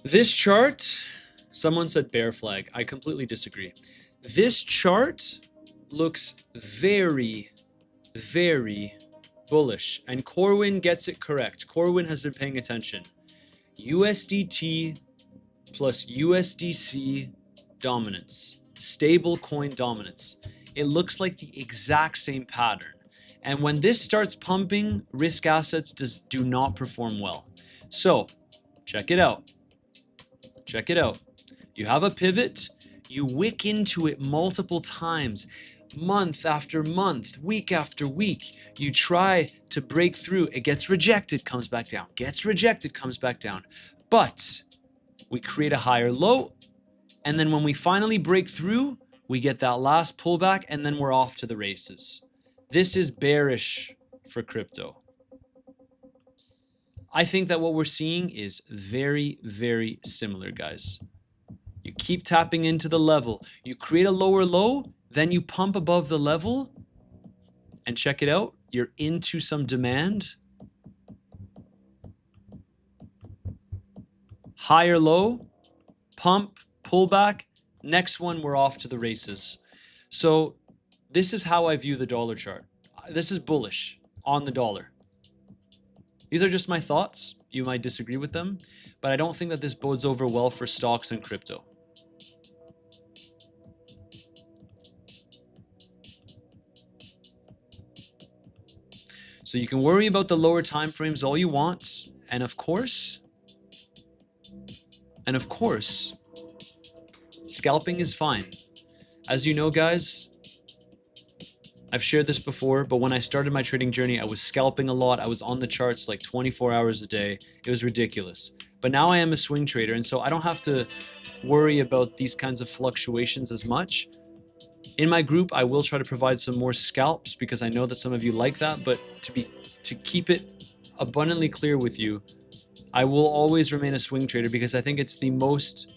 Speaker 1: This chart, someone said bear flag. I completely disagree. This chart looks very, very bullish, and Corwin gets it correct. Corwin has been paying attention. USDT plus USDC dominance, stable coin dominance. It looks like the exact same pattern. And when this starts pumping, risk assets do not perform well. So check it out. Check it out. You have a pivot, you wick into it multiple times, month after month, week after week. You try to break through, it gets rejected, comes back down, gets rejected, comes back down. But we create a higher low, and then when we finally break through, we get that last pullback, and then we're off to the races. This is bearish for crypto. I think that what we're seeing is very, very similar, guys. You keep tapping into the level. You create a lower low, then you pump above the level, and check it out. You're into some demand. Higher low, pump, pullback. Next one, we're off to the races. So this is how I view the dollar chart. This is bullish on the dollar. These are just my thoughts. You might disagree with them, but I don't think that this bodes over well for stocks and crypto. So you can worry about the lower time frames all you want, and of course, scalping is fine. As you know, guys, I've shared this before, but when I started my trading journey, I was scalping a lot. I was on the charts like 24 hours a day. It was ridiculous. But now I am a swing trader, and so I don't have to worry about these kinds of fluctuations as much. In my group, I will try to provide some more scalps because I know that some of you like that, but to keep it abundantly clear with you, I will always remain a swing trader because I think it's the most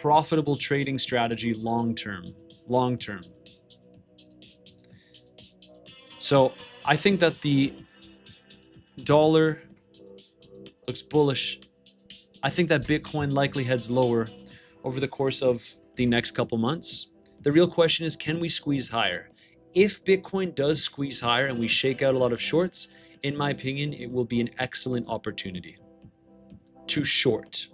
Speaker 1: profitable trading strategy long term. So I think that the dollar looks bullish I think that Bitcoin likely heads lower over the course of the next couple months. The real question is, can we squeeze higher? If Bitcoin does squeeze higher and we shake out a lot of shorts, in my opinion, it will be an excellent opportunity to short.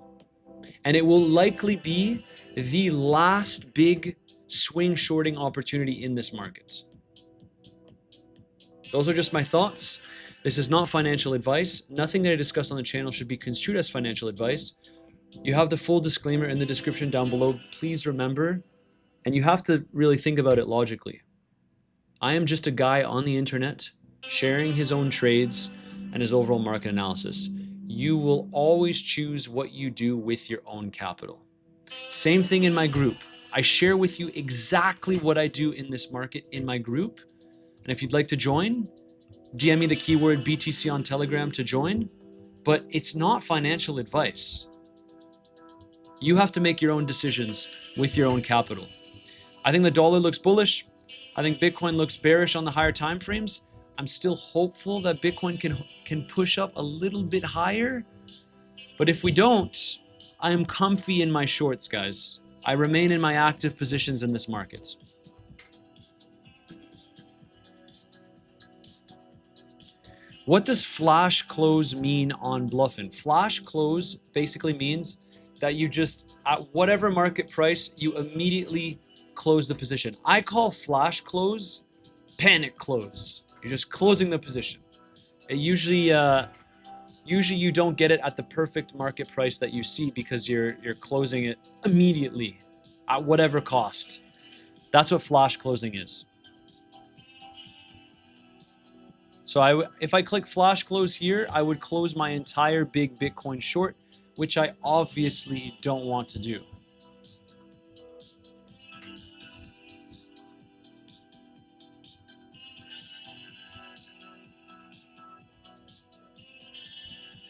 Speaker 1: And it will likely be the last big swing shorting opportunity in this market. Those are just my thoughts. This is not financial advice. Nothing that I discuss on the channel should be construed as financial advice. You have the full disclaimer in the description down below. Please remember, and you have to really think about it logically. I am just a guy on the internet sharing his own trades and his overall market analysis. You will always choose what you do with your own capital. Same thing in my group. I share with you exactly what I do in this market in my group. And if you'd like to join, DM me the keyword BTC on Telegram to join. But it's not financial advice. You have to make your own decisions with your own capital. I think the dollar looks bullish. I think Bitcoin looks bearish on the higher time frames. I'm still hopeful that Bitcoin can push up a little bit higher. But if we don't, I am comfy in my shorts, guys. I remain in my active positions in this market. What does flash close mean on Bluffin? Flash close basically means that you just, at whatever market price, you immediately close the position. I call flash close panic close. You're just closing the position. It usually you don't get it at the perfect market price that you see because you're closing it immediately at whatever cost. That's what flash closing is. So if I click flash close here, I would close my entire big Bitcoin short, which I obviously don't want to do.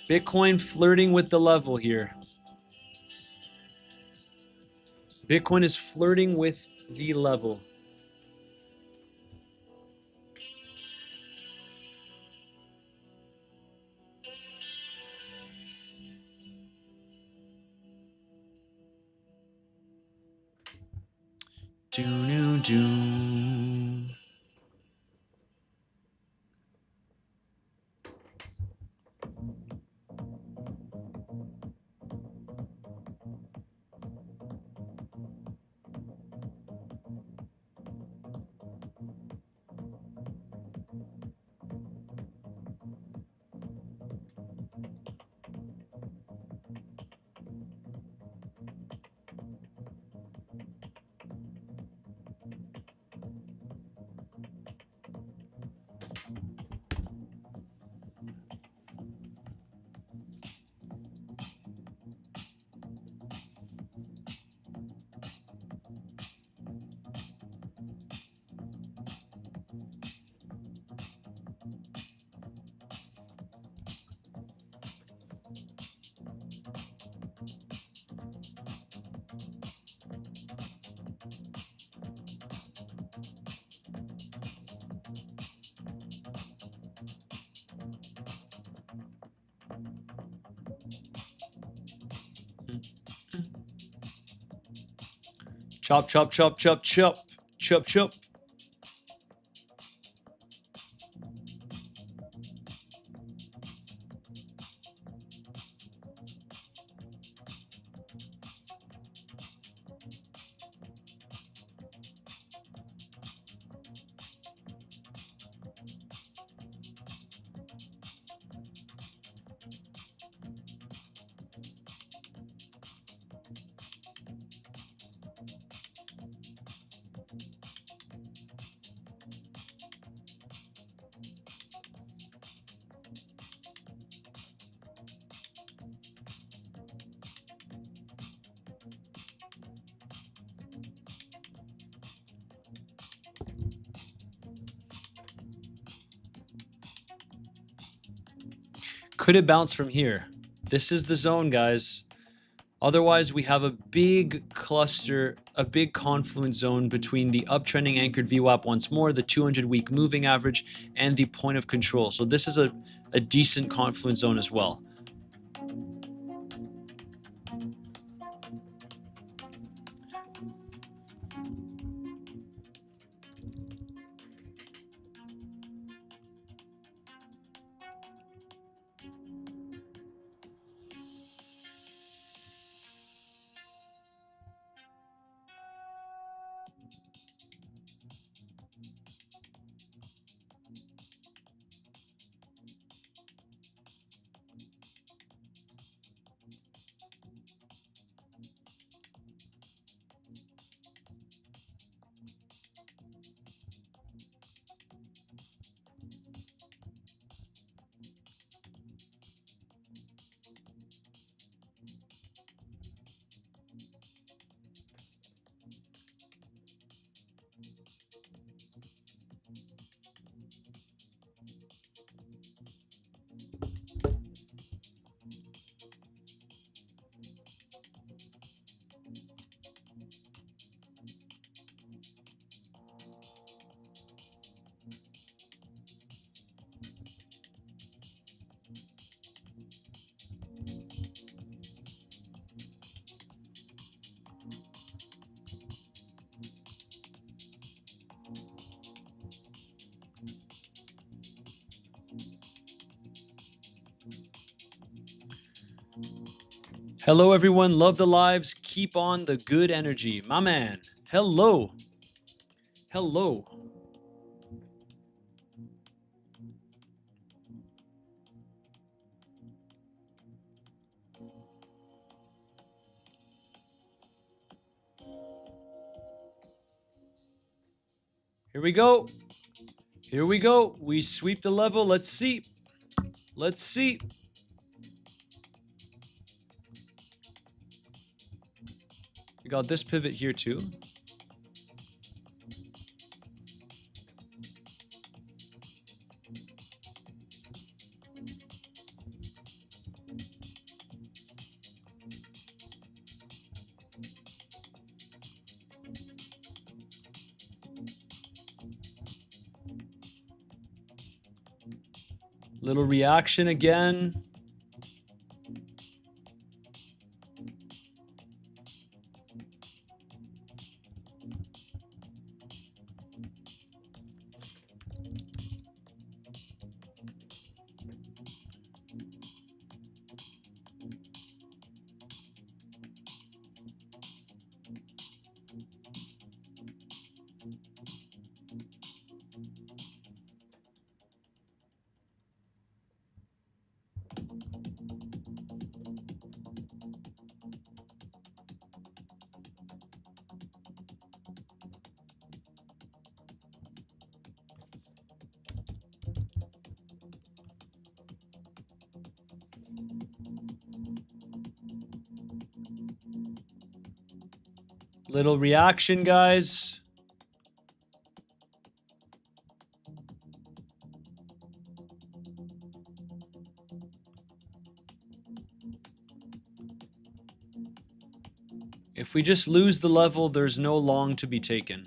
Speaker 1: Bitcoin flirting with the level here. Bitcoin is flirting with the level. Do. Chop, chop, chop, chop, chop, chop, chop. Could it bounce from here? This is the zone, guys. Otherwise, we have a big cluster, a big confluence zone between the uptrending anchored VWAP once more, the 200-week moving average, and the point of control. So this is a decent confluence zone as well. Hello, everyone. Love the lives. Keep on the good energy. My man. Hello. Hello. Here we go. Here we go. We sweep the level. Let's see. Let's see. We got this pivot here too. Little reaction again. Little reaction, guys. If we just lose the level, there's no long to be taken.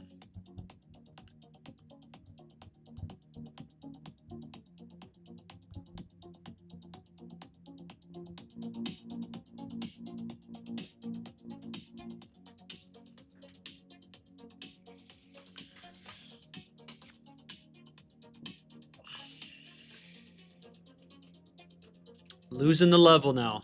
Speaker 1: Losing the level now.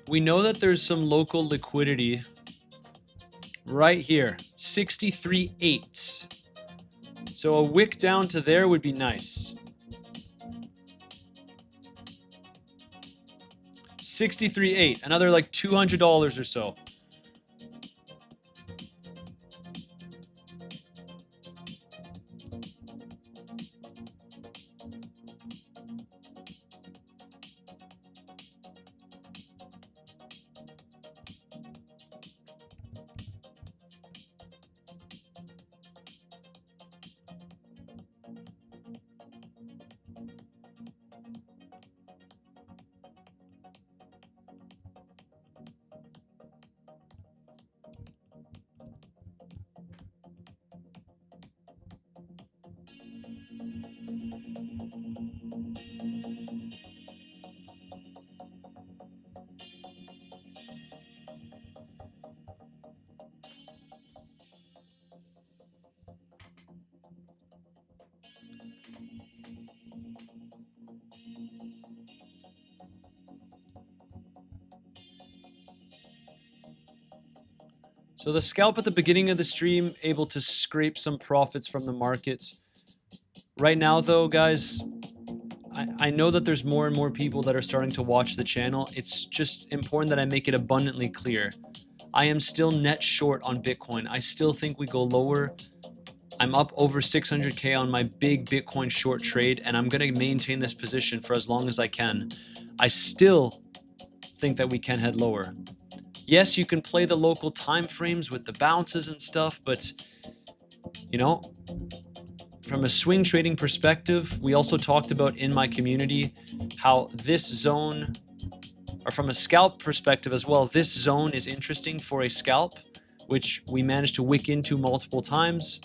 Speaker 1: We know that there's some local liquidity right here, 63.8. So a wick down to there would be nice. 63.8, another like $200 or so. So the scalp at the beginning of the stream, able to scrape some profits from the market. Right now though, guys, I know that there's more and more people that are starting to watch the channel. It's just important that I make it abundantly clear. I am still net short on Bitcoin. I still think we go lower. I'm up over 600K on my big Bitcoin short trade, and I'm going to maintain this position for as long as I can. I still think that we can head lower. Yes, you can play the local time frames with the bounces and stuff, but you know, from a swing trading perspective, we also talked about in my community how this zone, or from a scalp perspective as well, this zone is interesting for a scalp, which we managed to wick into multiple times.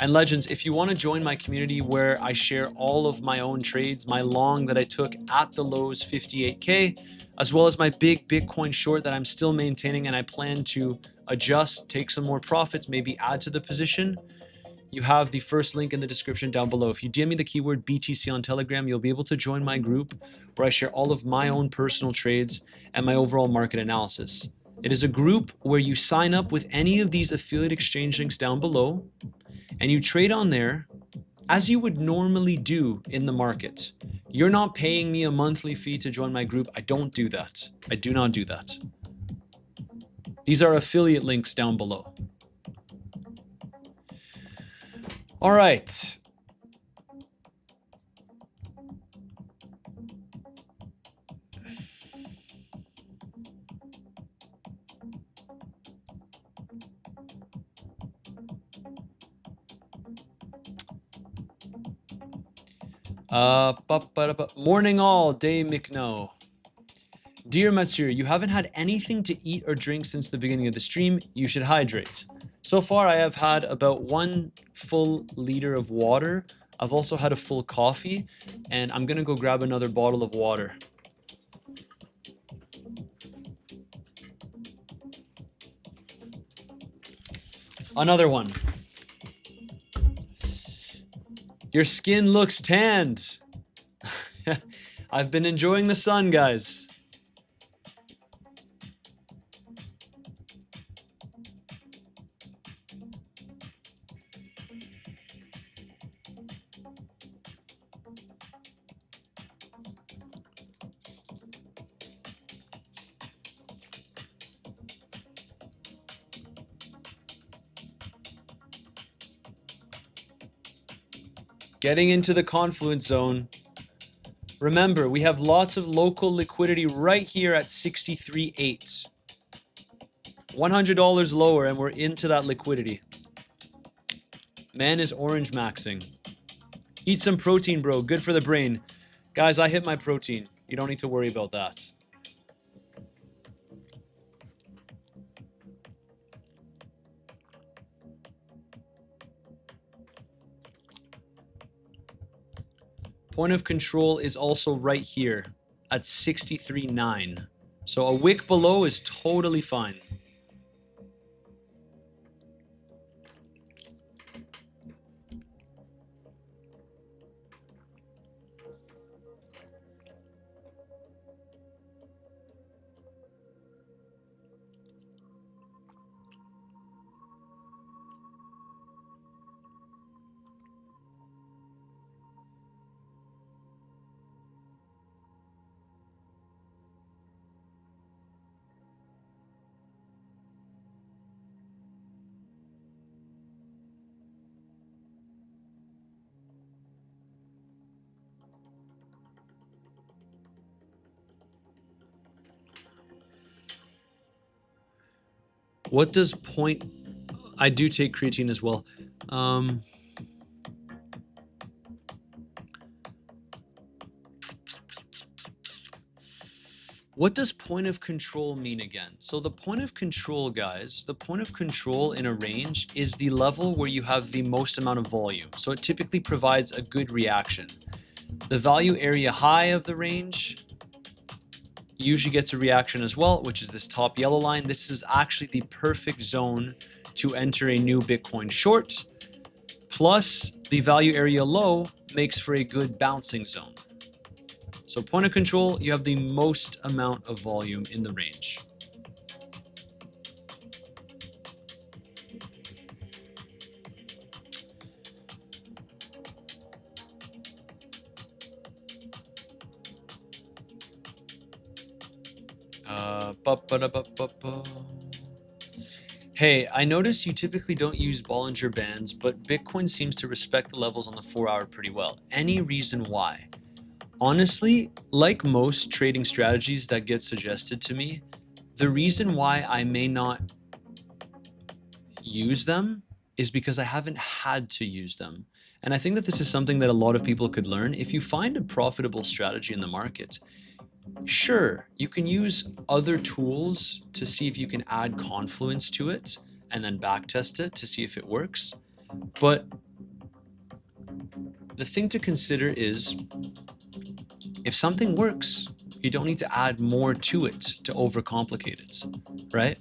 Speaker 1: And legends, if you want to join my community where I share all of my own trades, my long that I took at the lows 58K, as well as my big Bitcoin short that I'm still maintaining and I plan to adjust, take some more profits, maybe add to the position, you have the first link in the description down below. If you DM me the keyword BTC on Telegram, you'll be able to join my group where I share all of my own personal trades and my overall market analysis. It is a group where you sign up with any of these affiliate exchange links down below and you trade on there as you would normally do in the market. You're not paying me a monthly fee to join my group. I don't do that. I do not do that. These are affiliate links down below. All right. Morning all, day McNo. Dear Matsuri, you haven't had anything to eat or drink since the beginning of the stream. You should hydrate. So far, I have had about 1 full liter of water. I've also had a full coffee, and I'm gonna go grab another bottle of water. Another one. Your skin looks tanned. I've been enjoying the sun, guys. Getting into the confluence zone. Remember, we have lots of local liquidity right here at 63.8. $100 lower and we're into that liquidity. Man is orange maxing. Eat some protein, bro. Good for the brain. Guys, I hit my protein. You don't need to worry about that. Point of control is also right here at 63.9. So a wick below is totally fine. What does point... I do take creatine as well. What does point of control mean again? So the point of control, guys, the point of control in a range is the level where you have the most amount of volume. So it typically provides a good reaction. The value area high of the range usually gets a reaction as well, which is this top yellow line. This is actually the perfect zone to enter a new Bitcoin short. Plus the value area low makes for a good bouncing zone. So point of control, you have the most amount of volume in the range. Hey, I notice you typically don't use Bollinger Bands, but Bitcoin seems to respect the levels on the 4-hour pretty well. Any reason why? Honestly, like most trading strategies that get suggested to me, the reason why I may not use them is because I haven't had to use them. And I think that this is something that a lot of people could learn. If you find a profitable strategy in the market, sure, you can use other tools to see if you can add confluence to it and then backtest it to see if it works. But the thing to consider is, if something works, you don't need to add more to it to overcomplicate it, right?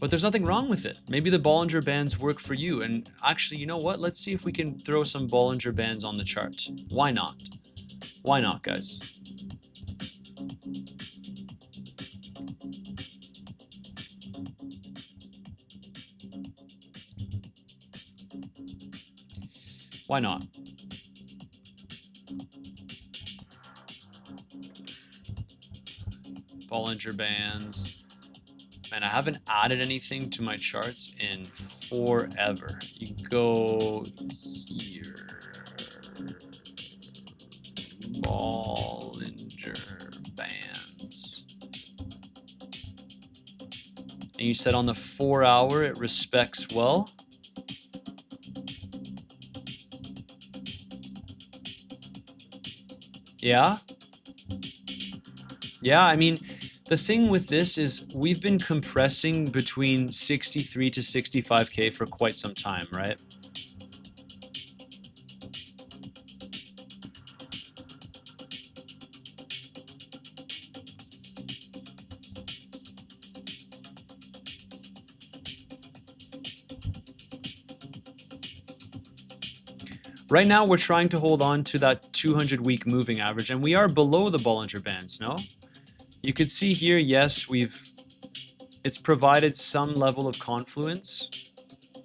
Speaker 1: But there's nothing wrong with it. Maybe the Bollinger Bands work for you. And actually, you know what? Let's see if we can throw some Bollinger Bands on the chart. Why not? Why not, guys? Why not? Bollinger Bands. Man, I haven't added anything to my charts in forever. You go here. Bollinger Bands. And you said on the 4 hour it respects well. Yeah. Yeah, I mean, the thing with this is we've been compressing between 63 to 65K for quite some time, right? Right now, we're trying to hold on to that 200-week moving average, and we are below the Bollinger Bands, no? You could see here, yes, it's provided some level of confluence,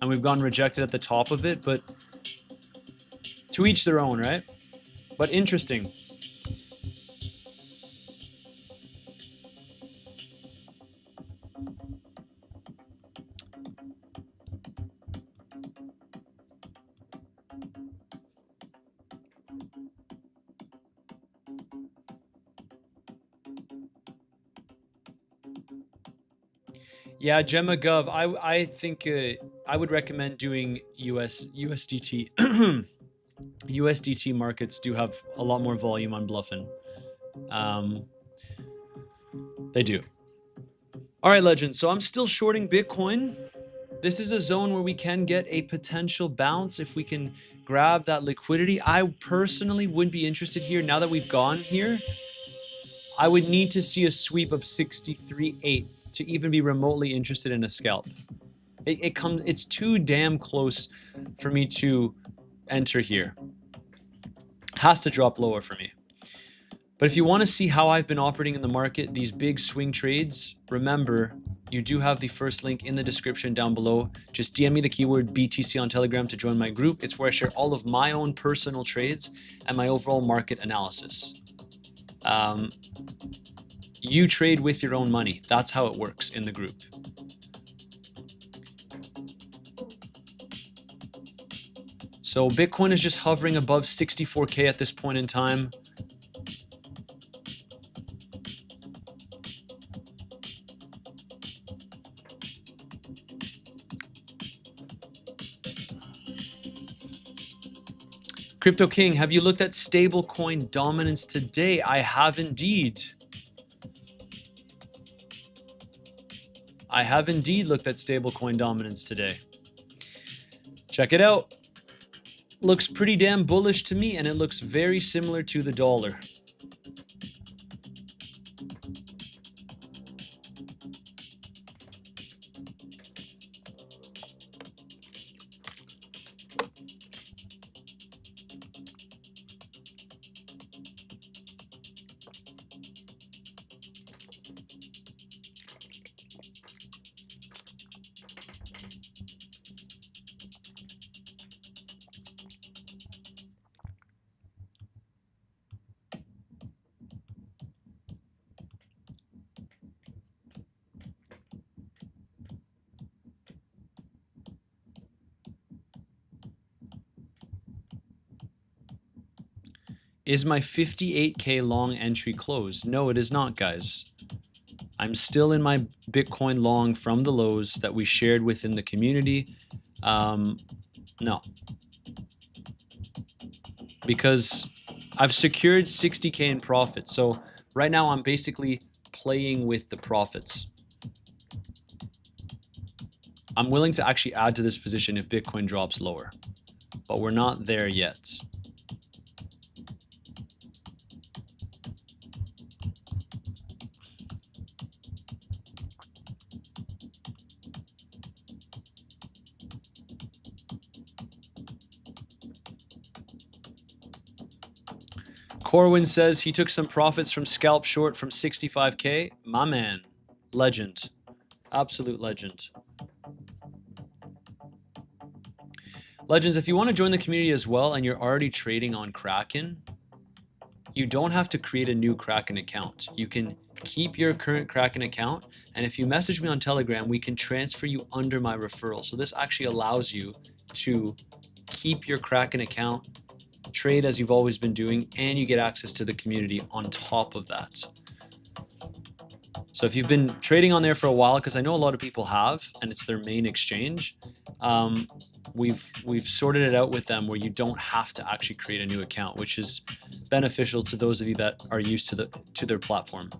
Speaker 1: and we've gone rejected at the top of it, but to each their own, right? But interesting. Yeah, Gemma Gov, I think I would recommend doing USDT. USDT markets do have a lot more volume on Bluffin. They do. All right, legend. So I'm still shorting Bitcoin. This is a zone where we can get a potential bounce if we can grab that liquidity. I personally would be interested here. Now that we've gone here, I would need to see a sweep of 63.8 to even be remotely interested in a scalp. It's too damn close for me to enter here. Has to drop lower for me. But if you want to see how I've been operating in the market, these big swing trades, remember, you do have the first link in the description down below. Just DM me the keyword BTC on Telegram to join my group. It's where I share all of my own personal trades and my overall market analysis. You trade with your own money. That's how it works in the group. So Bitcoin is just hovering above 64K at this point in time. Crypto King, have you looked at stablecoin dominance today? I have indeed. I have indeed looked at stablecoin dominance today. Check it out. Looks pretty damn bullish to me, and it looks very similar to the dollar. Is my 58K long entry closed? No, it is not, guys. I'm still in my Bitcoin long from the lows that we shared within the community. No. Because I've secured 60K in profit. So right now I'm basically playing with the profits. I'm willing to actually add to this position if Bitcoin drops lower, but we're not there yet. Corwin says he took some profits from scalp short from 65K. My man. Legend. Absolute legend. Legends, if you want to join the community as well and you're already trading on Kraken, you don't have to create a new Kraken account. You can keep your current Kraken account, and if you message me on Telegram, we can transfer you under my referral. So this actually allows you to keep your Kraken account, trade as you've always been doing, and you get access to the community on top of that. So if you've been trading on there for a while, because I know a lot of people have, and it's their main exchange, we've sorted it out with them where you don't have to actually create a new account, which is beneficial to those of you that are used to their platform.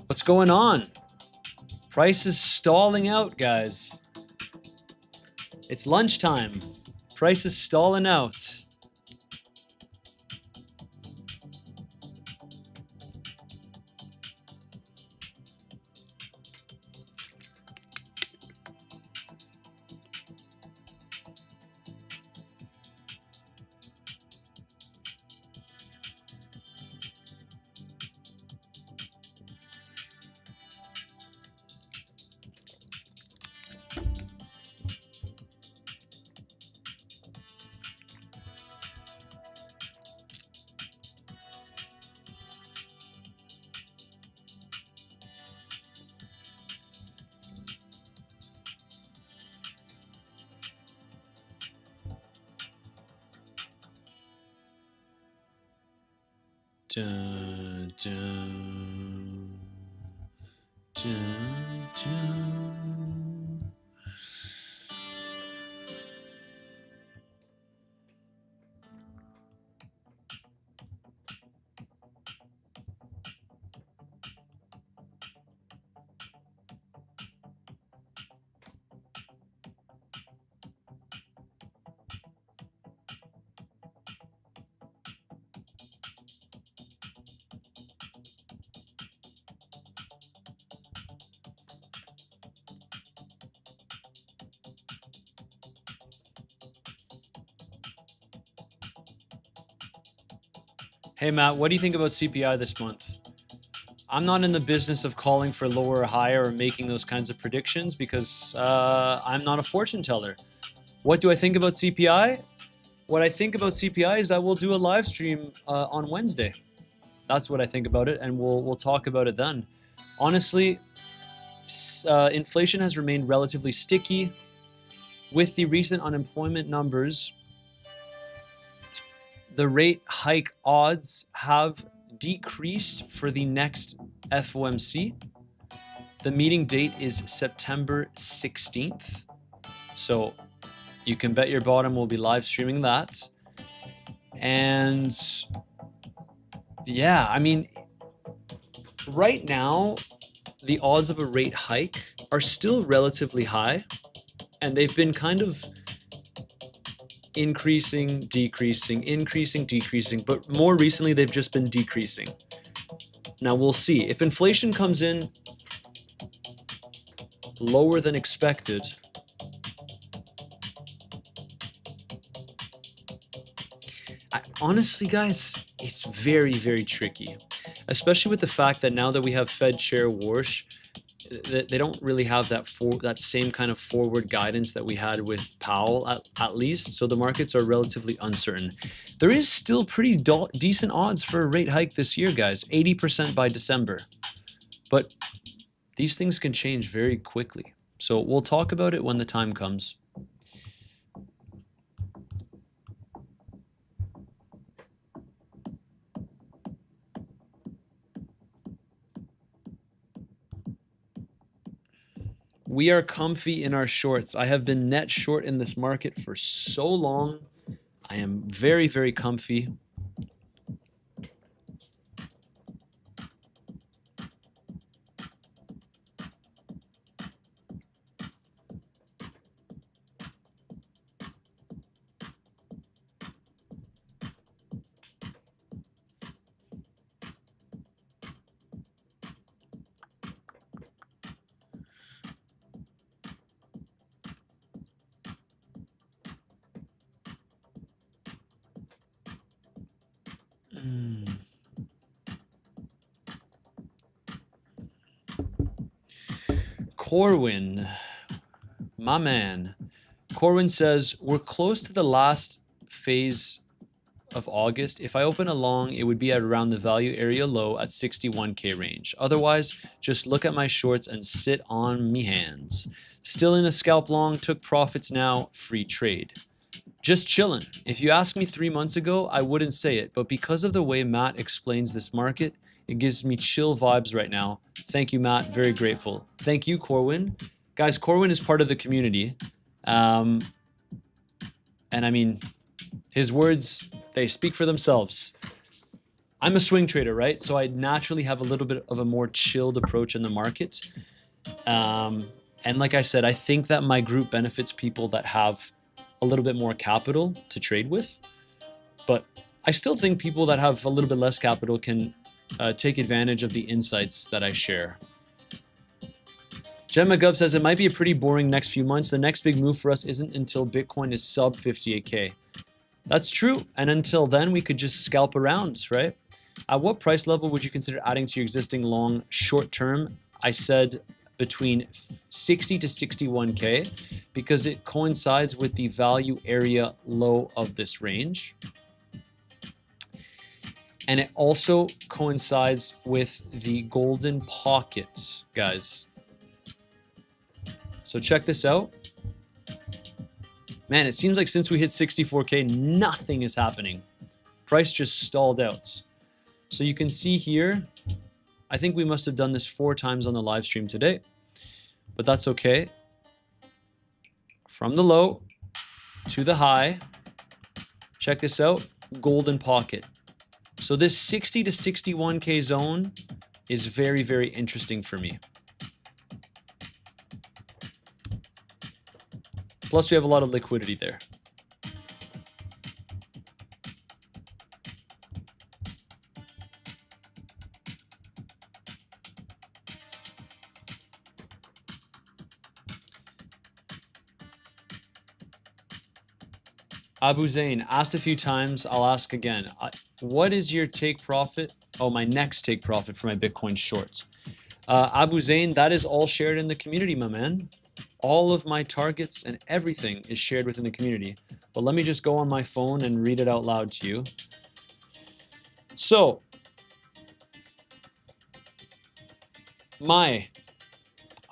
Speaker 1: What's going on? Price is stalling out, guys. It's lunchtime. Price is stalling out. Dun, dun, dun, dun. Hey Matt, what do you think about CPI this month? I'm not in the business of calling for lower or higher or making those kinds of predictions because I'm not a fortune teller. What do I think about CPI? What I think about CPI is that we'll do a live stream on Wednesday. That's what I think about it, and we'll talk about it then. Honestly, inflation has remained relatively sticky. With the recent unemployment numbers, the rate hike odds have decreased for the next FOMC. The meeting date is September 16th. So you can bet your bottom we'll be live streaming that. And yeah, I mean, right now, the odds of a rate hike are still relatively high, and they've been kind of increasing, decreasing, increasing, decreasing, but more recently they've just been decreasing. Now we'll see. If inflation comes in lower than expected, honestly, guys, it's very, very tricky, especially with the fact that now that we have Fed Chair Warsh, they don't really have that same kind of forward guidance that we had with Powell, at least. So the markets are relatively uncertain. There is still pretty decent odds for a rate hike this year, guys. 80% by December. But these things can change very quickly. So we'll talk about it when the time comes. We are comfy in our shorts. I have been net short in this market for so long. I am very, very comfy. Corwin, my man. Corwin says, we're close to the last phase of August. If I open a long, it would be at around the value area low at 61K range. Otherwise, just look at my shorts and sit on me hands. Still in a scalp long, took profits now, free trade. Just chilling. If you asked me 3 months ago, I wouldn't say it, but because of the way Matt explains this market, it gives me chill vibes right now. Thank you, Matt. Very grateful. Thank you, Corwin. Guys, Corwin is part of the community. And I mean, his words, they speak for themselves. I'm a swing trader, right? So I naturally have a little bit of a more chilled approach in the market. And like I said, I think that my group benefits people that have a little bit more capital to trade with. But I still think people that have a little bit less capital can take advantage of the insights that I share. Gemma Gov says it might be a pretty boring next few months. The next big move for us isn't until Bitcoin is sub 58K. That's true. And until then, we could just scalp around, right? At what price level would you consider adding to your existing long short term? I said between 60 to 61K because it coincides with the value area low of this range. And it also coincides with the golden pocket, guys. So check this out. Man, it seems like since we hit 64K, nothing is happening. Price just stalled out. So you can see here, I think we must have done this 4 times on the live stream today, but that's okay. From the low to the high, check this out, golden pocket. So this 60 to 61K zone is very, very interesting for me. Plus, we have a lot of liquidity there. Abu Zain, asked a few times, I'll ask again. What is your take profit? Oh, my next take profit for my Bitcoin short. Abu Zain, that is all shared in the community, my man. All of my targets and everything is shared within the community. But let me just go on my phone and read it out loud to you. So, I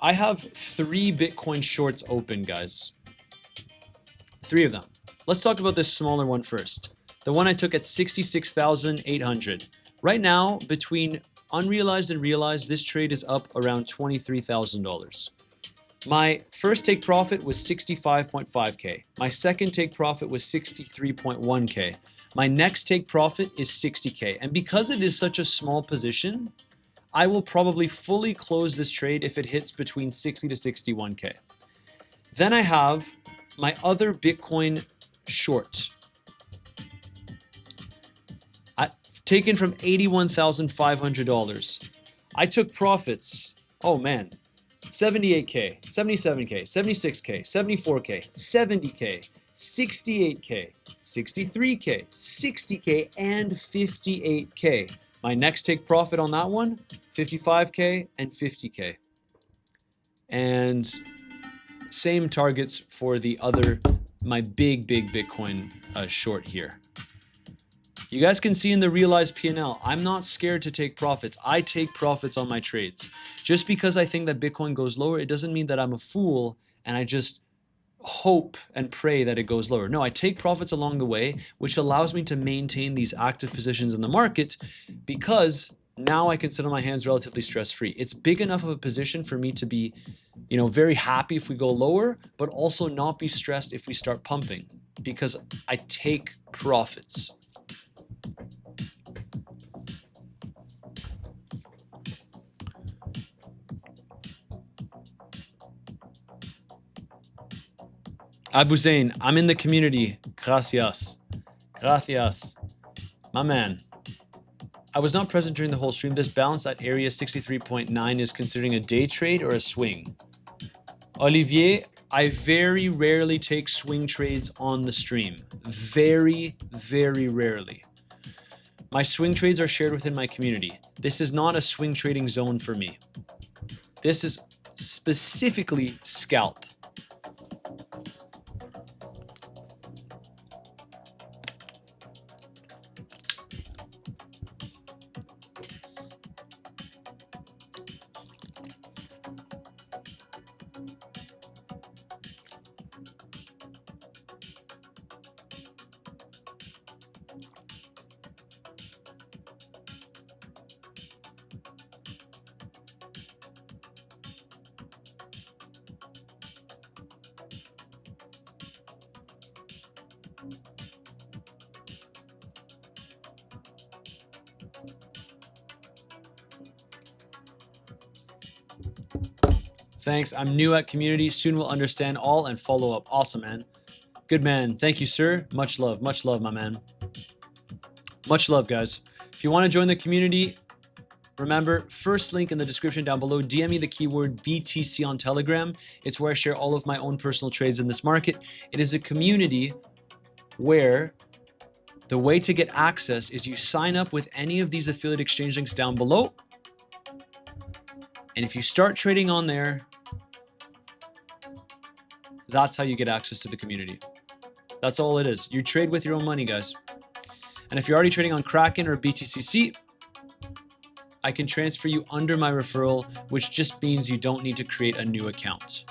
Speaker 1: have 3 Bitcoin shorts open, guys. 3 of them. Let's talk about this smaller one first. The one I took at 66,800. Right now, between unrealized and realized, this trade is up around $23,000. My first take profit was 65.5K. My second take profit was 63.1K. My next take profit is 60K. And because it is such a small position, I will probably fully close this trade if it hits between 60 to 61K. Then I have my other Bitcoin short. Taken from $81,500. I took profits. Oh man. 78K, 77K, 76K, 74K, 70K, 68K, 63K, 60K, and 58K. My next take profit on that one, 55K and 50K. And same targets for the other, my big Bitcoin short here. You guys can see in the realized P&L, I'm not scared to take profits. I take profits on my trades. Just because I think that Bitcoin goes lower, it doesn't mean that I'm a fool and I just hope and pray that it goes lower. No, I take profits along the way, which allows me to maintain these active positions in the market because now I can sit on my hands relatively stress-free. It's big enough of a position for me to be, very happy if we go lower, but also not be stressed if we start pumping because I take profits. Abu Zain, I'm in the community. Gracias. Gracias. My man. I was not present during the whole stream. This balance at area 63.9 is considering a day trade or a swing. Olivier, I very rarely take swing trades on the stream. Very, very rarely. My swing trades are shared within my community. This is not a swing trading zone for me. This is specifically scalp. Thanks. I'm new at community. Soon will understand all and follow up. Awesome, man. Good man. Thank you, sir. Much love, my man. Much love, guys. If you want to join the community, remember, first link in the description down below, DM me the keyword BTC on Telegram. It's where I share all of my own personal trades in this market. It is a community where the way to get access is you sign up with any of these affiliate exchange links down below. And if you start trading on there, that's how you get access to the community. That's all it is. You trade with your own money, guys. And if you're already trading on Kraken or BTCC, I can transfer you under my referral, which just means you don't need to create a new account.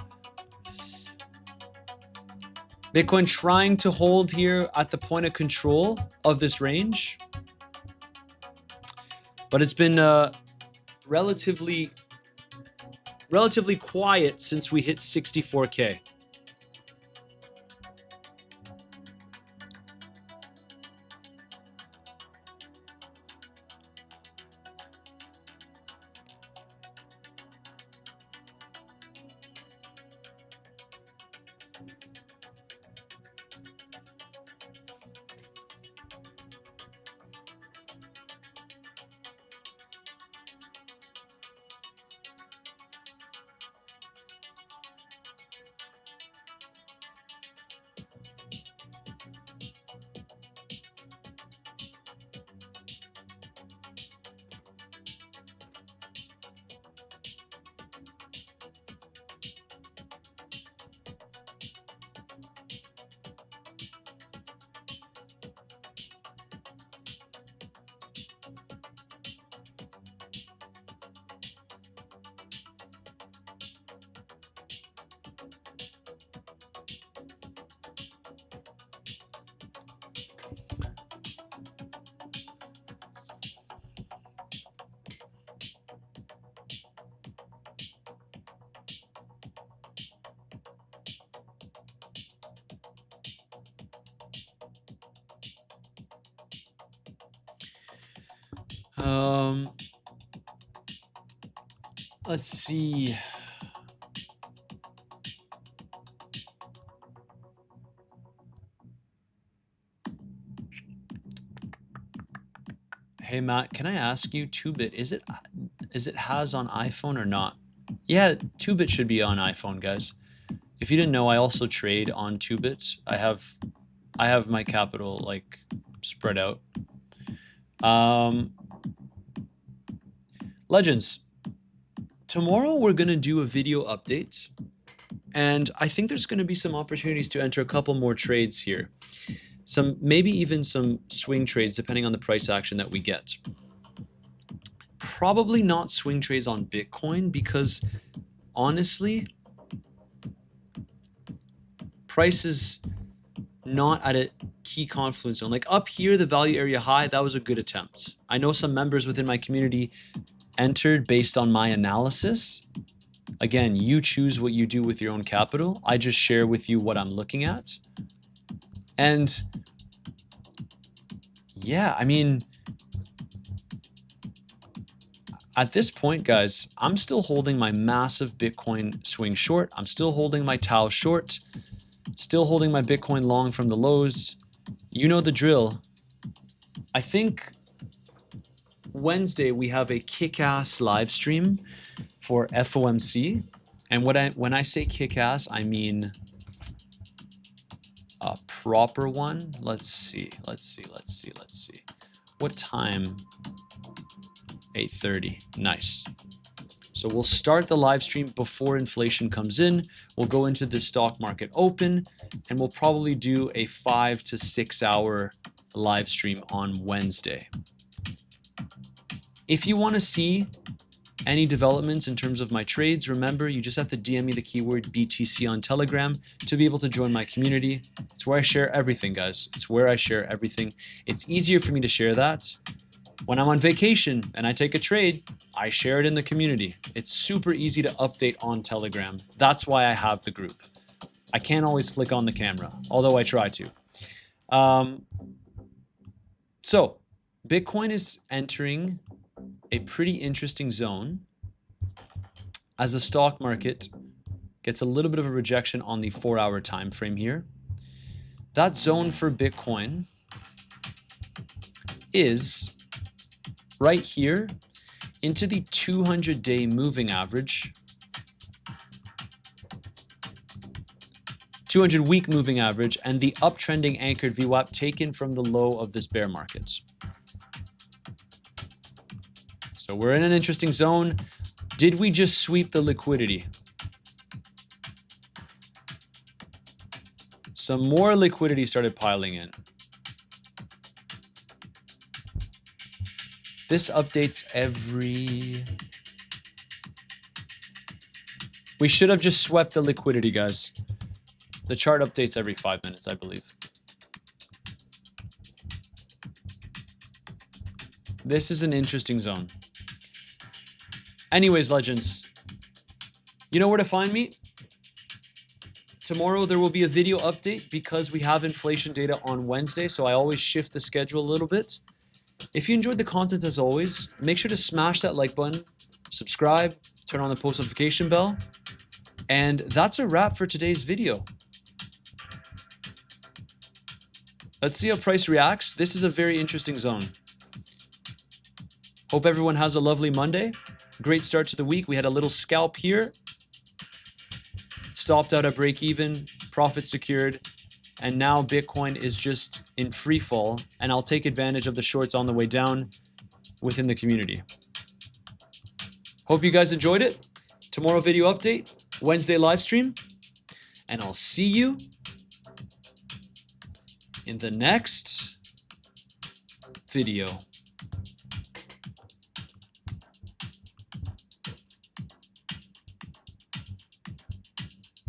Speaker 1: Bitcoin trying to hold here at the point of control of this range, but it's been relatively quiet since we hit 64K. Let's see. Hey Matt, can I ask you, 2bit, is it has on iPhone or not? Yeah, 2bit should be on iPhone, guys. If you didn't know, I also trade on 2bit. I have my capital like spread out. Legends. Tomorrow we're gonna do a video update, and I think there's gonna be some opportunities to enter a couple more trades here. Maybe even some swing trades depending on the price action that we get. Probably not swing trades on Bitcoin because honestly, price is not at a key confluence zone. Like up here, the value area high, that was a good attempt. I know some members within my community entered based on my analysis. Again, you choose what you do with your own capital. I just share with you what I'm looking at. And yeah, I mean, at this point, guys, I'm still holding my massive Bitcoin swing short. I'm still holding my Tau short, still holding my Bitcoin long from the lows. You know the drill. I think Wednesday we have a kick-ass live stream for FOMC. And when I say kick-ass, I mean a proper one. Let's see. What time? 8:30. Nice. So we'll start the live stream before inflation comes in. We'll go into the stock market open, and we'll probably do a 5 to 6 hour live stream on Wednesday. If you want to see any developments in terms of my trades, remember, you just have to DM me the keyword BTC on Telegram to be able to join my community. It's where I share everything, guys. It's where I share everything. It's easier for me to share that. When I'm on vacation and I take a trade, I share it in the community. It's super easy to update on Telegram. That's why I have the group. I can't always flick on the camera, although I try to. So Bitcoin is entering a pretty interesting zone as the stock market gets a little bit of a rejection on the 4-hour time frame here. That zone for Bitcoin is right here into the 200-day moving average, 200-week moving average, and the uptrending anchored VWAP taken from the low of this bear market. So we're in an interesting zone. Did we just sweep the liquidity? Some more liquidity started piling in. This updates every... We should have just swept the liquidity, guys. The chart updates every 5 minutes, I believe. This is an interesting zone. Anyways, legends, you know where to find me? Tomorrow there will be a video update because we have inflation data on Wednesday, so I always shift the schedule a little bit. If you enjoyed the content as always, make sure to smash that like button, subscribe, turn on the post notification bell, and that's a wrap for today's video. Let's see how price reacts. This is a very interesting zone. Hope everyone has a lovely Monday. Great start to the week. We had a little scalp here. Stopped out at break even, profit secured, and now Bitcoin is just in free fall, and I'll take advantage of the shorts on the way down within the community. Hope you guys enjoyed it. Tomorrow video update, Wednesday live stream, and I'll see you in the next video.